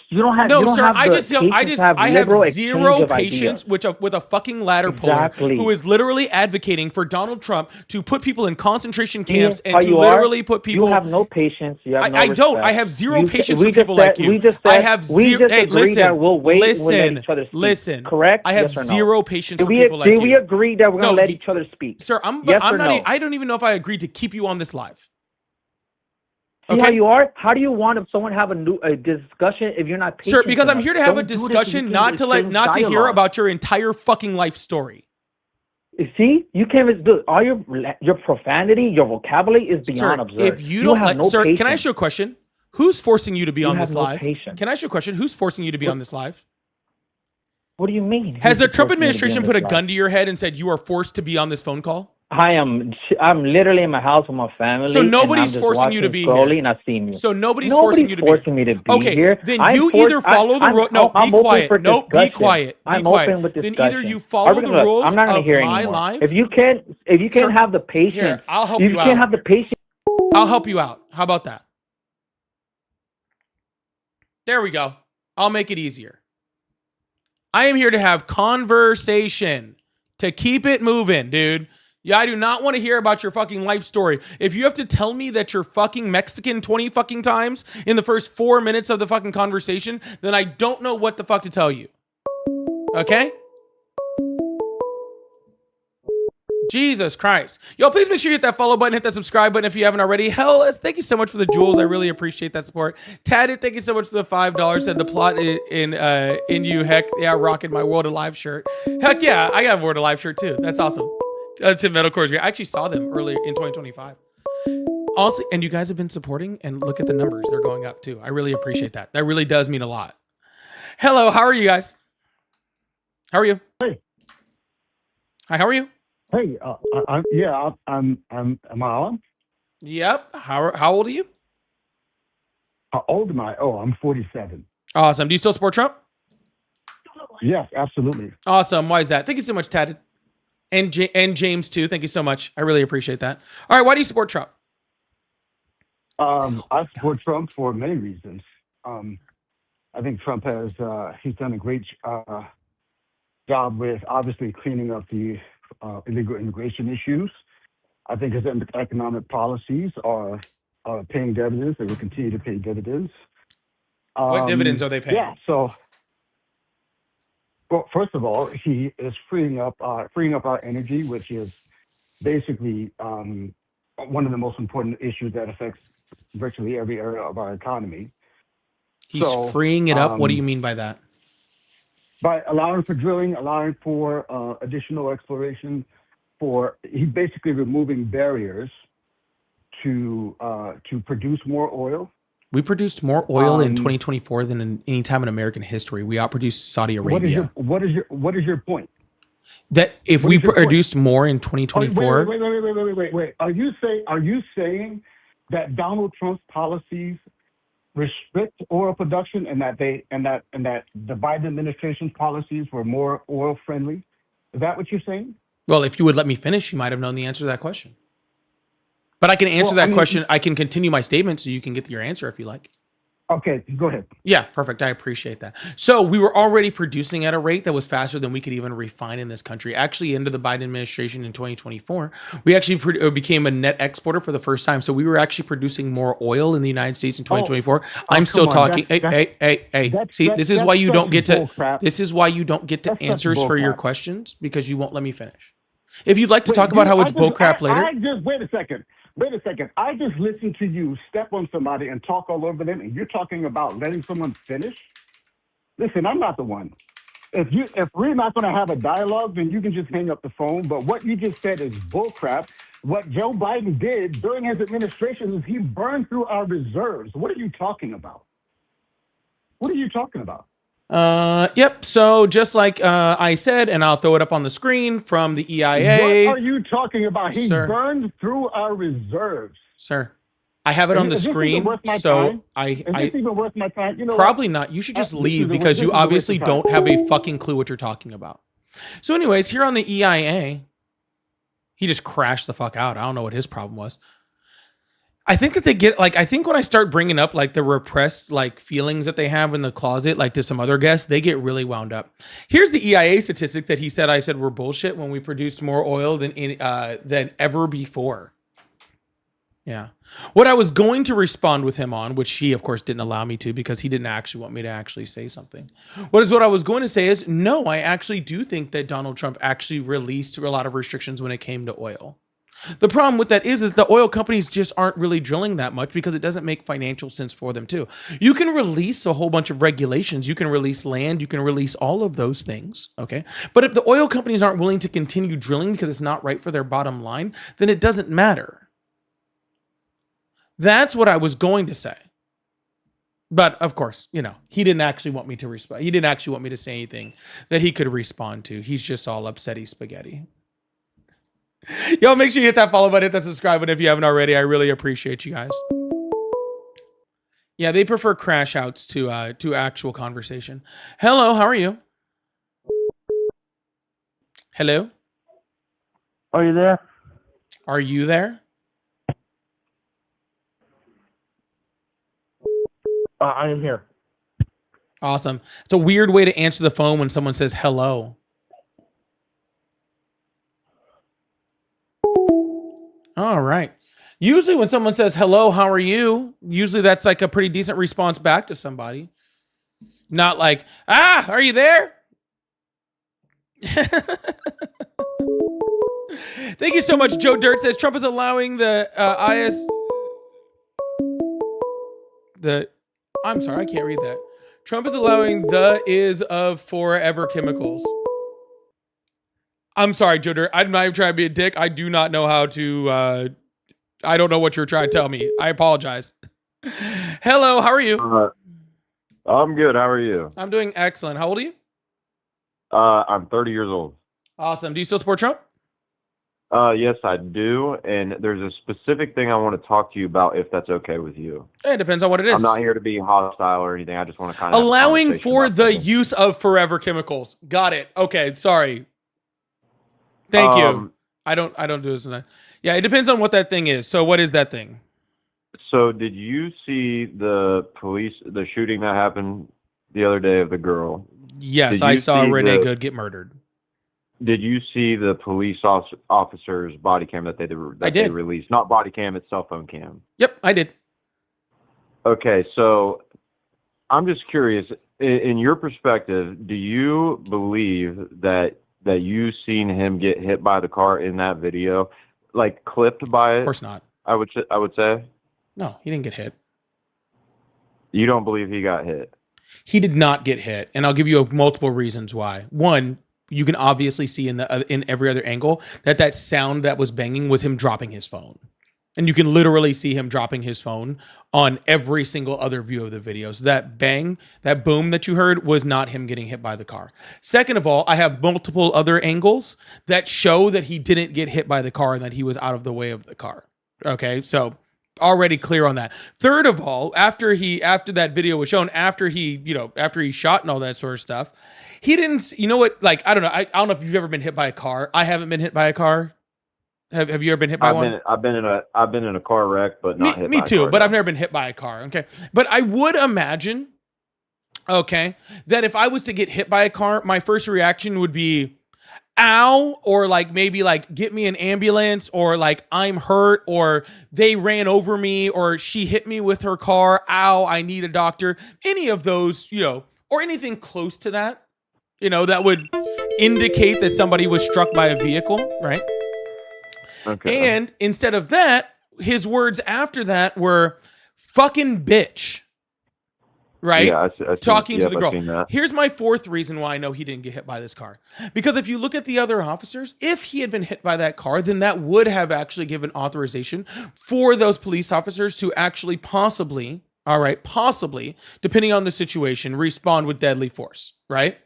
Speaker 15: You don't have.
Speaker 1: No,
Speaker 15: you don't
Speaker 1: sir.
Speaker 15: have
Speaker 1: I
Speaker 15: the
Speaker 1: just
Speaker 15: patience to
Speaker 1: I have
Speaker 15: liberal
Speaker 1: zero
Speaker 15: exchange of
Speaker 1: patience
Speaker 15: ideas.
Speaker 1: with a fucking ladder puller
Speaker 15: Exactly.
Speaker 1: who is literally advocating for Donald Trump to put people in concentration
Speaker 15: See
Speaker 1: camps
Speaker 15: how
Speaker 1: and to
Speaker 15: you
Speaker 1: literally
Speaker 15: are?
Speaker 1: put people.
Speaker 15: You have no patience. You have no
Speaker 1: I don't.
Speaker 15: respect.
Speaker 1: I have zero
Speaker 15: You-
Speaker 1: patience
Speaker 15: we
Speaker 1: with
Speaker 15: just
Speaker 1: people
Speaker 15: said-
Speaker 1: like you.
Speaker 15: We just
Speaker 1: I
Speaker 15: said-
Speaker 1: have
Speaker 15: we
Speaker 1: zero.
Speaker 15: just
Speaker 1: Hey,
Speaker 15: agreed
Speaker 1: listen.
Speaker 15: that we'll wait and we'll let
Speaker 1: listen.
Speaker 15: each other speak.
Speaker 1: Listen.
Speaker 15: Correct?
Speaker 1: I have
Speaker 15: Yes or no?
Speaker 1: zero patience
Speaker 15: Did
Speaker 1: with
Speaker 15: we,
Speaker 1: people like
Speaker 15: did we
Speaker 1: you.
Speaker 15: agree that we're gonna
Speaker 1: No,
Speaker 15: let each other speak?
Speaker 1: Sir,
Speaker 15: Yes
Speaker 1: I'm
Speaker 15: or
Speaker 1: not.
Speaker 15: no?
Speaker 1: I don't even know if I agreed to keep you on this live.
Speaker 15: See how you are? How do you want if someone have a discussion if you're not patient?
Speaker 1: Sir, because I'm
Speaker 15: enough?
Speaker 1: here to have a
Speaker 15: Don't do this if
Speaker 1: discussion,
Speaker 15: you
Speaker 1: not
Speaker 15: can't
Speaker 1: to let,
Speaker 15: exchange
Speaker 1: not to hear
Speaker 15: dialogue.
Speaker 1: about your entire fucking life story.
Speaker 15: You see, you can't even do all your profanity, your vocabulary is beyond
Speaker 1: Sir,
Speaker 15: absurd.
Speaker 1: if you don't
Speaker 15: have
Speaker 1: like,
Speaker 15: no
Speaker 1: sir,
Speaker 15: patience.
Speaker 1: can I ask you a question? Who's forcing you to be
Speaker 15: You
Speaker 1: on
Speaker 15: have
Speaker 1: this
Speaker 15: no
Speaker 1: live?
Speaker 15: patience.
Speaker 1: Can I ask you a question? Who's forcing you to be on this live?
Speaker 15: What do you mean?
Speaker 1: Has the
Speaker 15: Who's
Speaker 1: Trump
Speaker 15: forcing me to be
Speaker 1: administration
Speaker 15: on
Speaker 1: put a
Speaker 15: this
Speaker 1: gun
Speaker 15: live?
Speaker 1: to your head and said you are forced to be on this phone call?
Speaker 15: I'm literally in my house with my family.
Speaker 1: So
Speaker 15: and
Speaker 1: nobody's
Speaker 15: I'm just
Speaker 1: forcing you to
Speaker 15: watching
Speaker 1: be
Speaker 15: scrolling
Speaker 1: here.
Speaker 15: And I've seen you.
Speaker 1: So nobody's forcing you to be here.
Speaker 15: forcing me to be
Speaker 1: Okay,
Speaker 15: here.
Speaker 1: then
Speaker 15: I'm
Speaker 1: you
Speaker 15: forced-
Speaker 1: either follow the
Speaker 15: I'm-
Speaker 1: rule. No,
Speaker 15: I'm
Speaker 1: be
Speaker 15: open
Speaker 1: quiet.
Speaker 15: for
Speaker 1: No, be
Speaker 15: discussion.
Speaker 1: quiet. Be
Speaker 15: I'm
Speaker 1: quiet.
Speaker 15: open with
Speaker 1: Then
Speaker 15: discussion.
Speaker 1: either you
Speaker 15: Are
Speaker 1: follow
Speaker 15: we
Speaker 1: the
Speaker 15: gonna- look,
Speaker 1: rules
Speaker 15: I'm not gonna
Speaker 1: of
Speaker 15: hear
Speaker 1: my
Speaker 15: anymore.
Speaker 1: live.
Speaker 15: If you can't
Speaker 1: Sir,
Speaker 15: have the patience,
Speaker 1: Here, I'll help
Speaker 15: if
Speaker 1: you
Speaker 15: you can't
Speaker 1: out.
Speaker 15: have the patience.
Speaker 1: I'll help you out. How about that? There we go. I'll make it easier. I am here to have conversation, to keep it moving, dude. Yeah, I do not want to hear about your fucking life story. If you have to tell me that you're fucking Mexican 20 fucking times in the first 4 minutes of the fucking conversation, then I don't know what the fuck to tell you. Okay? Jesus Christ. Y'all, please make sure you hit that follow button, hit that subscribe button if you haven't already. Hellas, thank you so much for the jewels. I really appreciate that support. Tadded, thank you so much for the $5. Said the plot in you. Heck yeah, rocking my World Alive shirt. Heck yeah, I got a World Alive shirt too. That's awesome. Tim Metalcore's great. I actually saw them earlier in 2025. Also, and you guys have been supporting, and look at the numbers. They're going up too. I really appreciate that. That really does mean a lot. Hello, how are you guys? How are you?
Speaker 16: Hey.
Speaker 1: Hi, how are you?
Speaker 16: Hey, am I on?
Speaker 1: Yep. How old are you?
Speaker 16: How old am I? Oh, I'm 47.
Speaker 1: Awesome. Do you still support Trump?
Speaker 16: Yes, absolutely.
Speaker 1: Awesome. Why is that? Thank you so much, Tadded. And James too. Thank you so much. I really appreciate that. All right. Why do you support Trump?
Speaker 16: I support Trump for many reasons. I think Trump has he's done a great job with obviously cleaning up the illegal immigration issues. I think his economic policies are paying dividends. They will continue to pay dividends.
Speaker 1: What dividends are they paying?
Speaker 16: Yeah. So, well, first of all, he is freeing up our energy, which is basically one of the most important issues that affects virtually every area of our economy.
Speaker 1: He's freeing it up. What do you mean by that?
Speaker 16: By allowing for drilling, allowing for additional exploration, he's basically removing barriers to produce more oil.
Speaker 1: We produced more oil in 2024 than in any time in American history. We outproduced Saudi Arabia.
Speaker 16: What is your point?
Speaker 1: That if we produced more in 2024,
Speaker 16: wait. Are you saying that Donald Trump's policies restrict oil production and that the Biden administration's policies were more oil friendly? Is that what you're saying?
Speaker 1: Well, if you would let me finish, you might have known the answer to that question. But I can answer question. I can continue my statement so you can get your answer if you like.
Speaker 16: Okay, go ahead.
Speaker 1: Yeah, perfect. I appreciate that. So we were already producing at a rate that was faster than we could even refine in this country. Actually, into the Biden administration in 2024, we actually became a net exporter for the first time. So we were actually producing more oil in the United States in 2024. I'm still talking. Hey. See, this is why you don't get to. This is why you don't get to answers for your questions, because you won't let me finish. If you'd like to talk about how it's bullcrap later.
Speaker 16: Wait a second. I just listened to you step on somebody and talk all over them, and you're talking about letting someone finish? Listen, I'm not the one. If we're not going to have a dialogue, then you can just hang up the phone. But what you just said is bullcrap. What Joe Biden did during his administration is he burned through our reserves. What are you talking about?
Speaker 1: Yep. So just like I said, and I'll throw it up on the screen from the EIA.
Speaker 16: What are you talking about? He burned through our reserves.
Speaker 1: Sir, I have it on the screen. So
Speaker 16: is this even worth my time? You know
Speaker 1: probably not. You should just leave because you obviously don't have a fucking clue what you're talking about. So anyways, here on the EIA, he just crashed the fuck out. I don't know what his problem was. I think that they get I think when I start bringing up the repressed feelings that they have in the closet, to some other guests, they get really wound up. Here's the EIA statistic that I said were bullshit when we produced more oil than ever before. Yeah. What I was going to respond with him on, which he of course didn't allow me to because he didn't actually want me to actually say something. What I was going to say is, no, I actually do think that Donald Trump actually released a lot of restrictions when it came to oil. The problem with that is the oil companies just aren't really drilling that much because it doesn't make financial sense for them to. You can release a whole bunch of regulations. You can release land. You can release all of those things. Okay. But if the oil companies aren't willing to continue drilling because it's not right for their bottom line, then it doesn't matter. That's what I was going to say. But of course, he didn't actually want me to respond. He didn't actually want me to say anything that he could respond to. He's just all upsetty spaghetti. Y'all make sure you hit that follow button, hit that subscribe button if you haven't already. I really appreciate you guys. Yeah, they prefer crash outs to actual conversation. Hello, how are you? Hello?
Speaker 17: Are you there?
Speaker 1: Are you there?
Speaker 17: I am here.
Speaker 1: Awesome. It's a weird way to answer the phone when someone says hello. All right. Usually when someone says, hello, how are you? Usually that's a pretty decent response back to somebody. Not are you there? Thank Thank you so much. Joe Dirt says Trump is allowing the I'm sorry, I can't read that. Trump is allowing the is of forever chemicals. I'm sorry, Joe Dirt. I'm not even trying to be a dick. I do not know how to, I don't know what you're trying to tell me. I apologize. Hello, how are you?
Speaker 18: I'm good. How are you?
Speaker 1: I'm doing excellent. How old are you?
Speaker 18: I'm 30 years old.
Speaker 1: Awesome. Do you still support Trump?
Speaker 18: Yes, I do. And there's a specific thing I want to talk to you about, if that's okay with you.
Speaker 1: It depends on what it is.
Speaker 18: I'm not here to be hostile or anything. I just want to kind of
Speaker 1: allowing for the use of forever chemicals. Got it. Okay. Sorry. Thank you. I don't do this. Yeah, it depends on what that thing is. So what is that thing?
Speaker 18: So did you see the shooting that happened the other day of the girl?
Speaker 1: Yes, I saw Renee Good get murdered.
Speaker 18: Did you see the police officer's body cam that they released? Not body cam, it's cell phone cam.
Speaker 1: Yep, I did.
Speaker 18: Okay, so I'm just curious, in your perspective, do you believe that you seen him get hit by the car in that video, like clipped by it?
Speaker 1: Of course not.
Speaker 18: I would say.
Speaker 1: No, he didn't get hit.
Speaker 18: You don't believe he got hit?
Speaker 1: He did not get hit, and I'll give you multiple reasons why. One, you can obviously see in every other angle that sound that was banging was him dropping his phone. And you can literally see him dropping his phone on every single other view of the video. So that bang, that boom that you heard was not him getting hit by the car. Second of all, I have multiple other angles that show that he didn't get hit by the car and that he was out of the way of the car. Okay, so already clear on that. Third of all, after that video was shown, after he shot and all that sort of stuff, he didn't, you know what, like, I don't know. I don't know if you've ever been hit by a car. I haven't been hit by a car. Have you ever been hit by one?
Speaker 18: I've been in a car wreck, but not hit by a car.
Speaker 1: Me too, but I've never been hit by a car. Okay. But I would imagine, okay, that if I was to get hit by a car, my first reaction would be, ow, or like maybe like get me an ambulance, or like I'm hurt, or they ran over me, or she hit me with her car, ow, I need a doctor. Any of those, or anything close to that, that would indicate that somebody was struck by a vehicle, right?
Speaker 18: Okay.
Speaker 1: And instead of that, his words after that were fucking bitch. Right?
Speaker 18: Yeah, I
Speaker 1: talking to the
Speaker 18: I've seen
Speaker 1: girl.
Speaker 18: that.
Speaker 1: Here's my fourth reason why I know he didn't get hit by this car. Because if you look at the other officers, if he had been hit by that car, then that would have actually given authorization for those police officers to actually possibly, depending on the situation, respond with deadly force, right?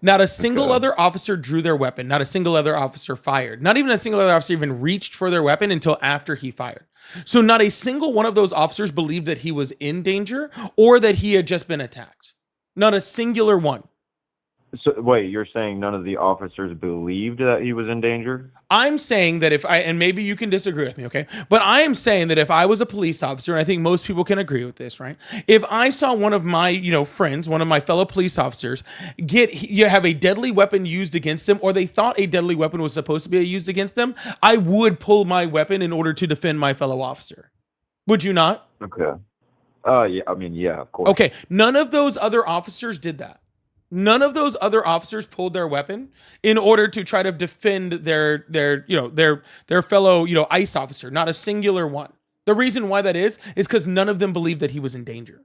Speaker 1: Not a single other officer drew their weapon. Not a single other officer fired. Not even a single other officer even reached for their weapon until after he fired. So not a single one of those officers believed that he was in danger or that he had just been attacked. Not a singular one.
Speaker 18: So wait, you're saying none of the officers believed that he was in danger?
Speaker 1: I'm saying that and maybe you can disagree with me, okay? But I am saying that if I was a police officer, and I think most people can agree with this, right? If I saw one of my, friends, one of my fellow police officers have a deadly weapon used against them, or they thought a deadly weapon was supposed to be used against them, I would pull my weapon in order to defend my fellow officer. Would you not?
Speaker 18: Okay. Yeah, I mean, yeah, of course.
Speaker 1: Okay, none of those other officers did that. None of those other officers pulled their weapon in order to try to defend their fellow, ICE officer. Not a singular one. The reason why that is because none of them believed that he was in danger.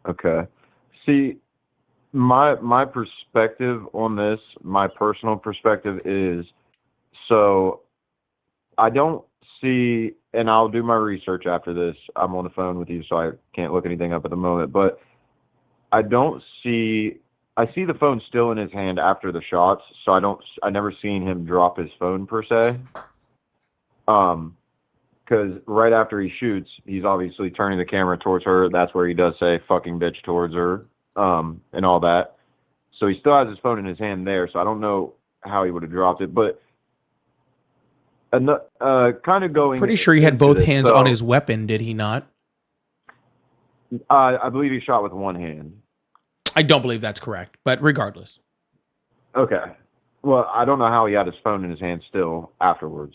Speaker 18: Okay. See, my perspective on this, my personal perspective is, so I don't see, and I'll do my research after this. I'm on the phone with you, so I can't look anything up at the moment, but I see the phone still in his hand after the shots, so I never seen him drop his phone per se. Because right after he shoots, he's obviously turning the camera towards her. That's where he does say fucking bitch towards her, and all that. So he still has his phone in his hand there, so I don't know how he would have dropped it, but kind of going.
Speaker 1: Pretty sure he had both hands on his weapon, did he not?
Speaker 18: I believe he shot with one hand.
Speaker 1: I don't believe that's correct, but regardless.
Speaker 18: Okay. Well, I don't know how he had his phone in his hand still afterwards,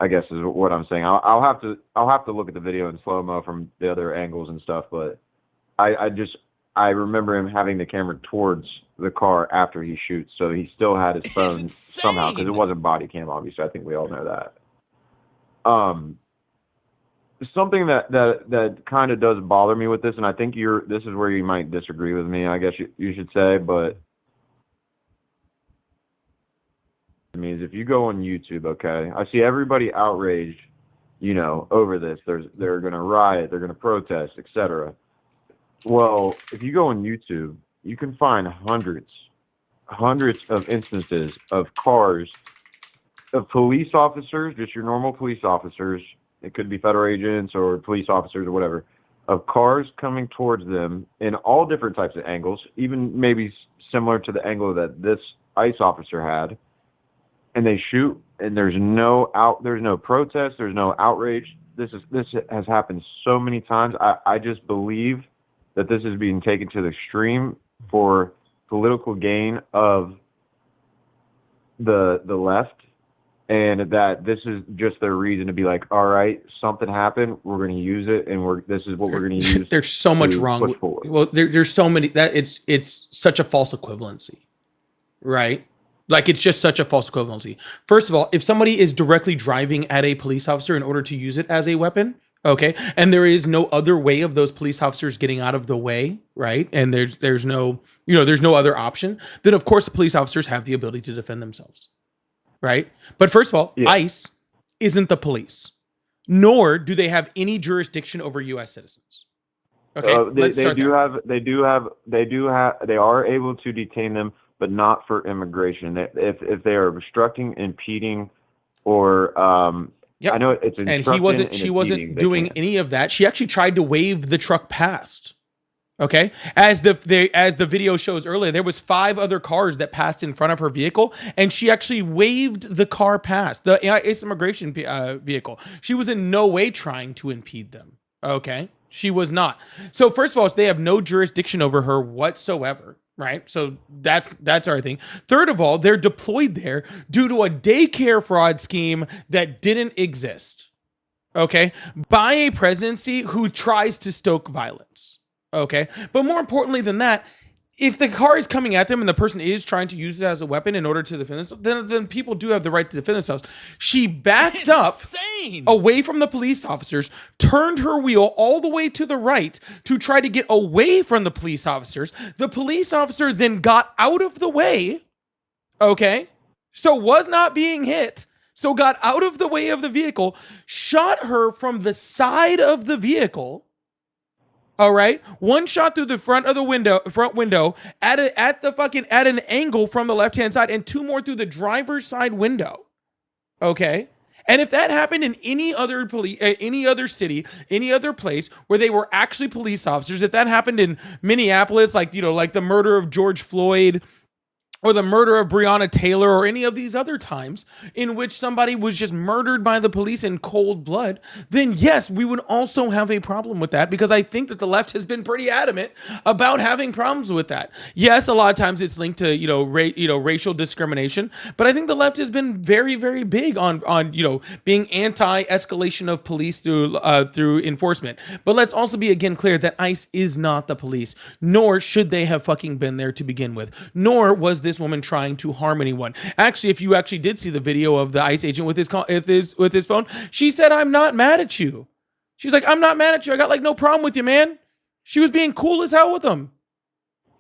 Speaker 18: I guess is what I'm saying. I'll have to look at the video in slow-mo from the other angles and stuff, but I I remember him having the camera towards the car after he shoots, so he still had his phone somehow, because it wasn't body cam, obviously. I think we all know that. Something that kind of does bother me with this, and I think this is where you might disagree with me, I guess you should say, but is if you go on YouTube, okay, I see everybody outraged, over this. They're going to riot, they're going to protest, etc. Well, if you go on YouTube, you can find hundreds of instances of cars, of police officers, just your normal police officers. It could be federal agents or police officers or whatever, of cars coming towards them in all different types of angles, even maybe similar to the angle that this ICE officer had. And they shoot, and there's no protest, there's no outrage. This has happened so many times. I just believe that this is being taken to the extreme for political gain of the left, and that this is just their reason to be like, all right, something happened, we're going to use it, and this is what we're going to use.
Speaker 1: There's so much wrong. Well, there's so many that it's such a false equivalency, right? Like, it's just such a false equivalency. First of all, if somebody is directly driving at a police officer in order to use it as a weapon, okay, and there is no other way of those police officers getting out of the way, right? And there's no other option, then of course the police officers have the ability to defend themselves, right? But first of all, ICE isn't the police, nor do they have any jurisdiction over U.S. citizens. Okay,
Speaker 18: they are able to detain them, but not for immigration. If they are obstructing, impeding, or I know it's
Speaker 1: and she wasn't doing any of that. She actually tried to wave the truck past. Okay, as the video shows earlier, there was 5 other cars that passed in front of her vehicle, and she actually waved the car past, the ICE immigration vehicle. She was in no way trying to impede them. Okay, she was not. So first of all, they have no jurisdiction over her whatsoever. Right. So that's our thing. Third of all, they're deployed there due to a daycare fraud scheme that didn't exist. Okay. By a presidency who tries to stoke violence. Okay. But more importantly than that, if the car is coming at them and the person is trying to use it as a weapon in order to defend themselves, then people do have the right to defend themselves. She backed up away from the police officers, turned her wheel all the way to the right to try to get away from the police officers. The police officer then got out of the way, okay? So was not being hit, so got out of the way of the vehicle, shot her from the side of the vehicle. All right, 1 shot through the front window at an angle from the left-hand side, and 2 more through the driver's side window. Okay, and if that happened in any other city, any other place where they were actually police officers, if that happened in Minneapolis, like the murder of George Floyd, or the murder of Breonna Taylor, or any of these other times in which somebody was just murdered by the police in cold blood, then yes, we would also have a problem with that, because I think that the left has been pretty adamant about having problems with that. Yes, a lot of times it's linked to racial discrimination, but I think the left has been very, very big on being anti-escalation of police through enforcement. But let's also be again clear that ICE is not the police, nor should they have fucking been there to begin with, nor was this woman trying to harm anyone. Actually, if you actually did see the video of the ICE agent with his phone, she said, "I'm not mad at you." She's like, "I'm not mad at you. I got no problem with you, man." She was being cool as hell with him.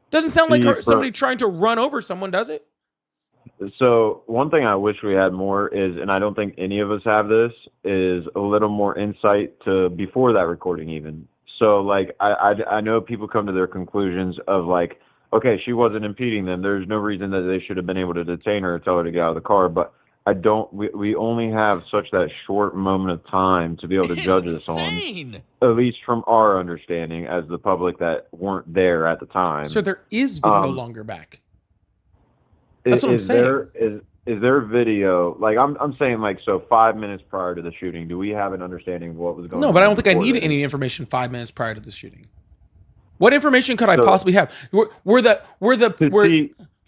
Speaker 1: Doesn't sound like somebody trying to run over someone, does it?
Speaker 18: So one thing I wish we had more is, and I don't think any of us have this, is a little more insight to before that recording even. So like I know people come to their conclusions of like, okay, she wasn't impeding them. There's no reason that they should have been able to detain her or tell her to get out of the car. But we only have such that short moment of time to be able to judge this on, at least from our understanding as the public that weren't there at the time.
Speaker 1: So there is video longer back. That's what I'm saying.
Speaker 18: Is there video, like I'm saying, like, so 5 minutes prior to the shooting, do we have an understanding of what was going on?
Speaker 1: No, but I don't think I need any information 5 minutes prior to the shooting. What information could I possibly have?
Speaker 18: To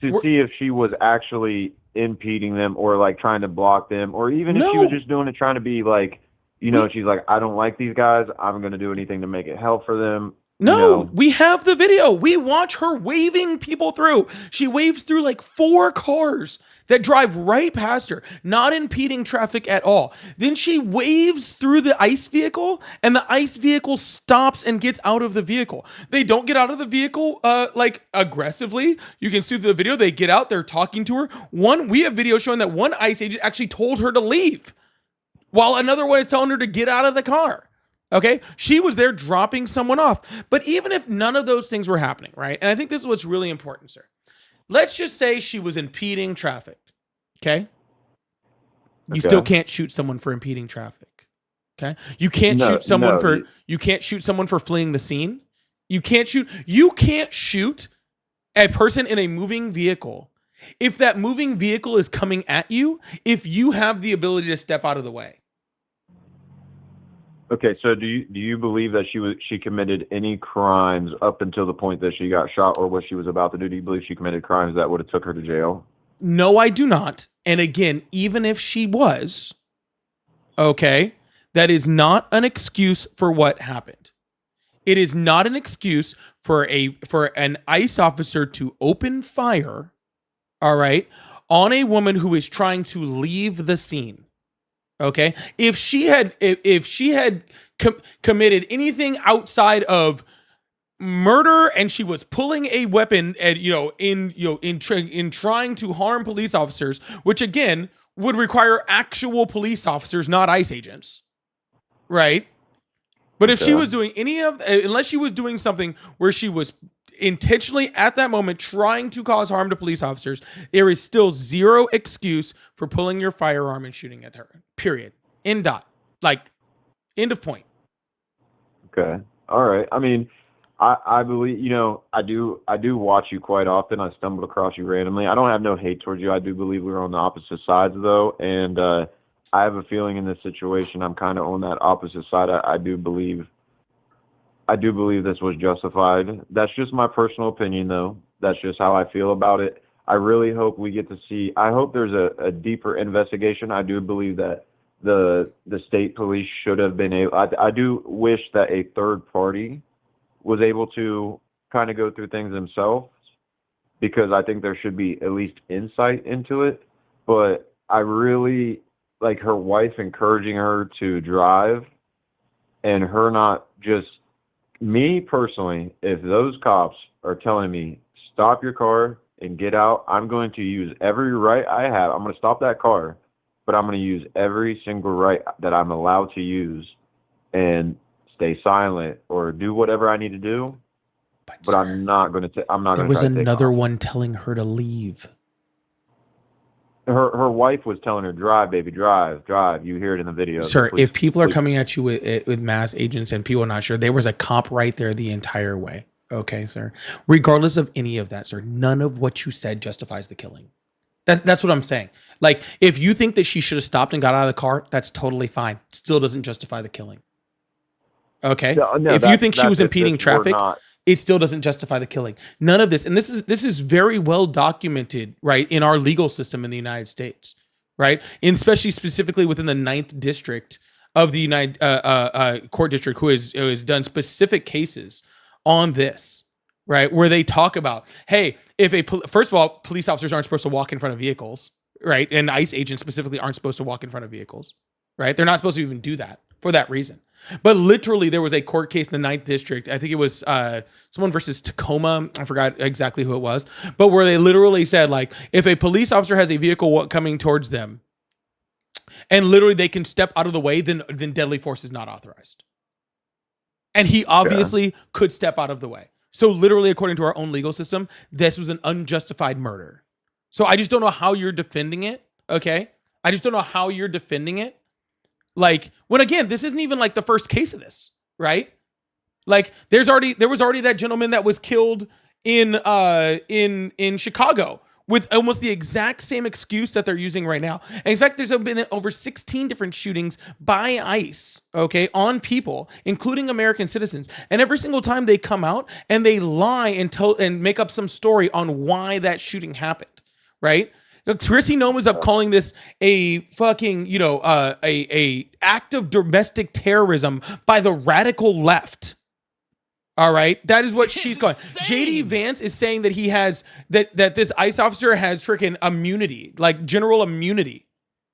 Speaker 18: see if she was actually impeding them or like trying to block them, or even if she was just doing it trying to be like, she's like, I don't like these guys, I'm going to do anything to make it hell for them.
Speaker 1: No, we have the video. We watch her waving people through. She waves through like 4 cars that drive right past her, not impeding traffic at all. Then she waves through the ICE vehicle, and the ICE vehicle stops and gets out of the vehicle. They don't get out of the vehicle like aggressively. You can see the video. They get out. They're talking to her. We have video showing that one ICE agent actually told her to leave, while another one is telling her to get out of the car. Okay, she was there dropping someone off. But even if none of those things were happening, right? And I think this is what's really important, sir. Let's just say she was impeding traffic. Okay? You still can't shoot someone for impeding traffic. Okay? You can't shoot someone for fleeing the scene. You can't shoot a person in a moving vehicle if that moving vehicle is coming at you, if you have the ability to step out of the way.
Speaker 18: Okay, so do you believe that she committed any crimes up until the point that she got shot, or what she was about to do? Do you believe she committed crimes that would have took her to jail?
Speaker 1: No, I do not. And again, even if she was, okay, that is not an excuse for what happened. It is not an excuse for an ICE officer to open fire, all right, on a woman who is trying to leave the scene. Okay, if she had committed anything outside of murder and she was pulling a weapon and in trying to harm police officers, which again would require actual police officers, not ICE agents, right? But if she was doing unless she was doing something where she was intentionally at that moment trying to cause harm to police officers, there is still zero excuse for pulling your firearm and shooting at her. Period. End dot. Like, end of point.
Speaker 18: Okay. All right. I mean, I believe, I do watch you quite often. I stumbled across you randomly. I don't have no hate towards you. I do believe we're on the opposite sides though. And I have a feeling in this situation, I'm kind of on that opposite side. I do believe this was justified. That's just my personal opinion, though. That's just how I feel about it. I really hope we get to see. I hope there's a deeper investigation. I do believe that the state police should have been able. I do wish that a third party was able to kind of go through things themselves, because I think there should be at least insight into it. But I really like her wife encouraging her to drive, and her not just. Me personally, if those cops are telling me, stop your car and get out, I'm going to use every right I have. I'm going to stop that car, but I'm going to use every single right that I'm allowed to use and stay silent or do whatever I need to do. But I'm not going to. I'm not.
Speaker 1: There was another one telling her to leave.
Speaker 18: Her wife was telling her, drive, baby, drive. You hear it in the video.
Speaker 1: Sir, if people are coming at you with mass agents and people are not sure, there was a cop right there the entire way. Okay, sir. Regardless of any of that, sir, none of what you said justifies the killing. That's what I'm saying. Like, if you think that she should have stopped and got out of the car, that's totally fine. Still doesn't justify the killing. Okay?
Speaker 18: No,
Speaker 1: if you think she was impeding traffic, it still doesn't justify the killing. None of this, and this is very well documented, right, in our legal system in the United States, right, and especially specifically within the 9th District of the United Court District, who has done specific cases on this, right, where they talk about, hey, first of all, police officers aren't supposed to walk in front of vehicles, right, and ICE agents specifically aren't supposed to walk in front of vehicles, right? They're not supposed to even do that for that reason. But literally, there was a court case in the 9th District. I think it was someone versus Tacoma. I forgot exactly who it was. But where they literally said, like, if a police officer has a vehicle coming towards them and literally they can step out of the way, then deadly force is not authorized. And he obviously could step out of the way. So literally, according to our own legal system, this was an unjustified murder. So I just don't know how you're defending it, okay? I just don't know how you're defending it. Like, when again, this isn't even like the first case of this, right? Like, there was already that gentleman that was killed in Chicago with almost the exact same excuse that they're using right now. And in fact, there's been over 16 different shootings by ICE, okay, on people, including American citizens. And every single time they come out and they lie and make up some story on why that shooting happened, right? Chrissy Nome is up calling this a fucking, a act of domestic terrorism by the radical left. All right, that is what she's going. JD Vance is saying that he has that this ICE officer has freaking immunity, like general immunity,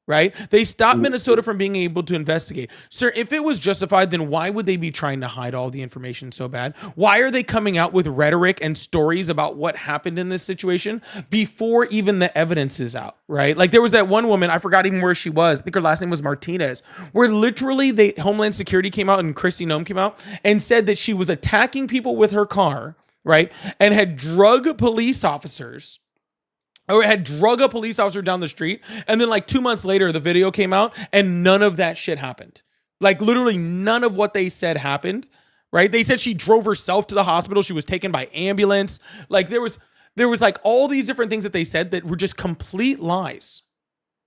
Speaker 1: right? They stopped Minnesota from being able to investigate. Sir, if it was justified, then why would they be trying to hide all the information so bad? Why are they coming out with rhetoric and stories about what happened in this situation before even the evidence is out, right? Like there was that one woman, I forgot even where she was. I think her last name was Martinez, where literally Homeland Security came out and Kristi Noem came out and said that she was attacking people with her car, right? And had drug police officers, or had drug a police officer down the street. And then like 2 months later, the video came out and none of that shit happened. Like literally none of what they said happened, right? They said she drove herself to the hospital. She was taken by ambulance. Like there was like all these different things that they said that were just complete lies,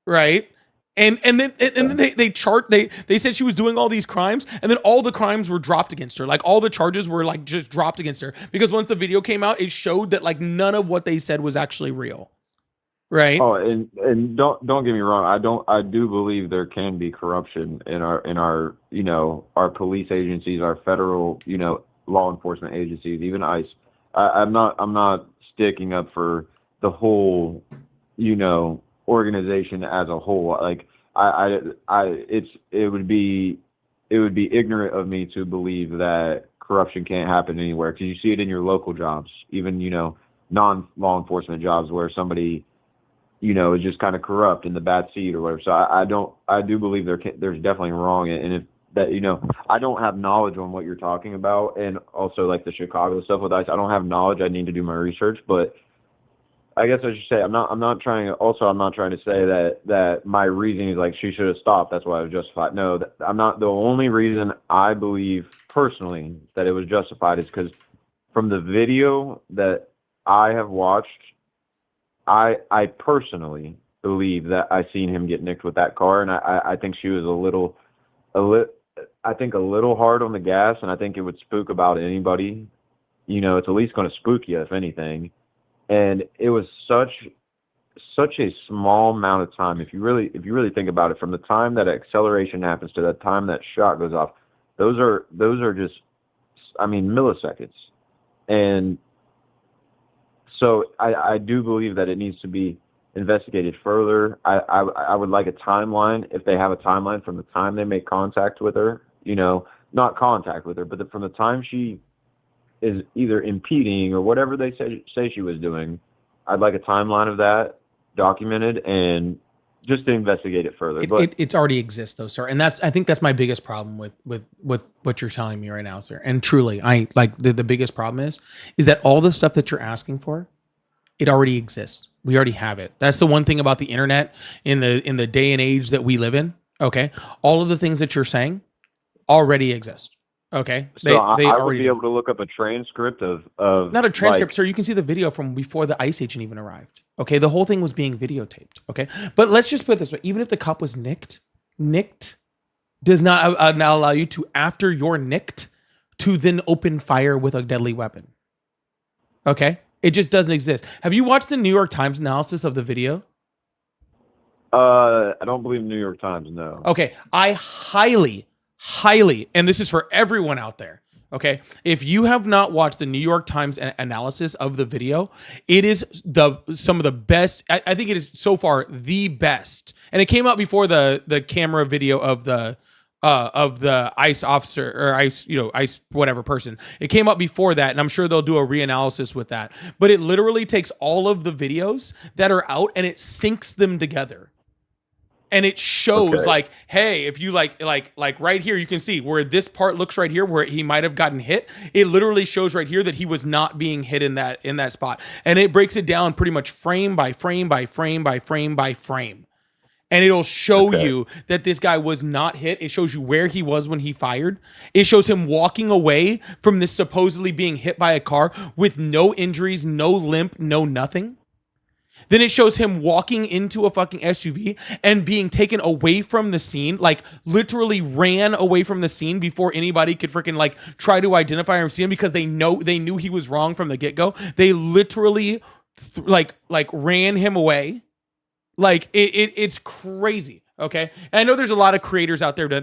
Speaker 1: right? And then they said she was doing all these crimes, and then all the crimes were dropped against her. Like all the charges were like just dropped against her because once the video came out, it showed that like none of what they said was actually real. Right.
Speaker 18: Oh, and don't get me wrong. I do believe there can be corruption in our our police agencies, our federal law enforcement agencies, even ICE. I'm not sticking up for the whole organization as a whole. Like it would be ignorant of me to believe that corruption can't happen anywhere, because you see it in your local jobs, even non-law enforcement jobs where somebody is just kind of corrupt in the bad seat or whatever. So I do believe there's definitely wrong. And if that, I don't have knowledge on what you're talking about. And also like the Chicago stuff with ICE, I don't have knowledge. I need to do my research, but I guess I should say, I'm not trying to say that my reasoning is like she should have stopped. That's why I was justified. No, I'm not. The only reason I believe personally that it was justified is because from the video that I have watched, I personally believe that I seen him get nicked with that car, and I think she was a little hard on the gas, and I think it would spook about anybody. It's at least going to spook you if anything. And it was such a small amount of time. If you really think about it, from the time that acceleration happens to the time that shot goes off, those are just, milliseconds. And so I do believe that it needs to be investigated further. I would like a timeline, if they have a timeline from the time they make contact with her, not contact with her, but from the time she is either impeding or whatever they say she was doing. I'd like a timeline of that documented and just to investigate it further.
Speaker 1: It already exists though, sir. And I think that's my biggest problem with what you're telling me right now, sir. And truly, I like the biggest problem is that all the stuff that you're asking for, it already exists. We already have it. That's the one thing about the internet in the day and age that we live in. Okay. All of the things that you're saying already exist. Okay.
Speaker 18: I would be able to look up a transcript of
Speaker 1: not a transcript, sir. You can see the video from before the ICE agent even arrived. Okay. The whole thing was being videotaped. Okay. But let's just put it this way. Even if the cop was nicked does not now allow you to, after you're nicked, to then open fire with a deadly weapon. Okay. It just doesn't exist. Have you watched the New York Times analysis of the video?
Speaker 18: I don't believe the New York Times, no.
Speaker 1: Okay. I highly, and this is for everyone out there, okay? If you have not watched the New York Times analysis of the video, it is some of the best. I think it is so far the best. And it came out before the camera video of the ICE officer or ICE whatever person. It came out before that, and I'm sure they'll do a reanalysis with that. But it literally takes all of the videos that are out and it syncs them together. And it shows like, hey, if you like right here, you can see where this part looks right here where he might have gotten hit. It literally shows right here that he was not being hit in that spot. And it breaks it down pretty much frame by frame by frame by frame by frame. And it'll show you that this guy was not hit. It shows you where he was when he fired. It shows him walking away from this supposedly being hit by a car with no injuries, no limp, no nothing. Then it shows him walking into a fucking SUV and being taken away from the scene, like literally ran away from the scene before anybody could freaking like try to identify or see him, because they knew he was wrong from the get-go. They literally like ran him away. Like it's crazy. Okay. And I know there's a lot of creators out there that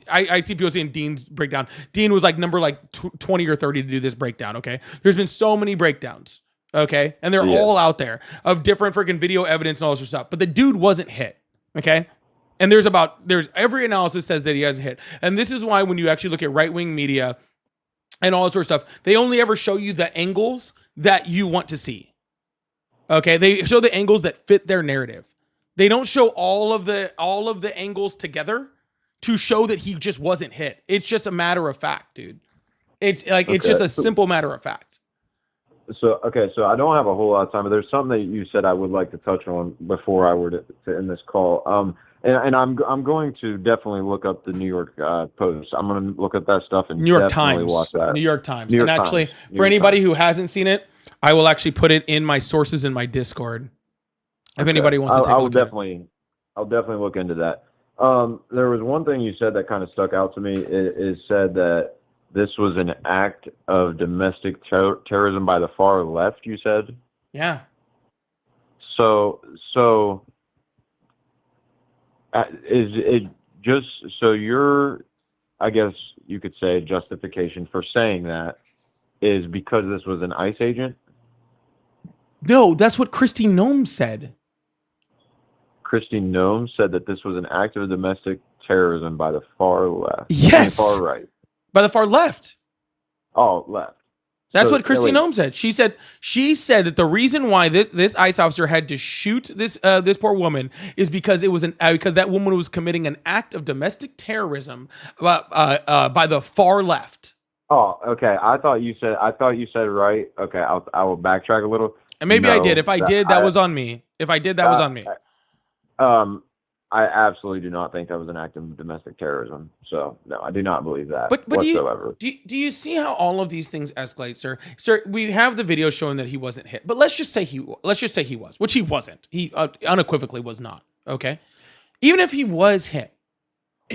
Speaker 1: I see people saying Dean's breakdown. Dean was like number 20 or 30 to do this breakdown. Okay, there's been so many breakdowns. Okay, and they're all out there of different freaking video evidence and all this stuff. But the dude wasn't hit. Okay, and there's every analysis says that he hasn't hit, and this is why when you actually look at right wing media and all that sort of stuff, they only ever show you the angles that you want to see. Okay, they show the angles that fit their narrative. They don't show all of the angles together to show that he just wasn't hit. It's just a matter of fact, dude. It's like it's just a simple matter of fact.
Speaker 18: So I don't have a whole lot of time, but there's something that you said I would like to touch on before I were to end this call. And I'm going to definitely look up the New York Post. I'm going to look at that stuff and
Speaker 1: New York
Speaker 18: definitely
Speaker 1: Times.
Speaker 18: watch that.
Speaker 1: New York Times.
Speaker 18: New York
Speaker 1: and actually,
Speaker 18: Times.
Speaker 1: for anybody who hasn't seen it, I will actually put it in my sources in my Discord. If anybody wants to take a look at it.
Speaker 18: I'll definitely look into that. There was one thing you said that kind of stuck out to me. It said that this was an act of domestic terrorism by the far left, you said?
Speaker 1: Yeah.
Speaker 18: So is it just so your, I guess you could say, justification for saying that is because this was an ICE agent?
Speaker 1: No, that's what Kristi Noem said.
Speaker 18: Kristi Noem said that this was an act of domestic terrorism by the far left.
Speaker 1: Yes.
Speaker 18: Far right.
Speaker 1: By the far left.
Speaker 18: Oh, left.
Speaker 1: That's
Speaker 18: So-
Speaker 1: what Kristi
Speaker 18: wait.
Speaker 1: Noem said. She said that the reason why this ICE officer had to shoot this poor woman is because it was because that woman was committing an act of domestic terrorism by the far left.
Speaker 18: Oh, okay. I thought you said right. Okay, I will backtrack a little.
Speaker 1: And maybe I
Speaker 18: No,
Speaker 1: did. If I did, that was on me. If I did, that was on me.
Speaker 18: I absolutely do not think that was an act of domestic terrorism. So no, I do not believe that
Speaker 1: But
Speaker 18: whatsoever.
Speaker 1: do you see how all of these things escalate, sir? Sir, we have the video showing that he wasn't hit, but let's just say he was, which he wasn't. He unequivocally was not. Okay, even if he was hit,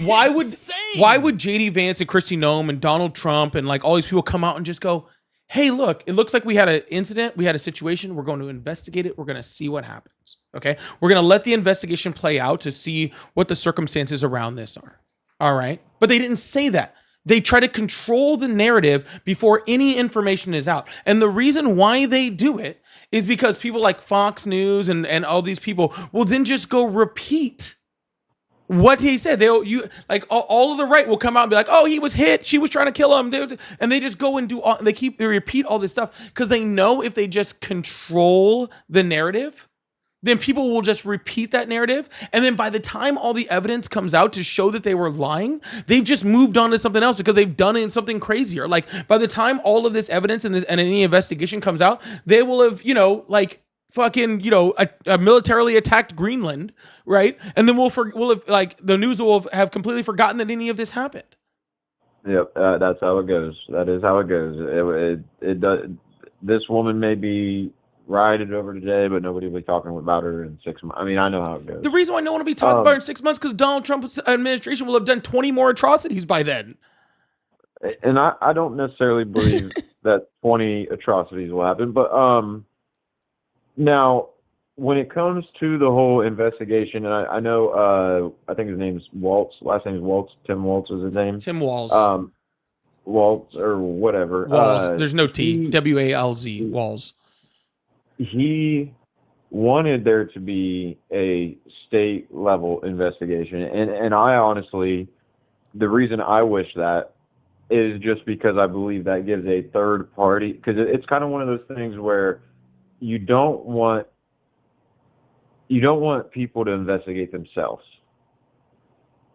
Speaker 1: why would JD Vance and Kristi Noem and Donald Trump and like all these people come out and just go, hey, look, it looks like we had an incident, we had a situation, we're going to investigate it, we're going to see what happens. Okay, we're going to let the investigation play out to see what the circumstances around this are. All right, but they didn't say that. They try to control the narrative before any information is out. And the reason why they do it is because people like Fox News and all these people will then just go repeat what he said. All of the right will come out and be like, oh, he was hit, she was trying to kill him. And they just go and they repeat all this stuff because they know if they just control the narrative, then people will just repeat that narrative. And then by the time all the evidence comes out to show that they were lying, they've just moved on to something else because they've done it in something crazier. Like by the time all of this evidence and any investigation comes out, they will have, a militarily attacked Greenland, right? And then we'll have the news will have completely forgotten that any of this happened.
Speaker 18: Yep, that's how it goes. That is how it goes. It does. This woman may be rioted over today, but nobody will be talking about her in 6 months. I mean, I know how it goes.
Speaker 1: The reason why no one will be talking about her in 6 months because Donald Trump's administration will have done 20 more atrocities by then.
Speaker 18: And I don't necessarily believe that 20 atrocities will happen, but now when it comes to the whole investigation, and I know I think his name's Waltz. Last name is Waltz. Tim Waltz is his name.
Speaker 1: Tim Walz.
Speaker 18: Waltz or whatever.
Speaker 1: Walz. There's no T. WALZ. Walz.
Speaker 18: He wanted there to be a state level investigation, and I honestly, the reason I wish that is just because I believe that gives a third party, because it's kind of one of those things where you don't want people to investigate themselves.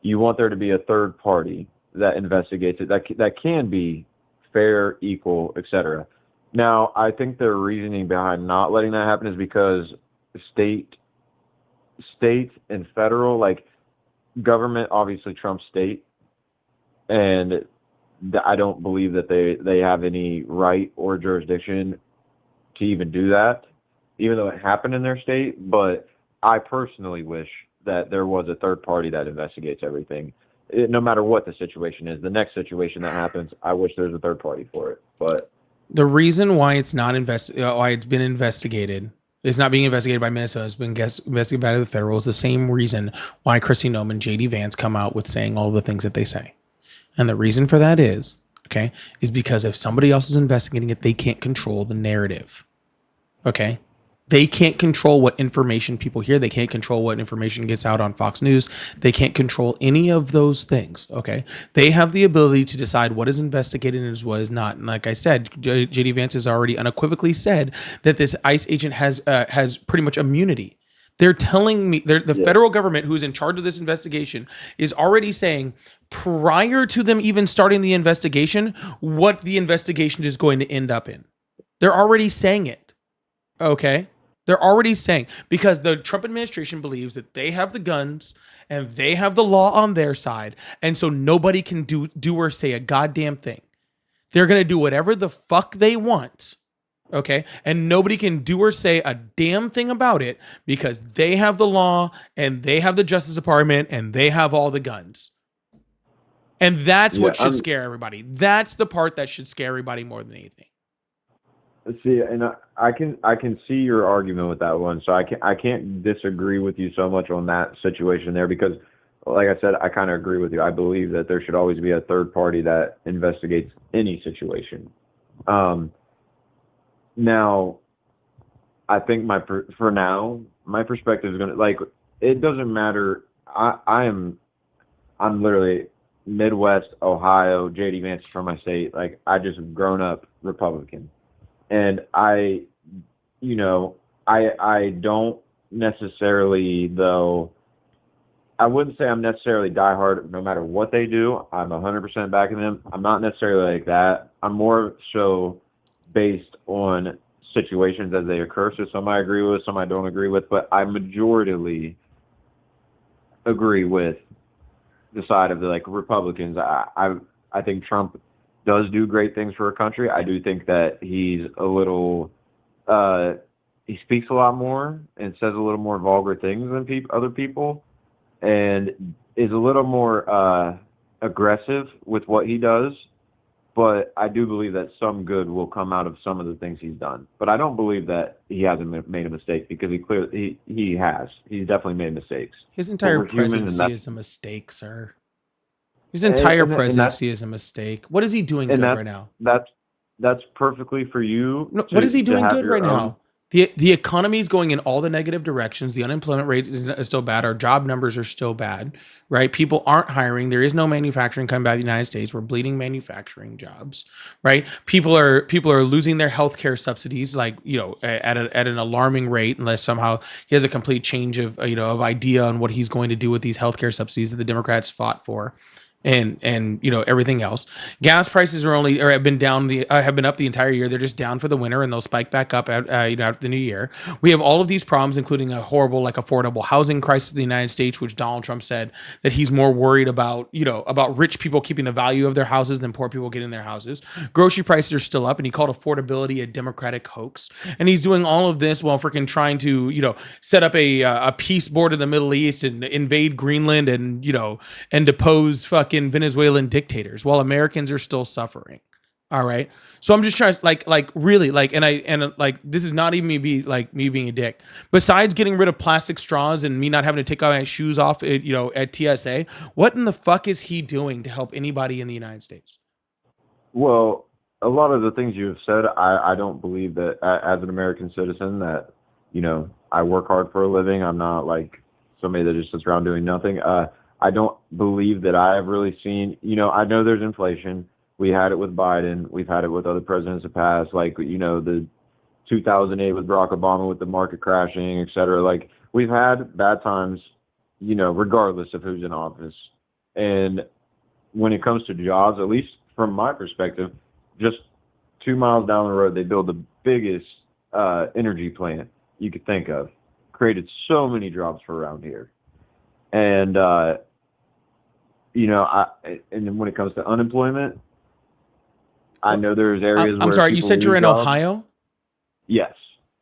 Speaker 18: You want there to be a third party that investigates it, that can be fair, equal, etc. Now, I think the reasoning behind not letting that happen is because state and federal, like government, obviously trumps state, and I don't believe that they have any right or jurisdiction to even do that, even though it happened in their state. But I personally wish that there was a third party that investigates everything, no matter what the situation is. The next situation that happens, I wish there's a third party for it. But
Speaker 1: the reason why it's not why it's been investigated, it's not being investigated by Minnesota, it's been investigated by the federal, is the same reason why Kristi Noem and JD Vance come out with saying all of the things that they say. And the reason for that is because if somebody else is investigating it, they can't control the narrative. Okay? They can't control what information people hear. They can't control what information gets out on Fox News. They can't control any of those things. Okay. They have the ability to decide what is investigated and what is not. And like I said, JD Vance has already unequivocally said that this ICE agent has pretty much immunity. They're telling me the federal government who's in charge of this investigation is already saying prior to them even starting the investigation, what the investigation is going to end up in. They're already saying it. Okay. They're already saying, because the Trump administration believes that they have the guns and they have the law on their side. And so nobody can do or say a goddamn thing. They're going to do whatever the fuck they want. Okay. And nobody can do or say a damn thing about it because they have the law and they have the Justice Department and they have all the guns. And that's what should scare everybody. That's the part that should scare everybody more than anything.
Speaker 18: See, and I can see your argument with that one, so I can't disagree with you so much on that situation there because, like I said, I kind of agree with you. I believe that there should always be a third party that investigates any situation. Now, I think my perspective is gonna it doesn't matter. I'm literally Midwest Ohio. JD Vance is from my state. Like I just grown up Republican. And I don't necessarily, though, I wouldn't say I'm necessarily diehard no matter what they do. I'm 100% backing them. I'm not necessarily like that. I'm more so based on situations as they occur. So some I agree with, some I don't agree with, but I majoritarily agree with the side of the Republicans. I think Trump does do great things for a country. I do think that he's a little, he speaks a lot more and says a little more vulgar things than other people and is a little more aggressive with what he does. But I do believe that some good will come out of some of the things he's done. But I don't believe that he hasn't made a mistake because he has. He's definitely made mistakes.
Speaker 1: His entire presidency is a mistake, sir. His entire presidency is a mistake. What is he doing good right now?
Speaker 18: That's perfectly for you.
Speaker 1: No, what is he doing good right now? The economy is going in all the negative directions. The unemployment rate is still bad. Our job numbers are still bad, right? People aren't hiring. There is no manufacturing coming back to the United States. We're bleeding manufacturing jobs, right? People are losing their healthcare subsidies, at an alarming rate, unless somehow he has a complete change of idea on what he's going to do with these healthcare subsidies that the Democrats fought for. And everything else. Gas prices have been up the entire year. They're just down for the winter, and they'll spike back up after the new year. We have all of these problems, including a horrible affordable housing crisis in the United States, which Donald Trump said that he's more worried about rich people keeping the value of their houses than poor people getting their houses. Grocery prices are still up, and he called affordability a Democratic hoax. And he's doing all of this while freaking trying to set up a peace board in the Middle East and invade Greenland and depose fucking Venezuelan dictators while Americans are still suffering. All right. So I'm just trying to this is not even me being a dick. Besides getting rid of plastic straws and me not having to take all my shoes off at TSA, what in the fuck is he doing to help anybody in the United States?
Speaker 18: Well, a lot of the things you have said, I don't believe that as an American citizen that, I work hard for a living. I'm not like somebody that just sits around doing nothing. I don't believe that I have really seen, I know there's inflation. We had it with Biden. We've had it with other presidents of past, the 2008 with Barack Obama with the market crashing, et cetera. We've had bad times, regardless of who's in office. And when it comes to jobs, at least from my perspective, just 2 miles down the road, they build the biggest energy plant you could think of. Created so many jobs for around here. And, and when it comes to unemployment, I know there's areas where
Speaker 1: I'm sorry, you said you're in Ohio?
Speaker 18: Yes.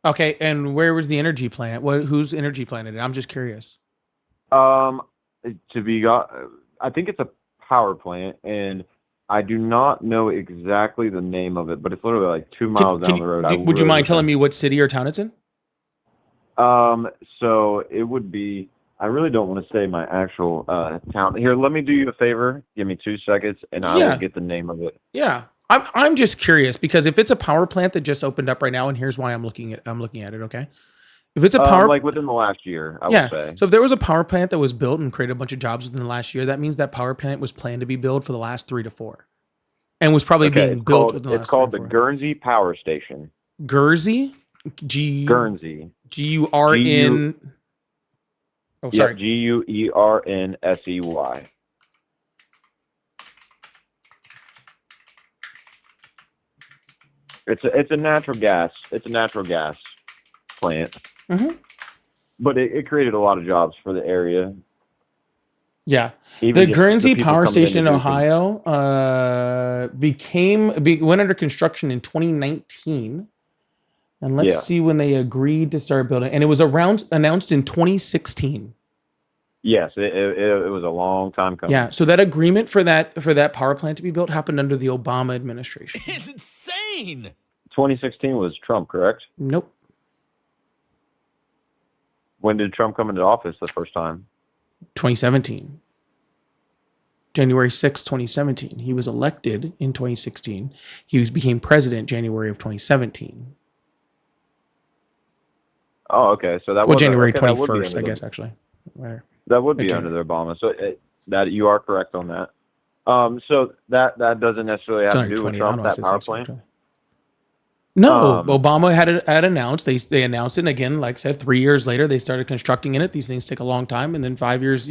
Speaker 1: Okay, and where was the energy plant? Whose energy plant is it? I'm just curious.
Speaker 18: I think it's a power plant, and I do not know exactly the name of it, but it's literally 2 miles down the road.
Speaker 1: Would you mind telling me what city or town it's in?
Speaker 18: So it would be, I really don't want to say my actual town. Here, let me do you a favor. Give me 2 seconds, and I
Speaker 1: Yeah.
Speaker 18: will get the name of it.
Speaker 1: Yeah. I'm just curious because if it's a power plant that just opened up right now, and here's why I'm looking at it, okay? If it's a power
Speaker 18: Like within the last year, I would say.
Speaker 1: So if there was a power plant that was built and created a bunch of jobs within the last year, that means that power plant was planned to be built for the last 3 to 4. And was probably being
Speaker 18: it's
Speaker 1: built
Speaker 18: called,
Speaker 1: within the last
Speaker 18: it's called
Speaker 1: 3
Speaker 18: the
Speaker 1: to 4.
Speaker 18: Guernsey Power Station.
Speaker 1: Guernsey?
Speaker 18: Guernsey.
Speaker 1: G-U-R-N... Oh, sorry.
Speaker 18: Guernsey. It's a natural gas. It's a natural gas plant.
Speaker 1: Mhm.
Speaker 18: But it created a lot of jobs for the area.
Speaker 1: Yeah.
Speaker 18: Even
Speaker 1: The
Speaker 18: just
Speaker 1: Guernsey
Speaker 18: people
Speaker 1: Power
Speaker 18: coming
Speaker 1: Station in
Speaker 18: into Houston.
Speaker 1: Ohio went under construction in 2019. And let's
Speaker 18: Yeah.
Speaker 1: see when they agreed to start building. And it was announced in 2016.
Speaker 18: Yes, it was a long time coming.
Speaker 1: Yeah. So that agreement for that power plant to be built happened under the Obama administration.
Speaker 11: It's insane.
Speaker 18: 2016 was Trump, correct?
Speaker 1: Nope.
Speaker 18: When did Trump come into office the first time?
Speaker 1: 2017. January 6, 2017. He was elected in 2016. Became president January of 2017.
Speaker 18: Oh, okay. So that
Speaker 1: Well,
Speaker 18: was
Speaker 1: January
Speaker 18: okay, that would be
Speaker 1: 21st, I
Speaker 18: under
Speaker 1: guess, actually. Where-
Speaker 18: That would be
Speaker 1: Okay.
Speaker 18: under the Obama. So that you are correct on that. So that doesn't necessarily
Speaker 1: It's
Speaker 18: have
Speaker 1: under
Speaker 18: to do with
Speaker 1: 20. I don't
Speaker 18: Trump,
Speaker 1: know,
Speaker 18: that
Speaker 1: it
Speaker 18: power
Speaker 1: says
Speaker 18: plant.
Speaker 1: No, Obama had announced. They announced it, and again, like I said, 3 years later, they started constructing in it. These things take a long time, and then 5 years,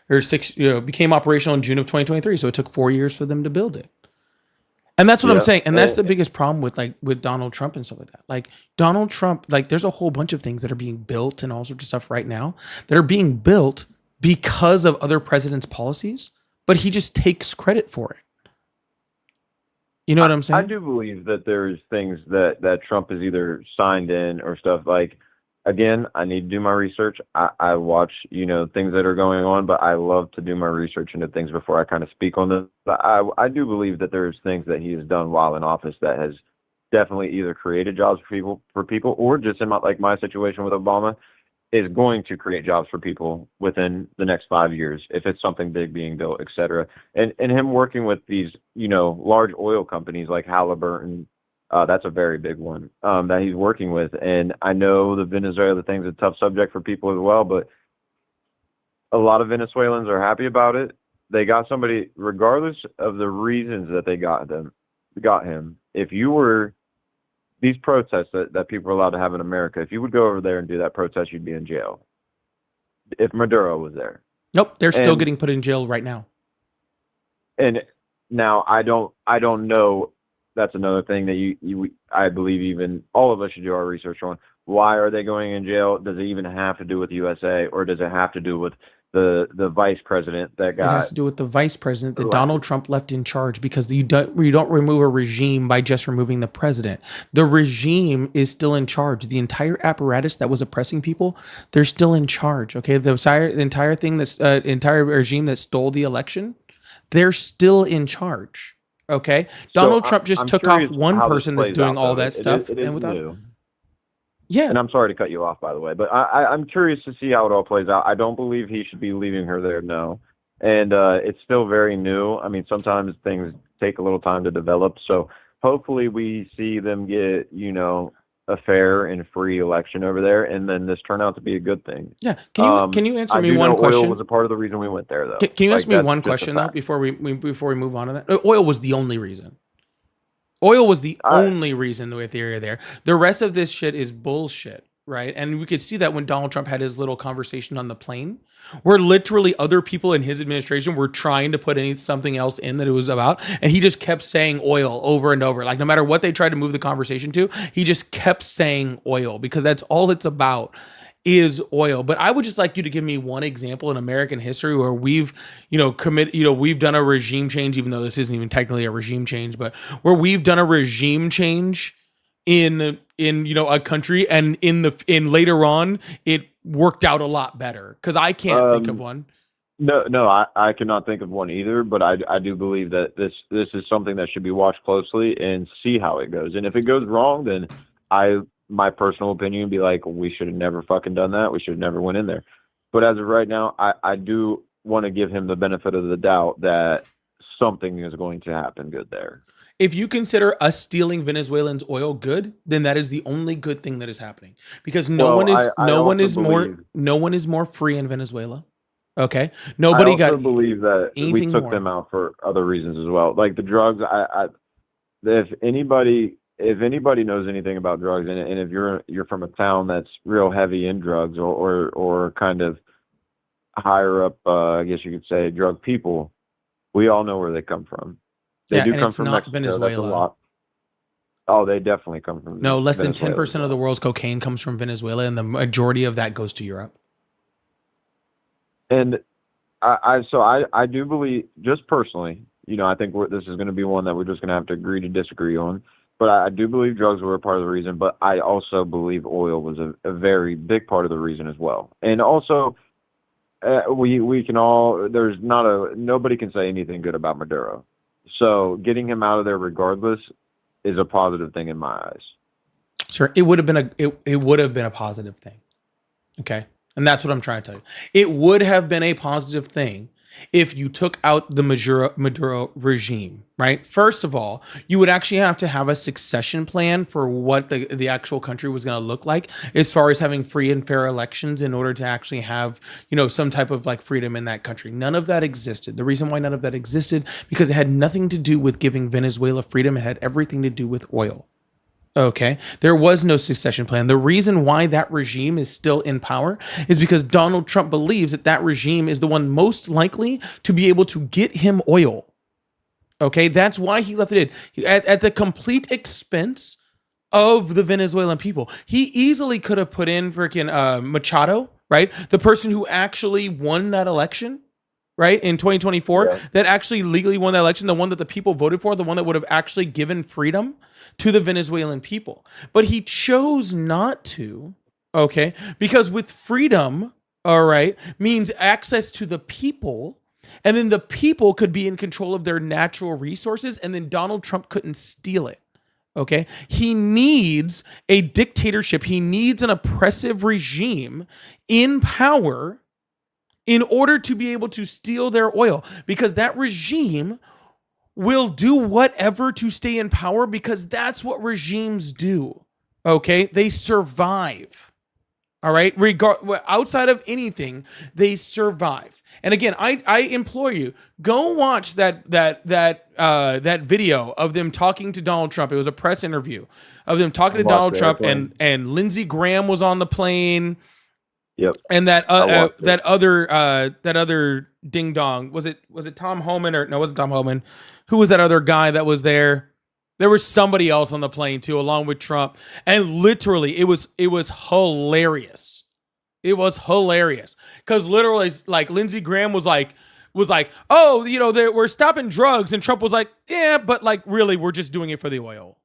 Speaker 1: or 6, became operational in June of 2023. So it took 4 years for them to build it. And that's what I'm
Speaker 18: Yeah.
Speaker 1: saying. And that's the biggest problem with Donald Trump and stuff like that. Like Donald Trump, there's a whole bunch of things that are being built and all sorts of stuff right now that are being built because of other presidents' policies, but he just takes credit for it. You know what I'm saying?
Speaker 18: I do believe that there's things that Trump has either signed in or stuff like. Again, I need to do my research. I watch, things that are going on, but I love to do my research into things before I kind of speak on them. But I do believe that there's things that he has done while in office that has definitely either created jobs for people, or just in my situation with Obama, is going to create jobs for people within the next 5 years if it's something big being built, et cetera. And him working with these, large oil companies like Halliburton. That's a very big one that he's working with. And I know the Venezuela thing's a tough subject for people as well, but a lot of Venezuelans are happy about it. They got somebody, regardless of the reasons that they got him. If you were these protests that people are allowed to have in America, if you would go over there and do that protest, you'd be in jail. If Maduro was there.
Speaker 1: Nope, they're still getting put in jail right now.
Speaker 18: And now I don't know. That's another thing that I believe even all of us should do our research on. Why are they going in jail? Does it even have to do with USA, or does it have to do with the vice president that got?
Speaker 1: It has to do with the vice president that Donald Trump left in charge, because you don't remove a regime by just removing the president. The regime is still in charge. The entire apparatus that was oppressing people, they're still in charge. Okay, the entire thing entire regime that stole the election, they're still in charge. Okay, Donald Trump just
Speaker 18: I'm
Speaker 1: took off
Speaker 18: curious
Speaker 1: one
Speaker 18: how this
Speaker 1: person that's
Speaker 18: plays
Speaker 1: doing
Speaker 18: out,
Speaker 1: all
Speaker 18: though.
Speaker 1: that stuff,
Speaker 18: It is
Speaker 1: and without
Speaker 18: new.
Speaker 1: Yeah.
Speaker 18: And I'm sorry to cut you off, by the way, but I'm curious to see how it all plays out. I don't believe he should be leaving her there, no. And it's still very new. I mean, sometimes things take a little time to develop. So hopefully we see them get, a fair and free election over there, and then this turn out to be a good thing.
Speaker 1: Yeah. Can you answer
Speaker 18: I
Speaker 1: me
Speaker 18: do
Speaker 1: one
Speaker 18: know
Speaker 1: question?
Speaker 18: Oil was a part of the reason we went there, though.
Speaker 1: Can you ask me
Speaker 18: that's
Speaker 1: one
Speaker 18: just a
Speaker 1: question though
Speaker 18: fact.
Speaker 1: before we move on to that? Oil was the only reason. Oil was the only reason with the area there. The rest of this shit is bullshit, right? And we could see that when Donald Trump had his little conversation on the plane, where literally other people in his administration were trying to put something else in that it was about, and he just kept saying oil over and over. Like no matter what they tried to move the conversation to, he just kept saying oil, because that's all it's about is oil. But I would just like you to give me one example in American history where we've, we've done a regime change, even though this isn't even technically a regime change, but where we've done a regime change in a country, and in later on it worked out a lot better, because I can't think of one.
Speaker 18: No, I cannot think of one either, but I do believe that this is something that should be watched closely and see how it goes. And if it goes wrong, then my personal opinion would be like, we should have never fucking done that. We should have never went in there. But as of right now, I do want to give him the benefit of the doubt that something is going to happen good there.
Speaker 1: If you consider us stealing Venezuelans' oil good, then that is the only good thing that is happening, because no one is more free in Venezuela. Okay, nobody
Speaker 18: I also
Speaker 1: got
Speaker 18: believe that we
Speaker 1: anything
Speaker 18: took
Speaker 1: more.
Speaker 18: them out for other reasons as well, like the drugs. If anybody knows anything about drugs, and if you're from a town that's real heavy in drugs or kind of higher up, I guess you could say, drug people, we all know where they come from. They do
Speaker 1: and
Speaker 18: come
Speaker 1: it's
Speaker 18: from
Speaker 1: not
Speaker 18: Mexico. That's a
Speaker 1: Venezuela.
Speaker 18: lot. Oh, they definitely come from
Speaker 1: No, less than
Speaker 18: Venezuela.
Speaker 1: 10% of the world's cocaine comes from Venezuela, and the majority of that goes to Europe.
Speaker 18: And I do believe, just personally, I think this is going to be one that we're just going to have to agree to disagree on. But I do believe drugs were a part of the reason, but I also believe oil was a very big part of the reason as well. And also, we can all, nobody can say anything good about Maduro. So getting him out of there regardless is a positive thing in my eyes.
Speaker 1: Sure, it would have been a positive thing. Okay, and that's what I'm trying to tell you. It would have been a positive thing if you took out the Maduro regime, right? First of all, you would actually have to have a succession plan for what the actual country was going to look like, as far as having free and fair elections in order to actually have, some type of like freedom in that country. None of that existed. The reason why none of that existed, because it had nothing to do with giving Venezuela freedom. It had everything to do with oil. Okay, there was no succession plan. The reason why that regime is still in power is because Donald Trump believes that regime is the one most likely to be able to get him oil. Okay, that's why he left it in at the complete expense of the Venezuelan people. He easily could have put in freaking Machado, right? The person who actually won that election, right, in 2024, that actually legally won that election, the one that the people voted for, the one that would have actually given freedom to the Venezuelan people. But he chose not to, okay, because with freedom, all right, means access to the people, and then the people could be in control of their natural resources, and then Donald Trump couldn't steal it. Okay, he needs a dictatorship. He needs an oppressive regime in power in order to be able to steal their oil, because that regime will do whatever to stay in power, because that's what regimes do. Okay, they survive. All right, outside of anything, they survive. And again, I implore you, go watch that video of them talking to Donald Trump. It was a press interview of them talking to Donald Trump, and Lindsey Graham was on the plane.
Speaker 18: Yep.
Speaker 1: And that other ding dong, was it Tom Homan, or no, it wasn't Tom Homan? Who was that other guy that was there? There was somebody else on the plane too, along with Trump. And literally, it was hilarious. It was hilarious, because literally, like, Lindsey Graham was like, oh, we're stopping drugs, and Trump was like, yeah, but like, really, we're just doing it for the oil.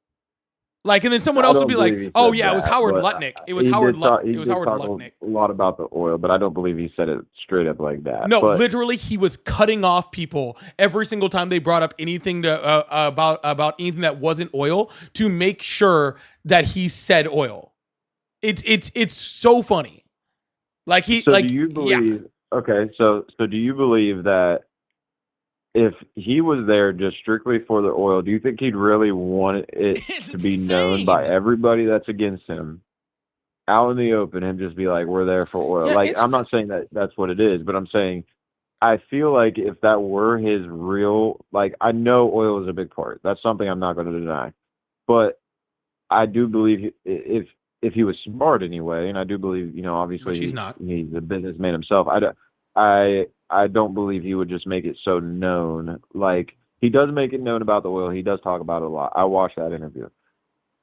Speaker 1: Like, and then someone else would be like, "Oh yeah, it was Howard Lutnick. It was Howard Lutnick."
Speaker 18: A lot about the oil, but I don't believe he said it straight up like that.
Speaker 1: No, literally, he was cutting off people every single time they brought up anything about anything that wasn't oil, to make sure that he said oil. It's so funny. Like he
Speaker 18: do you believe? Yeah. Okay, so do you believe that if he was there just strictly for the oil, do you think he'd really want it to be known by everybody that's against him out in the open, and just be like, we're there for oil? Yeah, like, I'm not saying that that's what it is, but I'm saying I feel like if that were his real, like, I know oil is a big part. That's something I'm not going to deny. But I do believe if he was smart anyway, and I do believe, obviously
Speaker 1: he's not.
Speaker 18: He's a businessman himself. I don't believe he would just make it so known. Like, he does make it known about the oil. He does talk about it a lot. I watched that interview.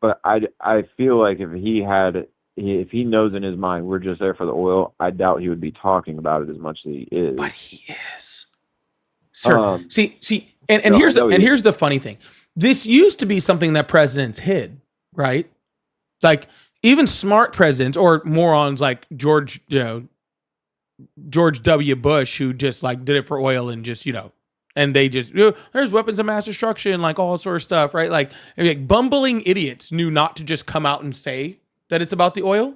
Speaker 18: But I feel like if he knows in his mind we're just there for the oil, I doubt he would be talking about it as much as he is.
Speaker 1: But he is. Sir, here's the funny thing. This used to be something that presidents hid, right? Like, even smart presidents, or morons like George W. Bush, who just like did it for oil, and just, and they just, there's weapons of mass destruction, like all sort of stuff, right? Like bumbling idiots knew not to just come out and say that it's about the oil.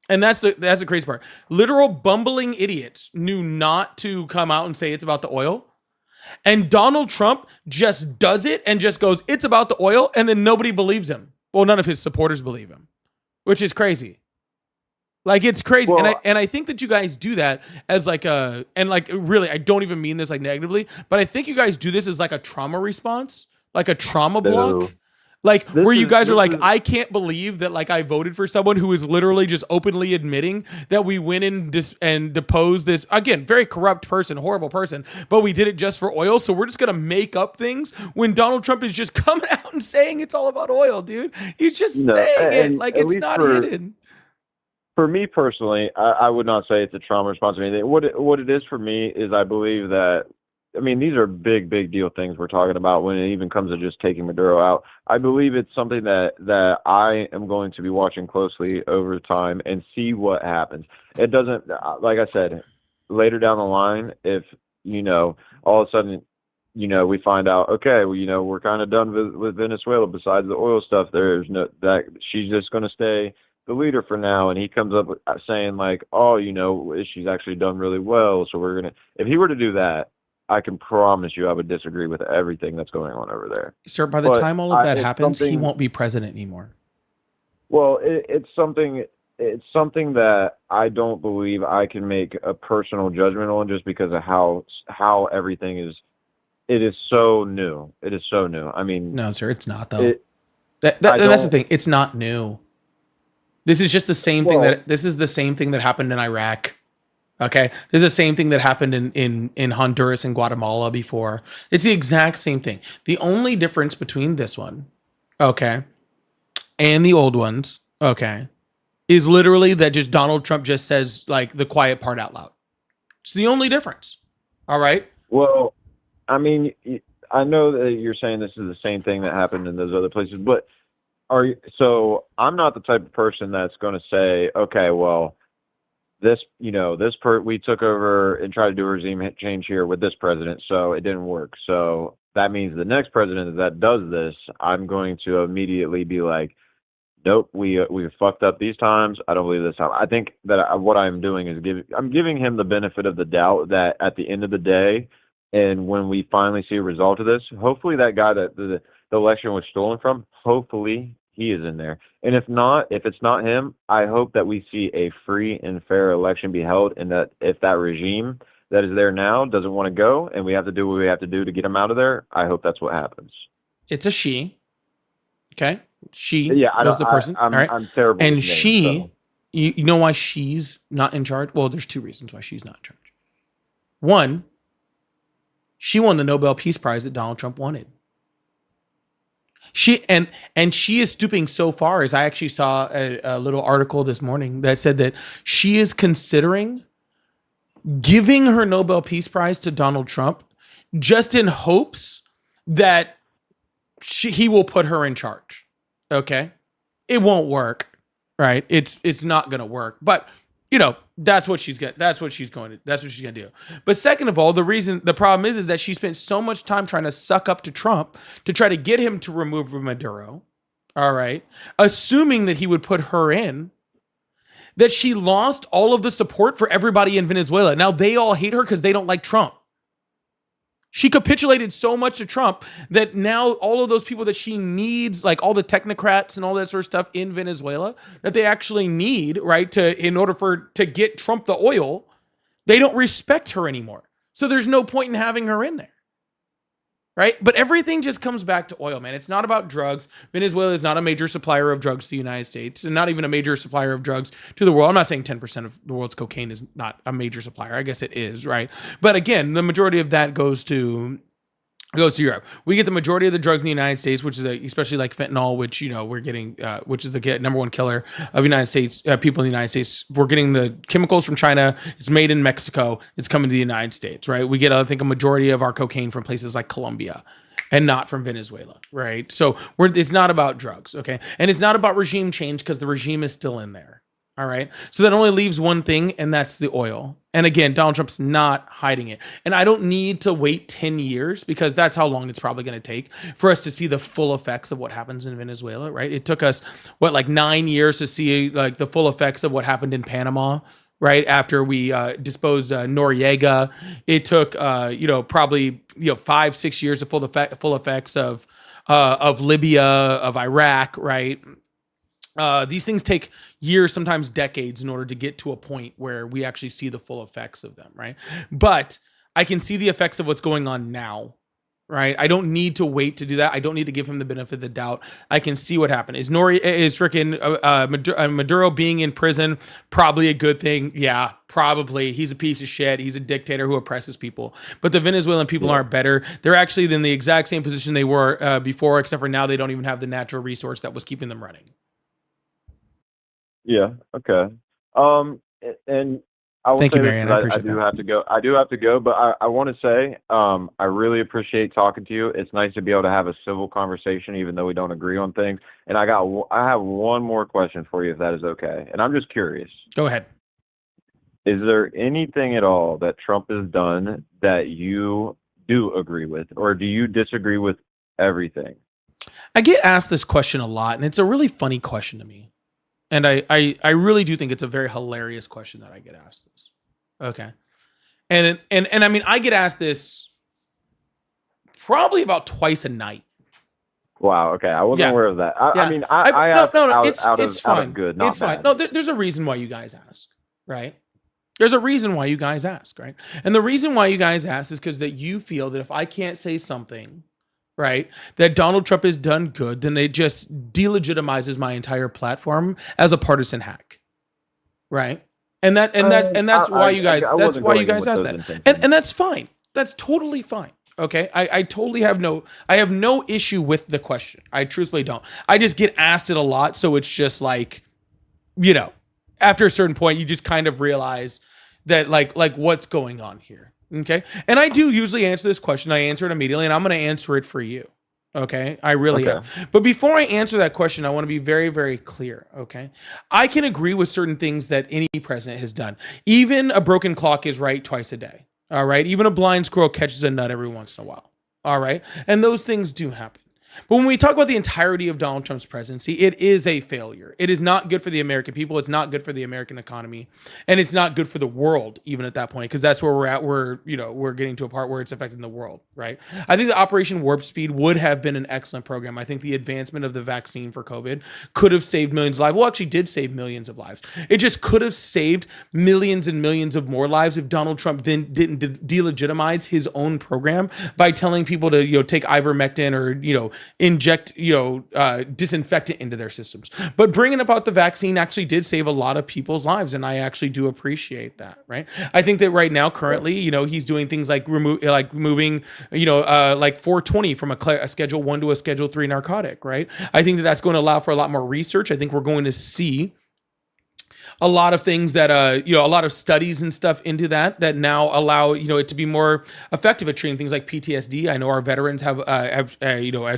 Speaker 1: And that's the crazy part. Literal bumbling idiots knew not to come out and say it's about the oil. And Donald Trump just does it and just goes, it's about the oil. And then nobody believes him. Well, none of his supporters believe him, which is crazy. Like, it's crazy.
Speaker 18: Well,
Speaker 1: and I think that you guys do that as like really, I don't even mean this like negatively, but I think you guys do this as like a trauma response, like a trauma block. Like where you guys are like, I can't believe that like I voted for someone who is literally just openly admitting that we went in and deposed this, again, very corrupt person, horrible person, but we did it just for oil. So we're just going to make up things when Donald Trump is just coming out and saying it's all about oil, dude. He's just saying it like it's not hidden.
Speaker 18: For me personally, I would not say it's a trauma response or anything. What it is for me is I believe that, I mean, these are big deal things we're talking about when it even comes to just taking Maduro out. I believe it's something that I am going to be watching closely over time and see what happens. It doesn't, like I said, later down the line, if, all of a sudden, we find out, okay, well, we're kind of done with Venezuela besides the oil stuff. There's no, that she's just going to stay the leader for now. And he comes up saying like, oh, she's actually done really well. So we're going to, if he were to do that, I can promise you I would disagree with everything that's going on over there.
Speaker 1: Sir, by the time all of that happens, he won't be president anymore.
Speaker 18: Well, it's something that I don't believe I can make a personal judgment on just because of how everything is. It is so new. It is so new. I mean,
Speaker 1: no, sir, it's not though. That's the thing. It's not new. This is just the same thing this is the same thing that happened in Iraq. Okay, this is the same thing that happened in Honduras and Guatemala before. It's the exact same thing. The only difference between this one, okay, and the old ones, okay, is literally that just Donald Trump just says like the quiet part out loud. It's the only difference. All right.
Speaker 18: Well, I mean, I know that you're saying this is the same thing that happened in those other places, but so I'm not the type of person that's going to say, okay, well, we took over and tried to do a regime change here with this president, so it didn't work. So that means the next president that does this, I'm going to immediately be like, nope, we fucked up these times. I don't believe this time. I think that what I'm doing is I'm giving him the benefit of the doubt that at the end of the day, and when we finally see a result of this, hopefully that guy that the election was stolen from, hopefully he is in there. And if it's not him, I hope that we see a free and fair election be held, and that if that regime that is there now doesn't want to go and we have to do what we have to do to get him out of there, I hope that's what happens.
Speaker 1: It's a she. Okay? She
Speaker 18: I
Speaker 1: was the person.
Speaker 18: I'm,
Speaker 1: all right?
Speaker 18: I'm terrible.
Speaker 1: And
Speaker 18: with names,
Speaker 1: she,
Speaker 18: so.
Speaker 1: you know why she's not in charge? Well, there's two reasons why she's not in charge. One, she won the Nobel Peace Prize that Donald Trump wanted. She is stooping so far as I actually saw a little article this morning that said that she is considering giving her Nobel Peace Prize to Donald Trump just in hopes that he will put her in charge. Okay, it won't work, right? It's not going to work, but that's what she's going to do. But second of all, the problem is that she spent so much time trying to suck up to Trump to try to get him to remove Maduro. All right. Assuming that he would put her in, that she lost all of the support for everybody in Venezuela. Now they all hate her because they don't like Trump. She capitulated so much to Trump that now all of those people that she needs, like all the technocrats and all that sort of stuff in Venezuela that they actually need, right, in order to get Trump the oil, they don't respect her anymore. So there's no point in having her in there. Right? But everything just comes back to oil, man. It's not about drugs. Venezuela is not a major supplier of drugs to the United States, and not even a major supplier of drugs to the world. I'm not saying 10% of the world's cocaine is not a major supplier. I guess it is, right? But again, the majority of that goes to Europe. We get the majority of the drugs in the United States, which is especially like fentanyl, which we're getting, which is the number one killer of United States people in the United States. We're getting the chemicals from China. It's made in Mexico. It's coming to the United States, right? We get, I think, a majority of our cocaine from places like Colombia, and not from Venezuela, right? So it's not about drugs, okay? And it's not about regime change because the regime is still in there. All right. So that only leaves one thing, and that's the oil. And again, Donald Trump's not hiding it. And I don't need to wait 10 years because that's how long it's probably going to take for us to see the full effects of what happens in Venezuela, right? It took us, like 9 years to see like the full effects of what happened in Panama, right? After we disposed Noriega. It took, probably, 5-6 years of full effects of Libya, of Iraq, right? These things take years, sometimes decades, in order to get to a point where we actually see the full effects of them, right? But I can see the effects of what's going on now, right? I don't need to wait to do that. I don't need to give him the benefit of the doubt. I can see what happened. Is Maduro being in prison probably a good thing? Yeah, probably. He's a piece of shit. He's a dictator who oppresses people. But the Venezuelan people aren't better. They're actually in the exact same position they were before, except for now they don't even have the natural resource that was keeping them running.
Speaker 18: Yeah. Okay. And I will
Speaker 1: Thank
Speaker 18: say
Speaker 1: you,
Speaker 18: this,
Speaker 1: Marianne.
Speaker 18: 'cause
Speaker 1: I appreciate
Speaker 18: I do
Speaker 1: that.
Speaker 18: have to go. I do have to go, but I want to say I really appreciate talking to you. It's nice to be able to have a civil conversation, even though we don't agree on things. And I have one more question for you, if that is okay. And I'm just curious.
Speaker 1: Go ahead.
Speaker 18: Is there anything at all that Trump has done that you do agree with, or do you disagree with everything?
Speaker 1: I get asked this question a lot, and it's a really funny question to me. And I really do think it's a very hilarious question that I get asked this. Okay. And I mean, I get asked this probably about twice a night.
Speaker 18: Wow. Okay. I wasn't aware of that. I mean, I asked out of good, not
Speaker 1: it's
Speaker 18: bad.
Speaker 1: fine. No, there's a reason why you guys ask, right? There's a reason why you guys ask, right? And the reason why you guys ask is because that you feel that if I can't say something, right, that Donald Trump has done good, then it just delegitimizes my entire platform as a partisan hack, right? And that's why you guys ask that, and that's fine. That's totally fine. Okay, I totally have no issue with the question. I truthfully don't. I just get asked it a lot, so it's just like, after a certain point, you just kind of realize that like what's going on here. Okay. And I do usually answer this question. I answer it immediately, and I'm going to answer it for you. Okay. I really am. But before I answer that question, I want to be very, very clear. Okay. I can agree with certain things that any president has done. Even a broken clock is right twice a day. All right. Even a blind squirrel catches a nut every once in a while. All right. And those things do happen. But when we talk about the entirety of Donald Trump's presidency, it is a failure. It is not good for the American people. It's not good for the American economy. And it's not good for the world, even at that point, because that's where we're at. We're getting to a part where it's affecting the world, right? I think the Operation Warp Speed would have been an excellent program. I think the advancement of the vaccine for COVID could have saved millions of lives. Well, actually did save millions of lives. It just could have saved millions and millions of more lives if Donald Trump then didn't delegitimize his own program by telling people to, take ivermectin or, inject, disinfectant into their systems. But bringing about the vaccine actually did save a lot of people's lives, and I actually do appreciate that, right? I think that right now, currently, he's doing things like moving, like 420 from a Schedule 1 to a Schedule 3 narcotic, right? I think that that's going to allow for a lot more research. I think we're going to see a lot of things that, a lot of studies and stuff into that now allow, it to be more effective at treating things like PTSD. I know our veterans have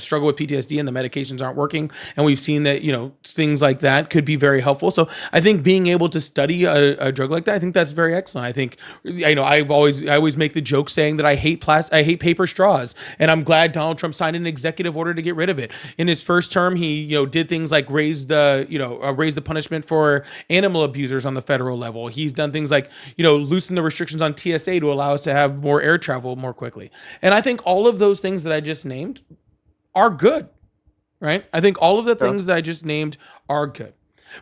Speaker 1: struggled with PTSD and the medications aren't working. And we've seen that, things like that could be very helpful. So I think being able to study a drug like that, I think that's very excellent. I think, I always make the joke saying that I hate paper straws. And I'm glad Donald Trump signed an executive order to get rid of it. In his first term, he, did things like raise the punishment for animal abusers on the federal level. He's done things like, loosen the restrictions on TSA to allow us to have more air travel more quickly. And I think all of those things that I just named are good, right? I think all of the things that I just named are good.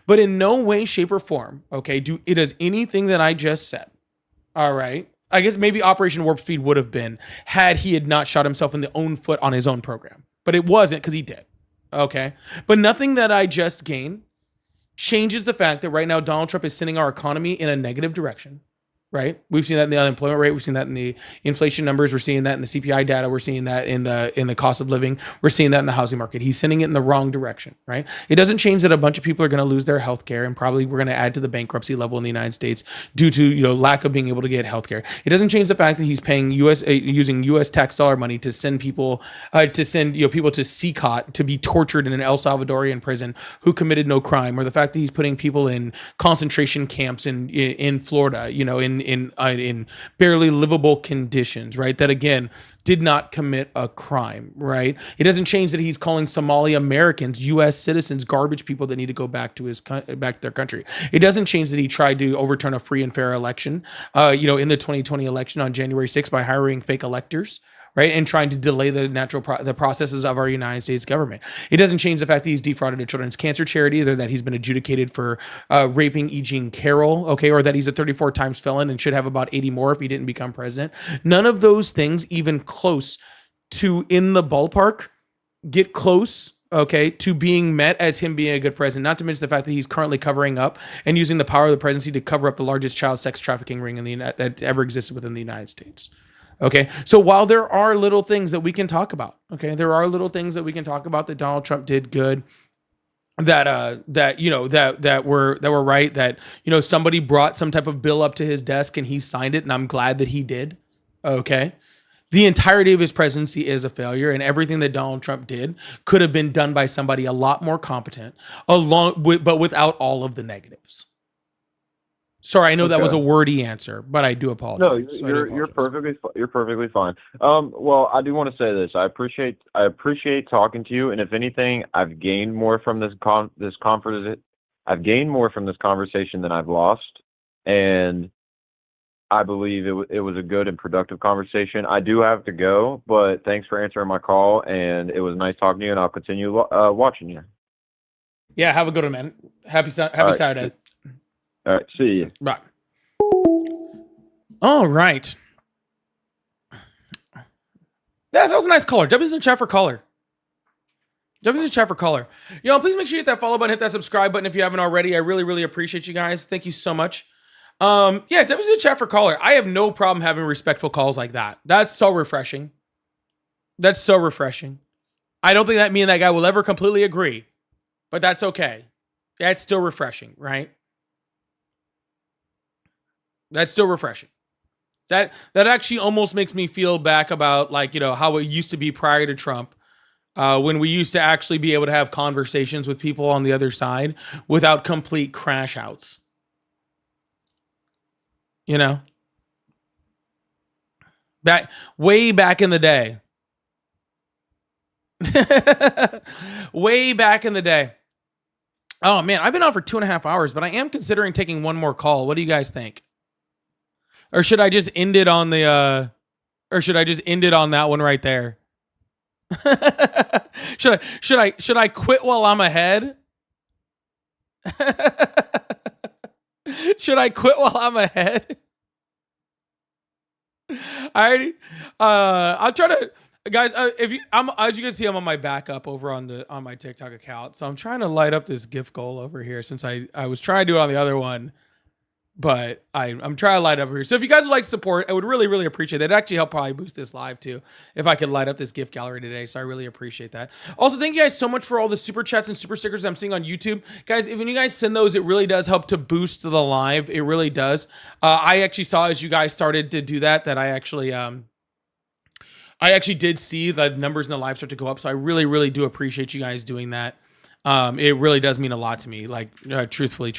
Speaker 1: But in no way, shape, or form, does anything that I just said, all right? I guess maybe Operation Warp Speed would have been had he had not shot himself in the own foot on his own program. But it wasn't, because he did. Okay? But nothing that I just gained changes the fact that right now Donald Trump is sending our economy in a negative direction. right? We've seen that in the unemployment rate. We've seen that in the inflation numbers. We're seeing that in the CPI data. We're seeing that in the cost of living. We're seeing that in the housing market. He's sending it in the wrong direction, right? It doesn't change that a bunch of people are going to lose their health care, and probably we're going to add to the bankruptcy level in the United States due to lack of being able to get health care. It doesn't change the fact that he's paying using U.S. tax dollar money to send people people to CCOT to be tortured in an El Salvadorian prison who committed no crime, or the fact that he's putting people in concentration camps in Florida, in barely livable conditions, right? That again did not commit a crime, right? It doesn't change that he's calling Somali Americans, U.S. citizens, garbage people that need to go back to their country. It doesn't change that he tried to overturn a free and fair election, in the 2020 election on January 6th by hiring fake electors, right? And trying to delay the the processes of our United States government. It doesn't change the fact that he's defrauded a children's cancer charity, either that he's been adjudicated for raping E. Jean Carroll, okay, or that he's a 34 times felon and should have about 80 more if he didn't become president. None of those things even close to in the ballpark get close, okay, to being met as him being a good president, not to mention the fact that he's currently covering up and using the power of the presidency to cover up the largest child sex trafficking ring that ever existed within the United States. Okay, so while there are little things that we can talk about, okay, there are little things that we can talk about that Donald Trump did good, that were right, that somebody brought some type of bill up to his desk and he signed it, and I'm glad that he did. Okay, the entirety of his presidency is a failure, and everything that Donald Trump did could have been done by somebody a lot more competent, but without all of the negatives. Sorry, I know that was a wordy answer, but I do apologize.
Speaker 18: No, you're perfectly fine. Well, I do want to say this. I appreciate talking to you, and if anything, I've gained more from this conference. I've gained more from this conversation than I've lost, and I believe it was a good and productive conversation. I do have to go, but thanks for answering my call, and it was nice talking to you, and I'll continue watching you.
Speaker 1: Yeah, have a good one, man. Happy Saturday.
Speaker 18: All right, see you.
Speaker 1: Bye. All right. Yeah, that was a nice caller. W's in the chat for caller. W's in the chat for caller. Please make sure you hit that follow button, hit that subscribe button if you haven't already. I really, really appreciate you guys. Thank you so much. W's in the chat for caller. I have no problem having respectful calls like that. That's so refreshing. That's so refreshing. I don't think that me and that guy will ever completely agree, but that's okay. That's still refreshing, right? That's still refreshing. That actually almost makes me feel back about how it used to be prior to Trump, when we used to actually be able to have conversations with people on the other side without complete crash outs. Way back in the day. Way back in the day. Oh man, I've been on for 2.5 hours, but I am considering taking one more call. What do you guys think? Or should I just end it on that one right there? Should I quit while I'm ahead? Should I quit while I'm ahead? I'll try to, guys. As you can see, I'm on my backup over on my TikTok account, so I'm trying to light up this gift goal over here since I was trying to do it on the other one. But I'm trying to light up here. So if you guys would like support, I would really, really appreciate that. It'd actually help probably boost this live too, if I could light up this gift gallery today. So I really appreciate that. Also, thank you guys so much for all the super chats and super stickers I'm seeing on YouTube. Guys, when you guys send those, it really does help to boost the live. It really does. I actually saw as you guys started to do that I actually did see the numbers in the live start to go up. So I really, really do appreciate you guys doing that. It really does mean a lot to me, truthfully.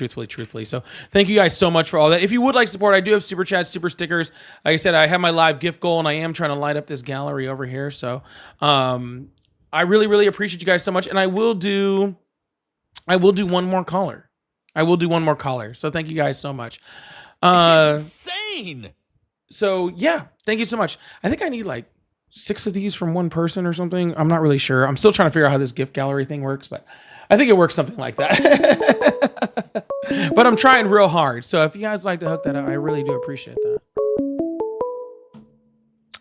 Speaker 1: So thank you guys so much for all that. If you would like support, I do have super chats, super stickers. Like I said, I have my live gift goal and I am trying to light up this gallery over here. So, I really, really appreciate you guys so much. And I will do one more caller. So thank you guys so much.
Speaker 11: It's insane.
Speaker 1: So yeah, thank you so much. I think I need 6 of these from one person or something. I'm not really sure. I'm still trying to figure out how this gift gallery thing works, but I think it works something like that. But I'm trying real hard. So if you guys like to hook that up, I really do appreciate that.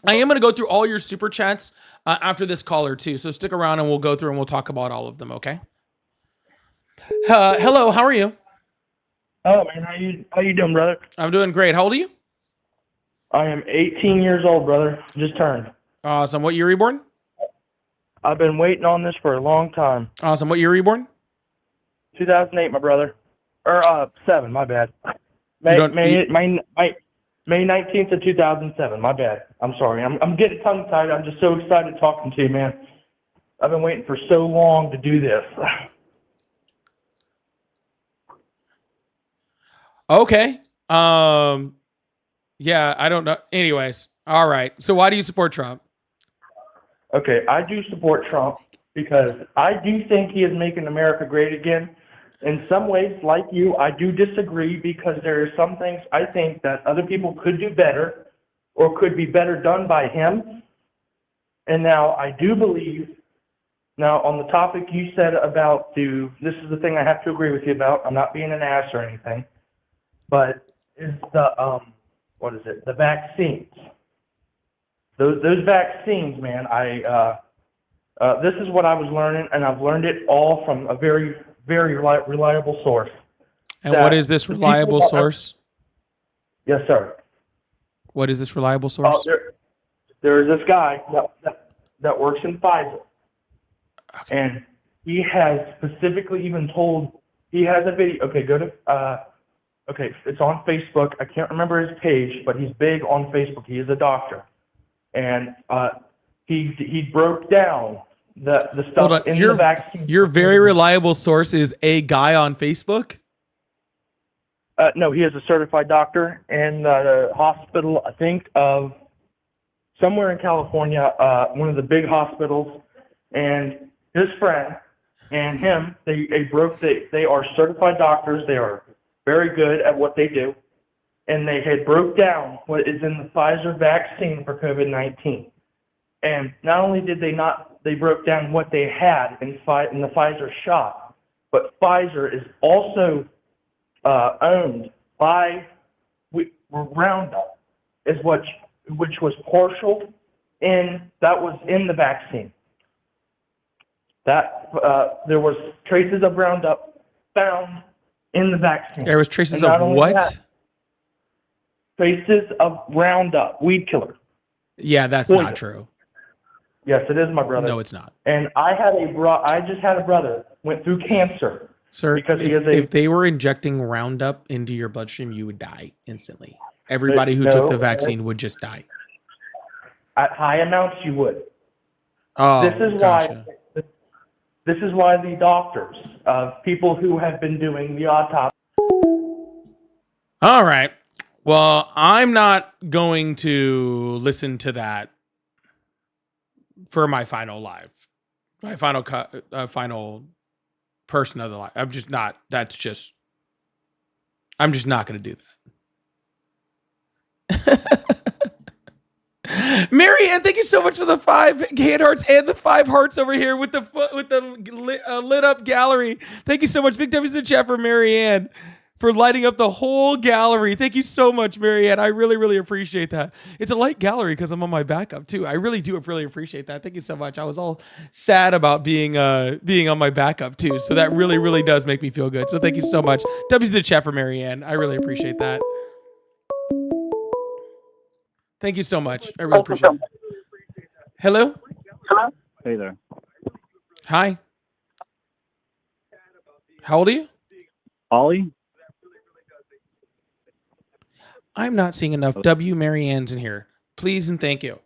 Speaker 1: I am going to go through all your super chats after this caller too. So stick around and we'll go through and we'll talk about all of them. Okay. Hello. How are you?
Speaker 17: Oh man, how you doing, brother?
Speaker 1: I'm doing great. How old are you?
Speaker 17: I am 18 years old, brother. Just turned.
Speaker 1: Awesome. What year were you born?
Speaker 17: I've been waiting on this for a long time.
Speaker 1: Awesome. What year were you born?
Speaker 17: 2008, my brother. Or 7, my bad. May 19th of 2007. My bad. I'm sorry. I'm getting tongue tied. I'm just so excited talking to you, man. I've been waiting for so long to do this.
Speaker 1: Okay. Yeah, I don't know. Anyways, all right. So why do you support Trump?
Speaker 17: Okay, I do support Trump because I do think he is making America great again. In some ways, like you, I do disagree because there are some things I think that other people could do better or could be better done by him. And now I do believe, now on the topic you said about this is the thing I have to agree with you about. I'm not being an ass or anything, but is the, the vaccines. Those vaccines, man, this is what I was learning, and I've learned it all from a very, very reliable source.
Speaker 1: And what is this reliable source?
Speaker 17: Yes, sir.
Speaker 1: What is this reliable source?
Speaker 17: There is this guy that works in Pfizer. Okay. And he has specifically even told, he has a video, okay, go to, okay, it's on Facebook. I can't remember his page, but he's big on Facebook. He is a doctor. And he broke down the stuff in the vaccine.
Speaker 1: Your very reliable source is a guy on Facebook?
Speaker 17: No, he is a certified doctor in the hospital, I think, of somewhere in California, one of the big hospitals. And his friend and him, they are certified doctors. They are very good at what they do. And they had broke down what is in the Pfizer vaccine for COVID-19. And not only did they broke down what they had in the Pfizer shot, but Pfizer is also owned by Roundup, which was partial that was in the vaccine. That there was traces of Roundup found in the vaccine.
Speaker 1: There was traces of what?
Speaker 17: Traces of Roundup, weed killer.
Speaker 1: Yeah, that's
Speaker 17: Poison.
Speaker 1: not true.
Speaker 17: Yes, it is, my brother.
Speaker 1: No, it's not.
Speaker 17: And I just had a brother went through cancer.
Speaker 1: Sir,
Speaker 17: because
Speaker 1: if they were injecting Roundup into your bloodstream, you would die instantly. Everybody who took the vaccine would just die.
Speaker 17: At high amounts, you would.
Speaker 1: Oh,
Speaker 17: gotcha. This is why the doctors, people who have been doing the autopsy.
Speaker 1: All right. Well, I'm not going to listen to that for my final live, my final final person of the live. I'm just not going to do that. Mary Ann, thank you so much for the 5 hand hearts and the 5 hearts over here with the lit up gallery. Thank you so much. Big W's in the chat for Mary Ann for lighting up the whole gallery. Thank you so much, Mary Ann. I really, really appreciate that. It's a light gallery because I'm on my backup too. I really do really appreciate that. Thank you so much. I was all sad about being on my backup too. So that really, really does make me feel good. So thank you so much. W's in the chat for Mary Ann. I really appreciate that. Thank you so much. I really appreciate it. Hello?
Speaker 19: Hello? Hey there.
Speaker 1: Hi. How old are you?
Speaker 19: Ollie?
Speaker 1: I'm not seeing enough W. Mary Ann's in here. Please and thank you.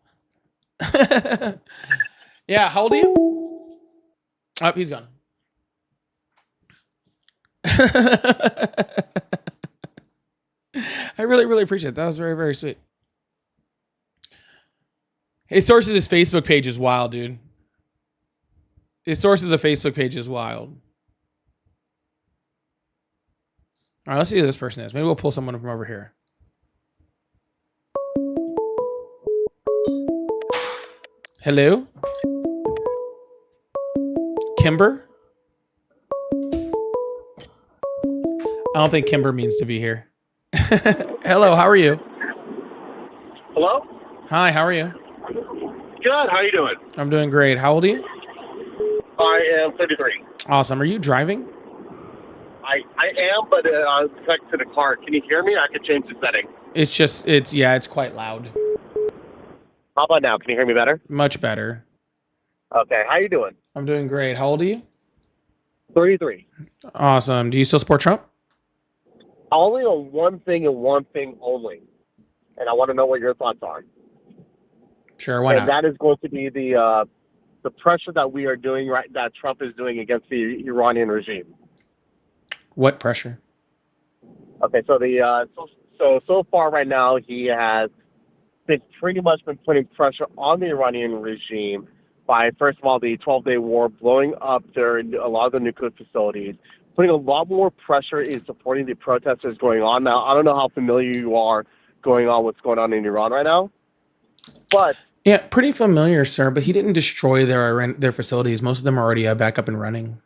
Speaker 1: Yeah, how old are you? Oh, he's gone. I really, really appreciate it. That was very, very sweet. His sources' Facebook page is wild, dude. His sources' of Facebook page is wild. All right, let's see who this person is. Maybe we'll pull someone from over here. Hello? Kimber? I don't think Kimber means to be here. Hello, how are you?
Speaker 20: Hello?
Speaker 1: Hi, how are you?
Speaker 20: Good. How you doing?
Speaker 1: I'm doing great. How old are you?
Speaker 20: I am 33.
Speaker 1: Awesome. Are you driving?
Speaker 20: I am, but I'm connected to the car. Can you hear me? I can change the setting.
Speaker 1: It's just it's quite loud.
Speaker 20: How about now? Can you hear me better?
Speaker 1: Much better.
Speaker 20: Okay. How you doing?
Speaker 1: I'm doing great. How old are you?
Speaker 20: 33.
Speaker 1: Awesome. Do you still support Trump?
Speaker 20: Only on one thing and one thing only, and I want to know what your thoughts are.
Speaker 1: Sure, why
Speaker 20: and
Speaker 1: not?
Speaker 20: that is going to be the pressure that we are doing that Trump is doing against the Iranian regime.
Speaker 1: What pressure?
Speaker 20: Okay, so so far right now he has pretty much been putting pressure on the Iranian regime by, first of all, the 12-day war, blowing up a lot of the nuclear facilities, putting a lot more pressure in supporting the protesters going on. Now, I don't know how familiar you are what's going on in Iran right now, but
Speaker 1: yeah, pretty familiar, sir. But he didn't destroy their facilities. Most of them are already back up and running.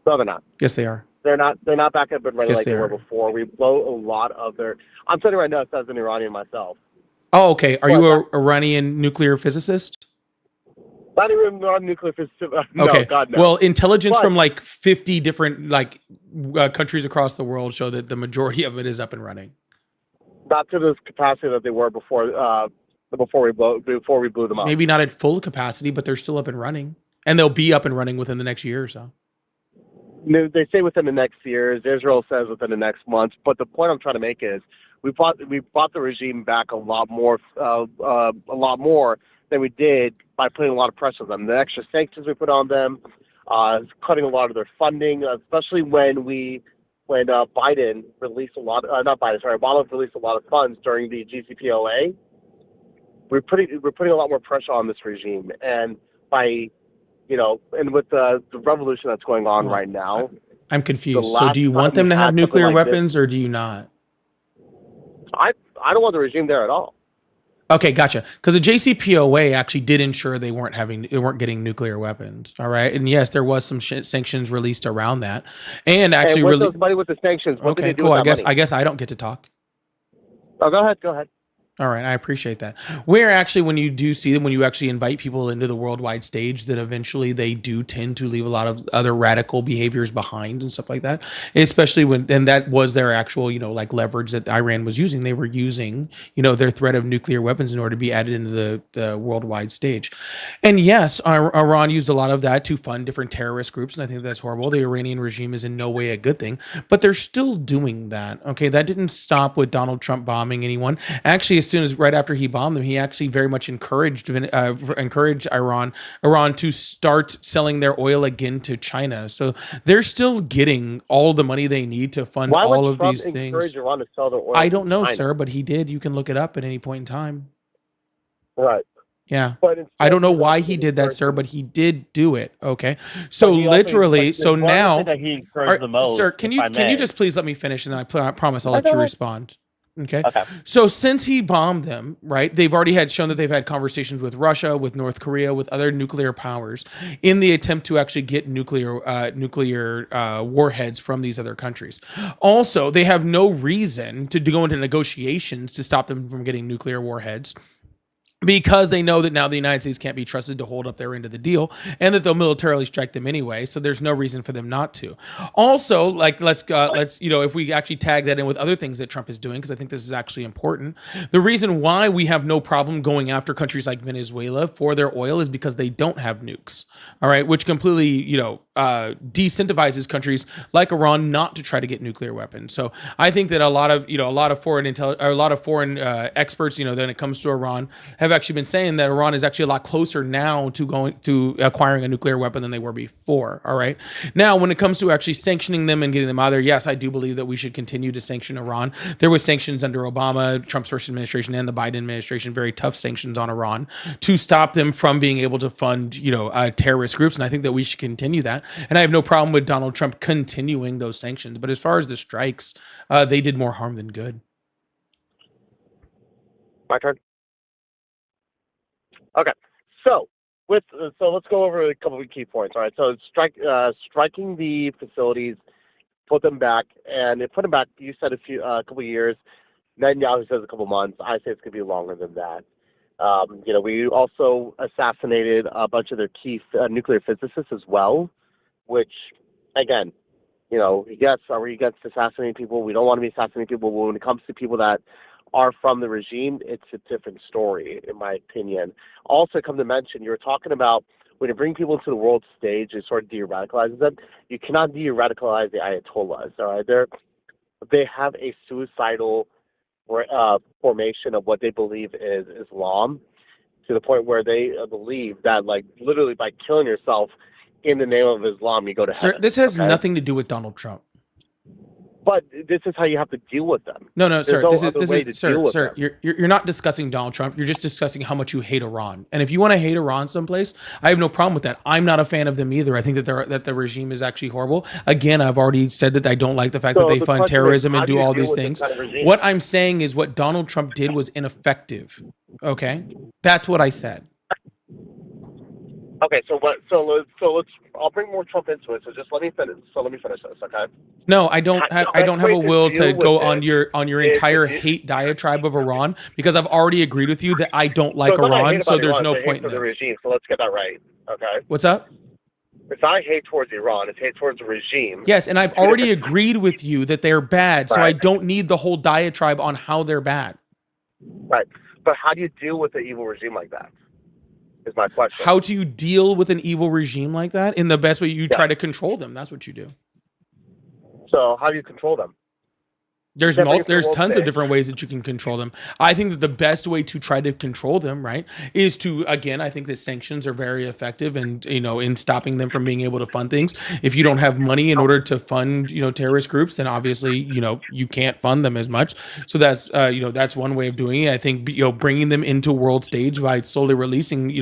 Speaker 20: no, they're not.
Speaker 1: Yes, they are.
Speaker 20: They're not back up and running
Speaker 1: Yes,
Speaker 20: like
Speaker 1: they
Speaker 20: they were
Speaker 1: are.
Speaker 20: before. We blow a lot of their. I'm telling you right now, as an Iranian myself.
Speaker 1: Oh, okay. Are you a Iranian nuclear physicist?
Speaker 20: Not even on nuclear physicist. No,
Speaker 1: Okay.
Speaker 20: God no.
Speaker 1: Well, intelligence
Speaker 20: But-
Speaker 1: from like 50 different countries across the world show that the majority of it is up and running.
Speaker 20: Not to the capacity that they were before we blew them up.
Speaker 1: Maybe not at full capacity, but they're still up and running, and they'll be up and running within the next year or so.
Speaker 20: They say within the next years. Israel says within the next month. But the point I'm trying to make is we brought the regime back a lot more than we did by putting a lot of pressure on them. The extra sanctions we put on them, cutting a lot of their funding, especially when Biden released Obama released a lot of funds during the GCPOA. We're putting a lot more pressure on this regime, and and with the revolution that's going on right now.
Speaker 1: I'm confused.
Speaker 20: The
Speaker 1: So do you
Speaker 20: last
Speaker 1: want
Speaker 20: time
Speaker 1: them
Speaker 20: we
Speaker 1: to have
Speaker 20: had
Speaker 1: nuclear
Speaker 20: something like this-
Speaker 1: weapons or do you not?
Speaker 20: I don't want the regime there at all.
Speaker 1: Okay, gotcha. Because the JCPOA actually did ensure they weren't getting nuclear weapons. All right, and yes, there was some sanctions released around that, and actually,
Speaker 20: what's those money with the sanctions? What did
Speaker 1: okay,
Speaker 20: they do
Speaker 1: cool.
Speaker 20: with
Speaker 1: I
Speaker 20: that
Speaker 1: guess
Speaker 20: money?
Speaker 1: I don't get to talk.
Speaker 20: Oh, go ahead.
Speaker 1: All right, I appreciate that. Where actually, when you do see them, when you actually invite people into the worldwide stage, that eventually they do tend to leave a lot of other radical behaviors behind and stuff like that. Especially and that was their actual, leverage that Iran was using. They were using, their threat of nuclear weapons in order to be added into the worldwide stage. And yes, Iran used a lot of that to fund different terrorist groups, and I think that's horrible. The Iranian regime is in no way a good thing, but they're still doing that. Okay, that didn't stop with Donald Trump bombing anyone. Actually, as soon as right after he bombed them, he actually very much encouraged Iran to start selling their oil again to China. So they're still getting all the money they need to fund
Speaker 20: Why
Speaker 1: all
Speaker 20: would
Speaker 1: of
Speaker 20: Trump
Speaker 1: these things.
Speaker 20: encourage Iran to sell their oil?
Speaker 1: I don't know,
Speaker 20: to China?
Speaker 1: sir, but he did. You can look it up at any point in time.
Speaker 20: Right.
Speaker 1: Yeah.
Speaker 20: But instead,
Speaker 1: I don't know why he did that, sir, but he did do it. Okay. So
Speaker 10: But he also-
Speaker 1: literally,
Speaker 10: but
Speaker 1: so
Speaker 10: one of the
Speaker 1: now,
Speaker 10: things that he encouraged the most,
Speaker 1: sir, can
Speaker 10: if
Speaker 1: you
Speaker 10: I
Speaker 1: can you
Speaker 10: may.
Speaker 1: just please let me finish, and I promise I'll
Speaker 10: Oh,
Speaker 1: let
Speaker 10: go
Speaker 1: you
Speaker 10: ahead.
Speaker 1: respond. Okay.
Speaker 10: Okay.
Speaker 1: So since he bombed them, right, they've already shown that they've had conversations with Russia, with North Korea, with other nuclear powers in the attempt to actually get nuclear warheads from these other countries. Also, they have no reason to go into negotiations to stop them from getting nuclear warheads, because they know that now the United States can't be trusted to hold up their end of the deal, and that they'll militarily strike them anyway. So there's no reason for them not to. Also, let's if we actually tag that in with other things that Trump is doing, because I think this is actually important. The reason why we have no problem going after countries like Venezuela for their oil is because they don't have nukes. All right, which completely decentivizes countries like Iran not to try to get nuclear weapons. So I think that a lot of foreign experts, when it comes to Iran, have actually been saying that Iran is actually a lot closer now to acquiring a nuclear weapon than they were before. All right. Now, when it comes to actually sanctioning them and getting them out of there, yes, I do believe that we should continue to sanction Iran. There was sanctions under Obama, Trump's first administration, and the Biden administration, very tough sanctions on Iran to stop them from being able to fund, terrorist groups. And I think that we should continue that. And I have no problem with Donald Trump continuing those sanctions. But as far as the strikes, they did more harm than good.
Speaker 20: My turn. Okay, so let's go over a couple of key points. All right, so striking the facilities, put them back, and put them back. You said a couple of years. Netanyahu says a couple of months. I say it's going to be longer than that. We also assassinated a bunch of their key nuclear physicists as well, which, again, yes, are we against assassinating people? We don't want to be assassinating people. But when it comes to people that are from the regime, it's a different story, in my opinion. Also, come to mention, you were talking about when you bring people to the world stage, it sort of de-radicalizes them. You cannot de-radicalize the Ayatollahs, all right? They have a suicidal formation of what they believe is Islam, to the point where they believe that, like, literally by killing yourself in the name of Islam, you go to heaven.
Speaker 1: Sir, this has
Speaker 20: okay?
Speaker 1: nothing to do with Donald Trump.
Speaker 20: But this is how you have to deal with them.
Speaker 1: No, sir.
Speaker 20: There's
Speaker 1: This
Speaker 20: way to
Speaker 1: is, sir,
Speaker 20: deal with
Speaker 1: sir.
Speaker 20: them.
Speaker 1: You're not discussing Donald Trump. You're just discussing how much you hate Iran. And if you want to hate Iran someplace, I have no problem with that. I'm not a fan of them either. I think that the regime is actually horrible. Again, I've already said that I don't like the fact that they
Speaker 20: the
Speaker 1: fund
Speaker 20: question is,
Speaker 1: terrorism
Speaker 20: how
Speaker 1: and
Speaker 20: do
Speaker 1: do
Speaker 20: you
Speaker 1: all
Speaker 20: deal
Speaker 1: these
Speaker 20: with this
Speaker 1: things.
Speaker 20: kind of regime?
Speaker 1: What I'm saying is what Donald Trump did was ineffective. Okay, that's what I said.
Speaker 20: Okay, so let's. I'll bring more Trump into it. So just let me finish. This, okay?
Speaker 1: No, I don't have a will to go on your
Speaker 20: is
Speaker 1: entire
Speaker 20: to-
Speaker 1: hate diatribe of Iran because I've already agreed with you that I don't like
Speaker 20: So it's not
Speaker 1: Iran,
Speaker 20: hate
Speaker 1: so
Speaker 20: about
Speaker 1: there's
Speaker 20: Iran,
Speaker 1: no
Speaker 20: it's hate
Speaker 1: point in
Speaker 20: for the
Speaker 1: this.
Speaker 20: regime. So let's get that right. Okay.
Speaker 1: What's up?
Speaker 20: It's not hate towards Iran. It's hate towards the regime.
Speaker 1: Yes, and I've already agreed with you that they're bad, so I
Speaker 20: Right.
Speaker 1: don't need the whole diatribe on how they're bad.
Speaker 20: Right. But how do you deal with an evil regime like that? Is my question.
Speaker 1: How do you deal with an evil regime like that? In the best way, you try to control them. That's what you do.
Speaker 20: So how do you control them?
Speaker 1: There's
Speaker 20: Can't bring it to the
Speaker 1: there's
Speaker 20: world
Speaker 1: tons of
Speaker 20: stage.
Speaker 1: different ways that you can control them. I think that the best way to try to control them, right, is to, again, I think that sanctions are very effective and, in stopping them from being able to fund things. If you don't have money in order to fund, terrorist groups, then obviously, you can't fund them as much. So that's, that's one way of doing it. I think, bringing them into world stage by slowly releasing,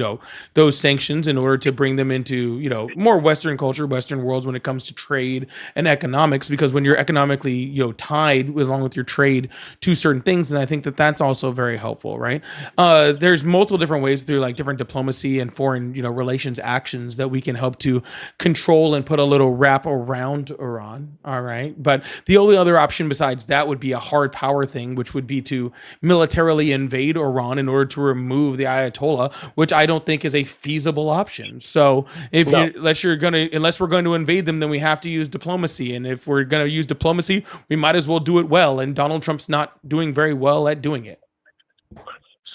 Speaker 1: those sanctions in order to bring them into, more Western culture, Western worlds when it comes to trade and economics, because when you're economically, tied along with your trade to certain things, and I think that that's also very helpful, right? There's multiple different ways through like different diplomacy and foreign, relations actions that we can help to control and put a little wrap around Iran. All right, but the only other option besides that would be a hard power thing, which would be to militarily invade Iran in order to remove the Ayatollah, which I don't think is a feasible option. So unless we're going to invade them, then we have to use diplomacy, and if we're going to use diplomacy, we might as well do it well, and Donald Trump's not doing very well at doing it.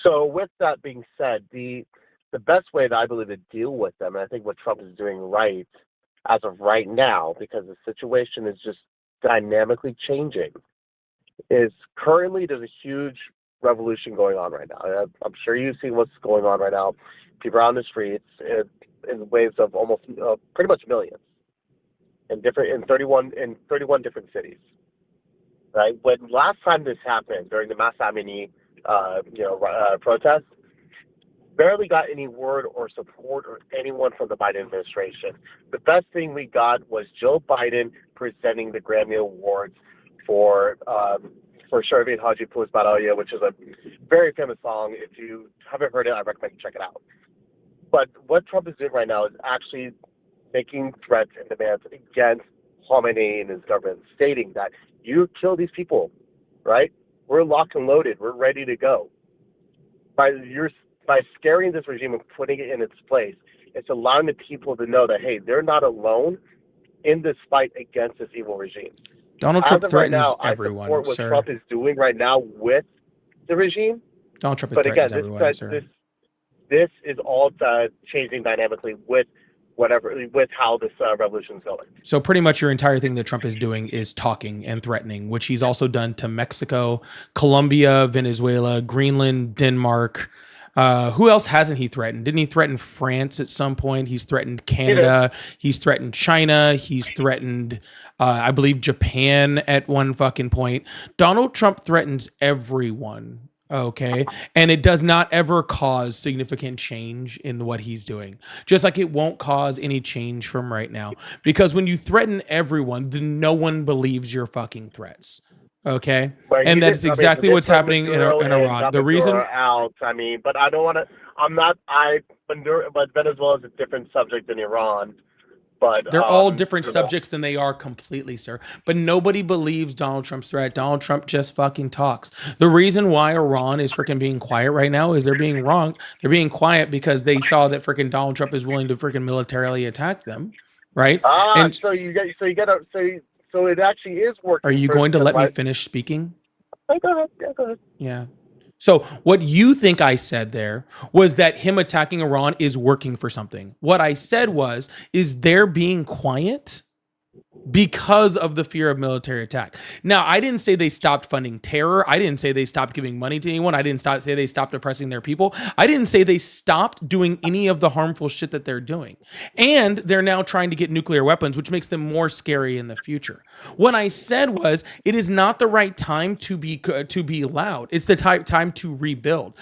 Speaker 20: So with that being said, the best way that I believe to deal with them, and I think what Trump is doing right as of right now, because the situation is just dynamically changing, is currently there's a huge revolution going on right now. I'm sure you've seen what's going on right now. People are on the streets in waves of almost pretty much millions in 31 different cities. Right. When last time this happened during the Mass Amini, protest, barely got any word or support or anyone from the Biden administration. The best thing we got was Joe Biden presenting the Grammy Awards for Shervin Haji Plus Baraya, which is a very famous song. If you haven't heard it, I recommend you check it out. But what Trump is doing right now is actually making threats and demands against Khamenei and his government, stating that you kill these people, right? We're locked and loaded. We're ready to go. By scaring this regime and putting it in its place, it's allowing the people to know that, hey, they're not alone in this fight against this evil regime.
Speaker 1: Donald Trump
Speaker 20: As of
Speaker 1: threatens
Speaker 20: right now,
Speaker 1: everyone,
Speaker 20: I support what
Speaker 1: sir.
Speaker 20: Trump is doing right now with the regime.
Speaker 1: Donald Trump
Speaker 20: But again,
Speaker 1: threatens everyone, sir.
Speaker 20: this is all changing dynamically with how this revolution is going.
Speaker 1: So pretty much your entire thing that Trump is doing is talking and threatening, which he's also done to Mexico, Colombia, Venezuela, Greenland, Denmark. Who else hasn't he threatened? Didn't he threaten France at some point? He's threatened Canada. He's threatened China. He's threatened, I believe, Japan at one fucking point. Donald Trump threatens everyone. Okay. And it does not ever cause significant change in what he's doing. Just like it won't cause any change from right now. Because when you threaten everyone, then no one believes your fucking threats. Okay.
Speaker 20: But
Speaker 1: And that's exactly what's happening in Iran. The reason
Speaker 20: out, but I don't want to. But Venezuela is a different subject than Iran. But
Speaker 1: they're all different subjects than they are completely, sir. But nobody believes Donald Trump's threat. Donald Trump just fucking talks. The reason why Iran is freaking being quiet right now is they're being wrong. They're being quiet because they saw that freaking Donald Trump is willing to freaking militarily attack them, right?
Speaker 20: So it actually is working.
Speaker 1: Are you going to let me finish speaking?
Speaker 20: Hey, go ahead. Yeah, go ahead.
Speaker 1: Yeah. So what you think I said there was that him attacking Iran is working for something. What I said is they're being quiet because of the fear of military attack. Now, I didn't say they stopped funding terror. I didn't say they stopped giving money to anyone. I didn't say they stopped oppressing their people. I didn't say they stopped doing any of the harmful shit that they're doing. And they're now trying to get nuclear weapons, which makes them more scary in the future. What I said was, it is not the right time to be loud. It's the time to rebuild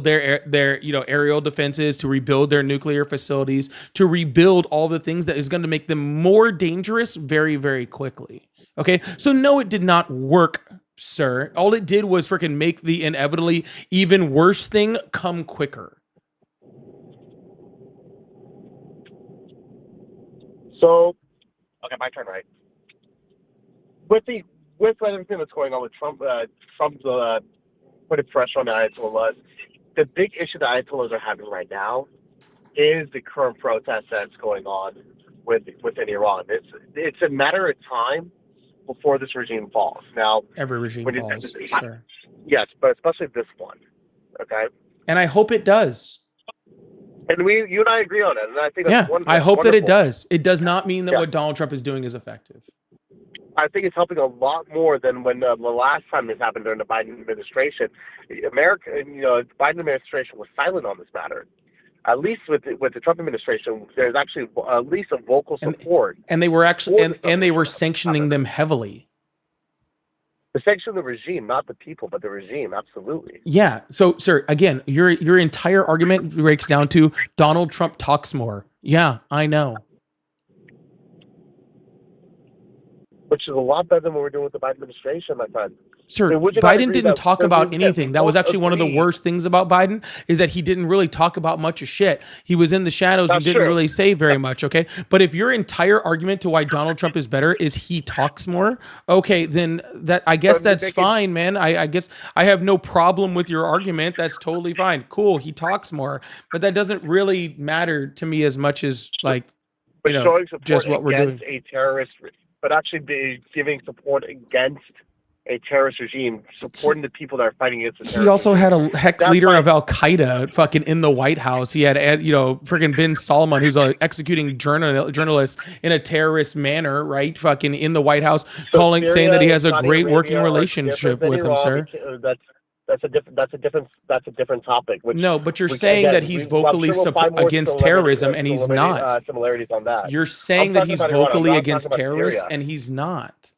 Speaker 1: their aerial defenses, to rebuild their nuclear facilities, to rebuild all the things that is going to make them more dangerous very, very quickly. Okay, so no, it did not work, sir. All it did was freaking make the inevitably even worse thing come quicker.
Speaker 20: So, okay, my turn, right? With everything that's going on with Trump, Trump's putting pressure on the Ayatollahs. The big issue the Ayatollahs are having right now is the current protest that's going on within Iran. It's a matter of time before this regime falls. Now,
Speaker 1: every regime falls, sir.
Speaker 20: Yes, but especially this one. Okay.
Speaker 1: And I hope it does.
Speaker 20: And you and I agree on it. And I think that's
Speaker 1: I hope that it does. It does not mean that what Donald Trump is doing is effective.
Speaker 20: I think it's helping a lot more than when the last time this happened during the Biden administration. The Biden administration was silent on this matter. At least with the Trump administration, there's actually at least a vocal support.
Speaker 1: And they were actually and they were sanctioning them heavily.
Speaker 20: The sanction of the regime, not the people, but the regime, absolutely.
Speaker 1: Yeah. So, sir, again, your entire argument breaks down to Donald Trump talks more. Yeah, I know.
Speaker 20: Which is a lot better than what we're doing with the Biden administration, my friend.
Speaker 1: Sir, Biden didn't talk about anything. That was actually one of the worst things about Biden, is that he didn't really talk about much of shit. He was in the shadows and didn't really say very much, okay? But if your entire argument to why Donald Trump is better is he talks more, okay, then I guess that's fine, man. I guess I have no problem with your argument. That's totally fine. Cool, he talks more. But that doesn't really matter to me as much as, just what we're doing.
Speaker 20: A terrorist, but actually giving support against a terrorist regime, supporting the people that are fighting against the terrorist.
Speaker 1: He also had a leader of Al Qaeda fucking in the White House. He had, freaking bin Salman, who's executing journalists in a terrorist manner, right? Fucking in the White House, saying that he has a great working relationship with him, sir.
Speaker 20: That's a different topic.
Speaker 1: No, but you're saying that he's vocally against terrorism, and he's not.
Speaker 20: Similarities on that.
Speaker 1: You're saying that he's vocally against terrorists, and he's not.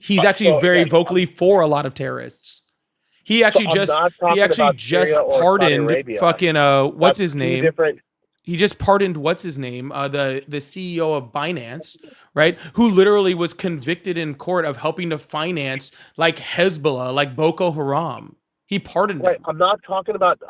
Speaker 1: He's actually very vocally for a lot of terrorists. He actually just pardoned fucking what's his name? He just pardoned what's his name? The CEO of Binance, right? Who literally was convicted in court of helping to finance like Hezbollah, like Boko Haram. He pardoned him.
Speaker 20: I'm not talking about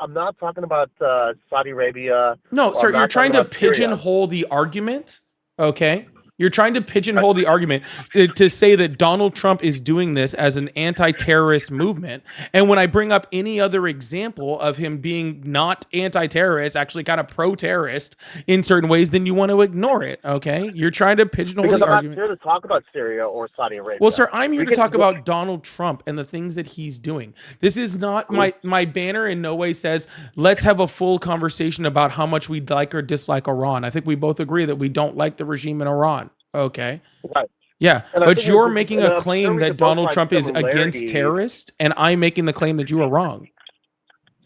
Speaker 20: Saudi Arabia.
Speaker 1: No, sir, you're trying to pigeonhole the argument. Okay. You're trying to pigeonhole the argument to say that Donald Trump is doing this as an anti-terrorist movement. And when I bring up any other example of him being not anti-terrorist, actually kind of pro-terrorist in certain ways, then you want to ignore it, okay? You're trying to pigeonhole the argument.
Speaker 20: I'm not here to talk about Syria or Saudi Arabia.
Speaker 1: Well, sir, I'm here to talk about Donald Trump and the things that he's doing. This is not my banner in no way says, let's have a full conversation about how much we like or dislike Iran. I think we both agree that we don't like the regime in Iran. Okay.
Speaker 20: Right.
Speaker 1: Yeah, but you're making a claim that Donald Trump is against terrorists, and I'm making the claim that you are wrong.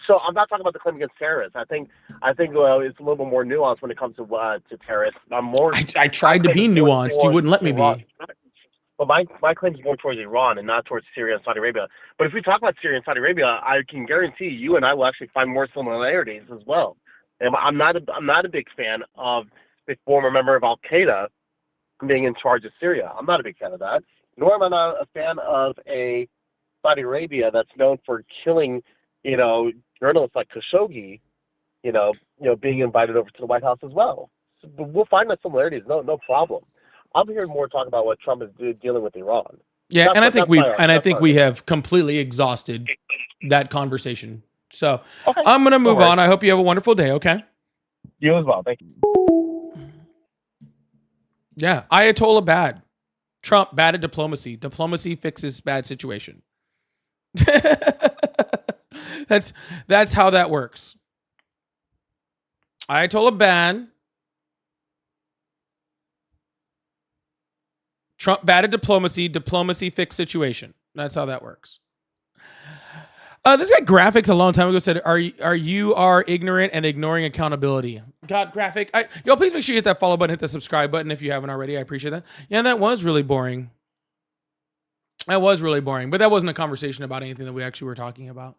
Speaker 20: So I'm not talking about the claim against terrorists. I think it's a little bit more nuanced when it comes to terrorists.
Speaker 1: I tried to be nuanced. You wouldn't let me be.
Speaker 20: Well, my claim is more towards Iran and not towards Syria and Saudi Arabia. But if we talk about Syria and Saudi Arabia, I can guarantee you and I will actually find more similarities as well. And I'm not a big fan of the former member of Al Qaeda being in charge of Syria. I'm not a big fan of that. Nor am I not a fan of a Saudi Arabia that's known for killing, journalists like Khashoggi, being invited over to the White House as well. So we'll find the similarities, no problem. I'm here more to talk about what Trump is dealing with Iran.
Speaker 1: Yeah, I think we have completely exhausted that conversation. So I'm going to move on. I hope you have a wonderful day. Okay.
Speaker 20: You as well. Thank you.
Speaker 1: Yeah, Ayatollah bad. Trump bad at diplomacy. Diplomacy fixes bad situation. That's how that works. Ayatollah ban. Trump bad at diplomacy. Diplomacy fixed situation. That's how that works. This guy Graphics a long time ago said, "Are you ignorant and ignoring accountability?" God, Graphic, y'all please make sure you hit that follow button, hit the subscribe button if you haven't already. I appreciate that. Yeah, that was really boring. That was really boring, but that wasn't a conversation about anything that we actually were talking about.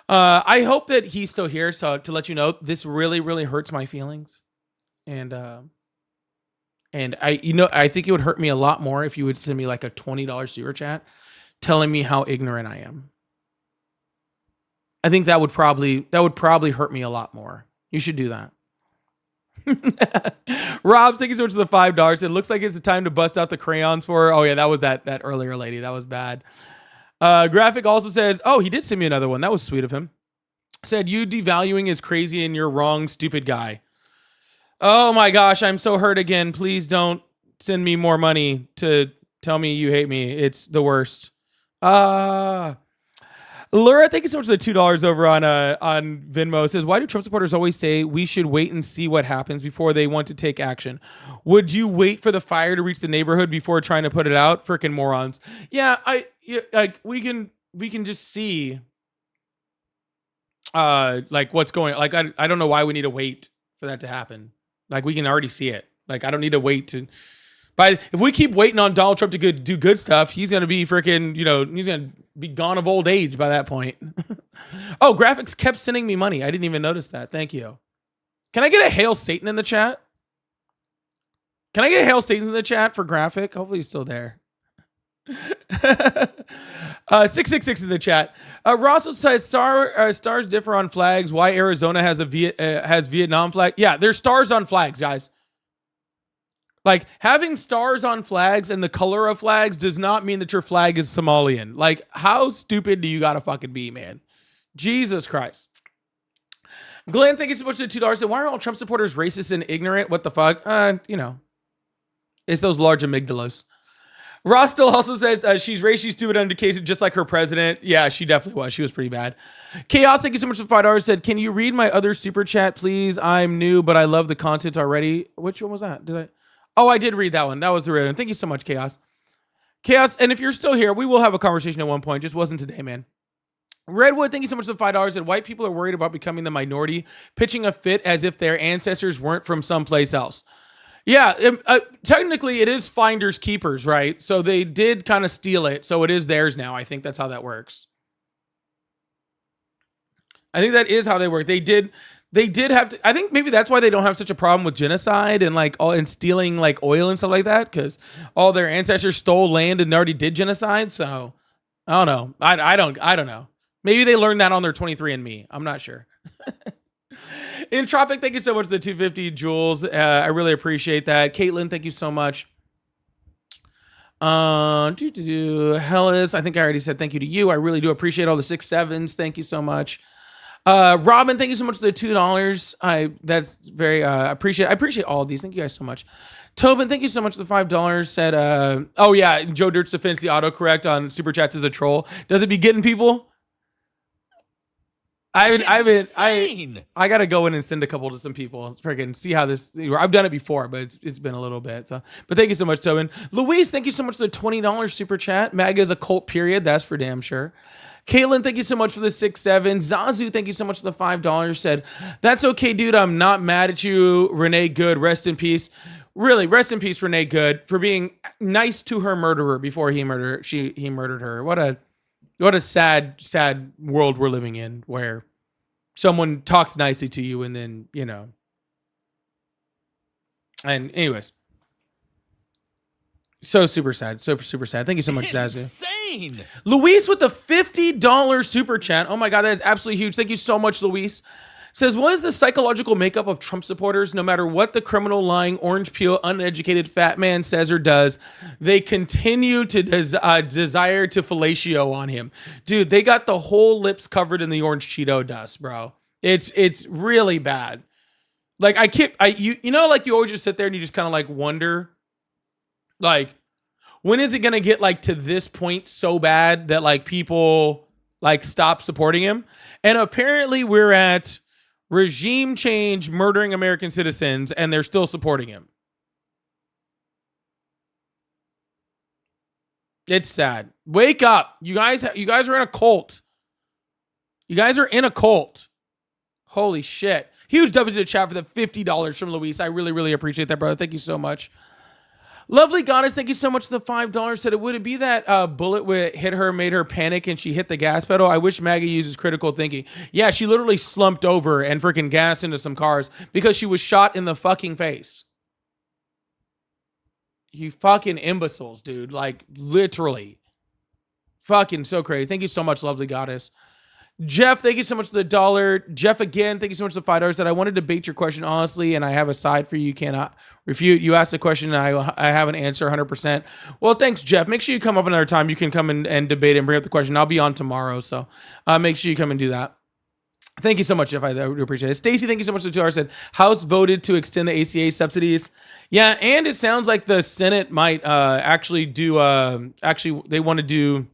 Speaker 1: I hope that he's still here, so to let you know, this really, really hurts my feelings, and I think it would hurt me a lot more if you would send me like a $20 super chat telling me how ignorant I am. I think that would probably hurt me a lot more. You should do that. Rob, thank you so much for the $5. It looks like it's the time to bust out the crayons for her. Oh yeah, that was that earlier lady. That was bad. Graphic also says, oh, he did send me another one. That was sweet of him. Said, you devaluing is crazy and you're wrong, stupid guy. Oh my gosh, I'm so hurt again. Please don't send me more money to tell me you hate me. It's the worst. Laura, thank you so much for the $2 over on Venmo. It says, why do Trump supporters always say we should wait and see what happens before they want to take action? Would you wait for the fire to reach the neighborhood before trying to put it out? Freaking morons. Yeah, we can just see like what's going on. Like I don't know why we need to wait for that to happen. Like we can already see it. Like I don't need to wait to. But if we keep waiting on Donald Trump to do good stuff, he's going to be freaking, he's going to be gone of old age by that point. Oh, Graphics kept sending me money. I didn't even notice that. Thank you. Can I get a Hail Satan in the chat? Can I get a Hail Satan in the chat for Graphic? Hopefully he's still there. 666 in the chat. Russell says stars differ on flags. Why Arizona has has Vietnam flag? Yeah, there's stars on flags, guys. Like, having stars on flags and the color of flags does not mean that your flag is Somalian. Like, how stupid do you gotta fucking be, man? Jesus Christ. Glenn, thank you so much for the $2. So why are all Trump supporters racist and ignorant? What the fuck? It's those large amygdalas. Ross still also says she's racist, stupid, uneducated, just like her president. Yeah, she definitely was. She was pretty bad. Chaos, thank you so much for $5. Said, can you read my other super chat, please? I'm new, but I love the content already. Which one was that? Oh, I did read that one. That was the real one. Thank you so much, Chaos. Chaos, and if you're still here, we will have a conversation at one point. Just wasn't today, man. Redwood, thank you so much for the $5. Said, white people are worried about becoming the minority, pitching a fit as if their ancestors weren't from someplace else. Yeah, technically it is finders keepers, right? So they did kind of steal it, so it is theirs now. I think that's how that works. I think that is how they work. They did have to. I think maybe that's why they don't have such a problem with genocide and and stealing like oil and stuff like that, because all their ancestors stole land and already did genocide. So I don't know. I don't know. Maybe they learned that on their 23andMe. I'm not sure. Entropic, thank you so much for the 250 Jules. I really appreciate that. Caitlin, thank you so much. Hellas, I think I already said thank you to you. I really do appreciate all the 6-7s. Thank you so much. Robin, thank you so much for the $2. That's very appreciate. I appreciate all of these. Thank you guys so much. Tobin, thank you so much for the $5. Said, oh yeah, Joe Dirt's defense, the autocorrect on super chats is a troll. Does it be getting people? I gotta go in and send a couple to some people. Freaking see how this. I've done it before, but it's been a little bit. So, but thank you so much, Tobin. Luis, thank you so much for the $20 super chat. MAGA is a cult, period. That's for damn sure. Caitlin, thank you so much for the 6-7. Zazu, thank you so much for the $5. Said, that's okay, dude. I'm not mad at you. Renee Good, rest in peace. Really, rest in peace, Renee Good, for being nice to her murderer before he murdered her. What a sad world we're living in, where someone talks nicely to you and then, and anyways. So super sad. Super sad. Thank you so much, Zazu.
Speaker 11: Insane.
Speaker 1: Luis with the $50 super chat. Oh my God, that is absolutely huge. Thank you so much, Luis. Says, what is the psychological makeup of Trump supporters? No matter what the criminal, lying, orange peel, uneducated fat man says or does, they continue to desire to fellatio on him. Dude, they got the whole lips covered in the orange Cheeto dust, bro. It's really bad. Like you always just sit there and you just kind of like wonder, like, when is it going to get like to this point so bad that like people like stop supporting him? And apparently we're at regime change, murdering American citizens, and they're still supporting him. It's sad. Wake up. You guys are in a cult. You guys are in a cult. Holy shit. Huge W to the chat for the $50 from Luis. I really, really appreciate that, brother. Thank you so much. Lovely Goddess, thank you so much for the $5. Said it would it be that bullet would hit her, made her panic, and she hit the gas pedal? I wish Maggie uses critical thinking. Yeah, she literally slumped over and freaking gassed into some cars because she was shot in the fucking face. You fucking imbeciles, dude. Like, literally. Fucking so crazy. Thank you so much, Lovely Goddess. Jeff, thank you so much for the $1. Jeff, again, thank you so much for the $5. That I want to debate your question honestly, and I have a side for you. You cannot refute. You asked a question, and I have an answer 100%. Well, thanks, Jeff. Make sure you come up another time. You can come and debate and bring up the question. I'll be on tomorrow, so make sure you come and do that. Thank you so much, Jeff. I do appreciate it. Stacy, thank you so much for the $2. Said House voted to extend the ACA subsidies. Yeah, and it sounds like the Senate might actually do. Actually, they want to do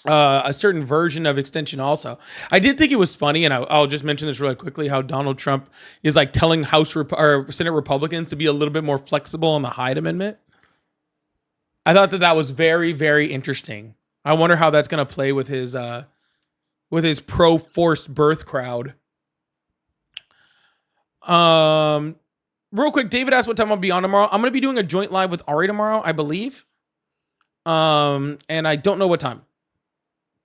Speaker 1: a certain version of extension also. I did think it was funny, and I'll just mention this really quickly, how Donald Trump is like telling or Senate Republicans to be a little bit more flexible on the Hyde Amendment. I thought that was very, very interesting. I wonder how that's going to play with his pro-forced birth crowd. Real quick, David asked what time I'll be on tomorrow. I'm going to be doing a joint live with Ari tomorrow, I believe. And I don't know what time.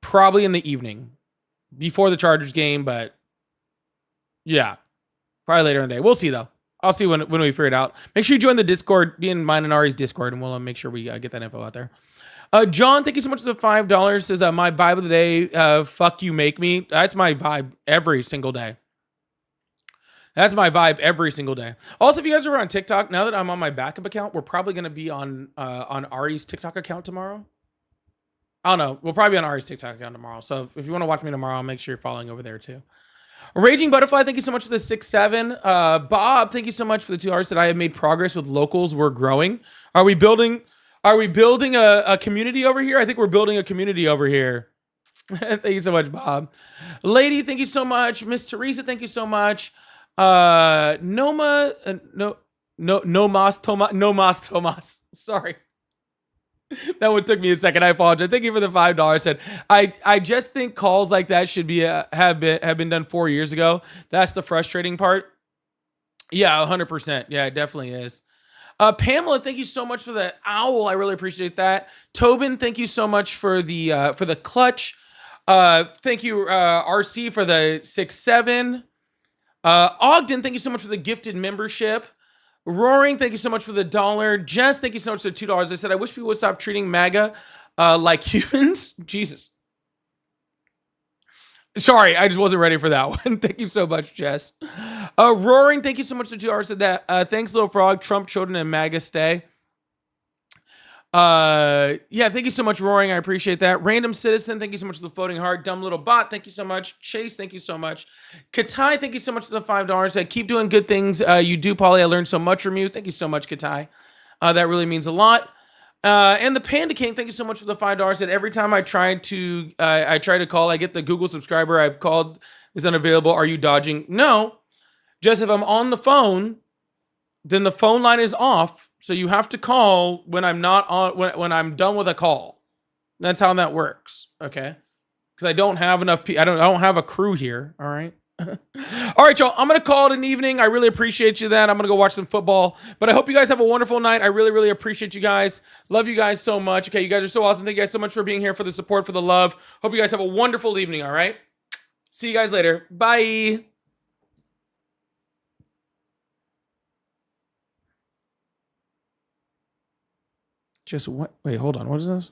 Speaker 1: Probably in the evening before the Chargers game, but yeah, probably later in the day. We'll see though. I'll see when we figure it out. Make sure you join the Discord, be in mine and Ari's Discord, and we'll make sure we get that info out there. John, thank you so much for the $5. Says my vibe of the day, fuck you, make me. That's my vibe every single day. That's my vibe every single day. Also, if you guys are on TikTok, now that I'm on my backup account, we're probably going to be on Ari's TikTok account tomorrow. I don't know. We'll probably be on Ari's TikTok account tomorrow. So if you want to watch me tomorrow, make sure you're following over there too. Raging Butterfly, thank you so much for the 6-7. Bob, thank you so much for the $2. That I have made progress with locals. We're growing. Are we building a community over here? I think we're building a community over here. Thank you so much, Bob. Lady, thank you so much. Miss Teresa, thank you so much. Nomas Tomas. Sorry. That one took me a second. I apologize. Thank you for the $5. Said I just think calls like that should be have been done 4 years ago. That's the frustrating part. Yeah, 100%. Yeah, it definitely is. Pamela, thank you so much for the owl. I really appreciate that. Tobin, thank you so much for the clutch. Thank you, RC, for the 6-7. Ogden, thank you so much for the gifted membership. Roaring, thank you so much for the $1. Jess, thank you so much for the $2. I said, I wish people would stop treating MAGA like humans. Jesus. Sorry, I just wasn't ready for that one. Thank you so much, Jess. Roaring, thank you so much for the $2. Said that. Thanks, Little Frog. Trump children and MAGA stay. Yeah, thank you so much, Roaring. I appreciate that. Random Citizen, thank you so much for the floating heart. Dumb Little Bot, thank you so much. Chase, thank you so much. Katai, thank you so much for the $5. Keep doing good things. You do, Polly. I learned so much from you. Thank you so much, Katai. That really means a lot. And the Panda King, thank you so much for the $5. That every time I try to call, I get the Google subscriber. I've called is unavailable. Are you dodging? No. Just if I'm on the phone, then the phone line is off. So you have to call when I'm not on, when I'm done with a call. That's how that works. Okay. Because I don't have enough I don't have a crew here. All right. All right, y'all. I'm going to call it an evening. I really appreciate you that. I'm going to go watch some football. But I hope you guys have a wonderful night. I really, really appreciate you guys. Love you guys so much. Okay. You guys are so awesome. Thank you guys so much for being here, for the support, for the love. Hope you guys have a wonderful evening. All right. See you guys later. Bye. Just what? Wait, hold on. What is this?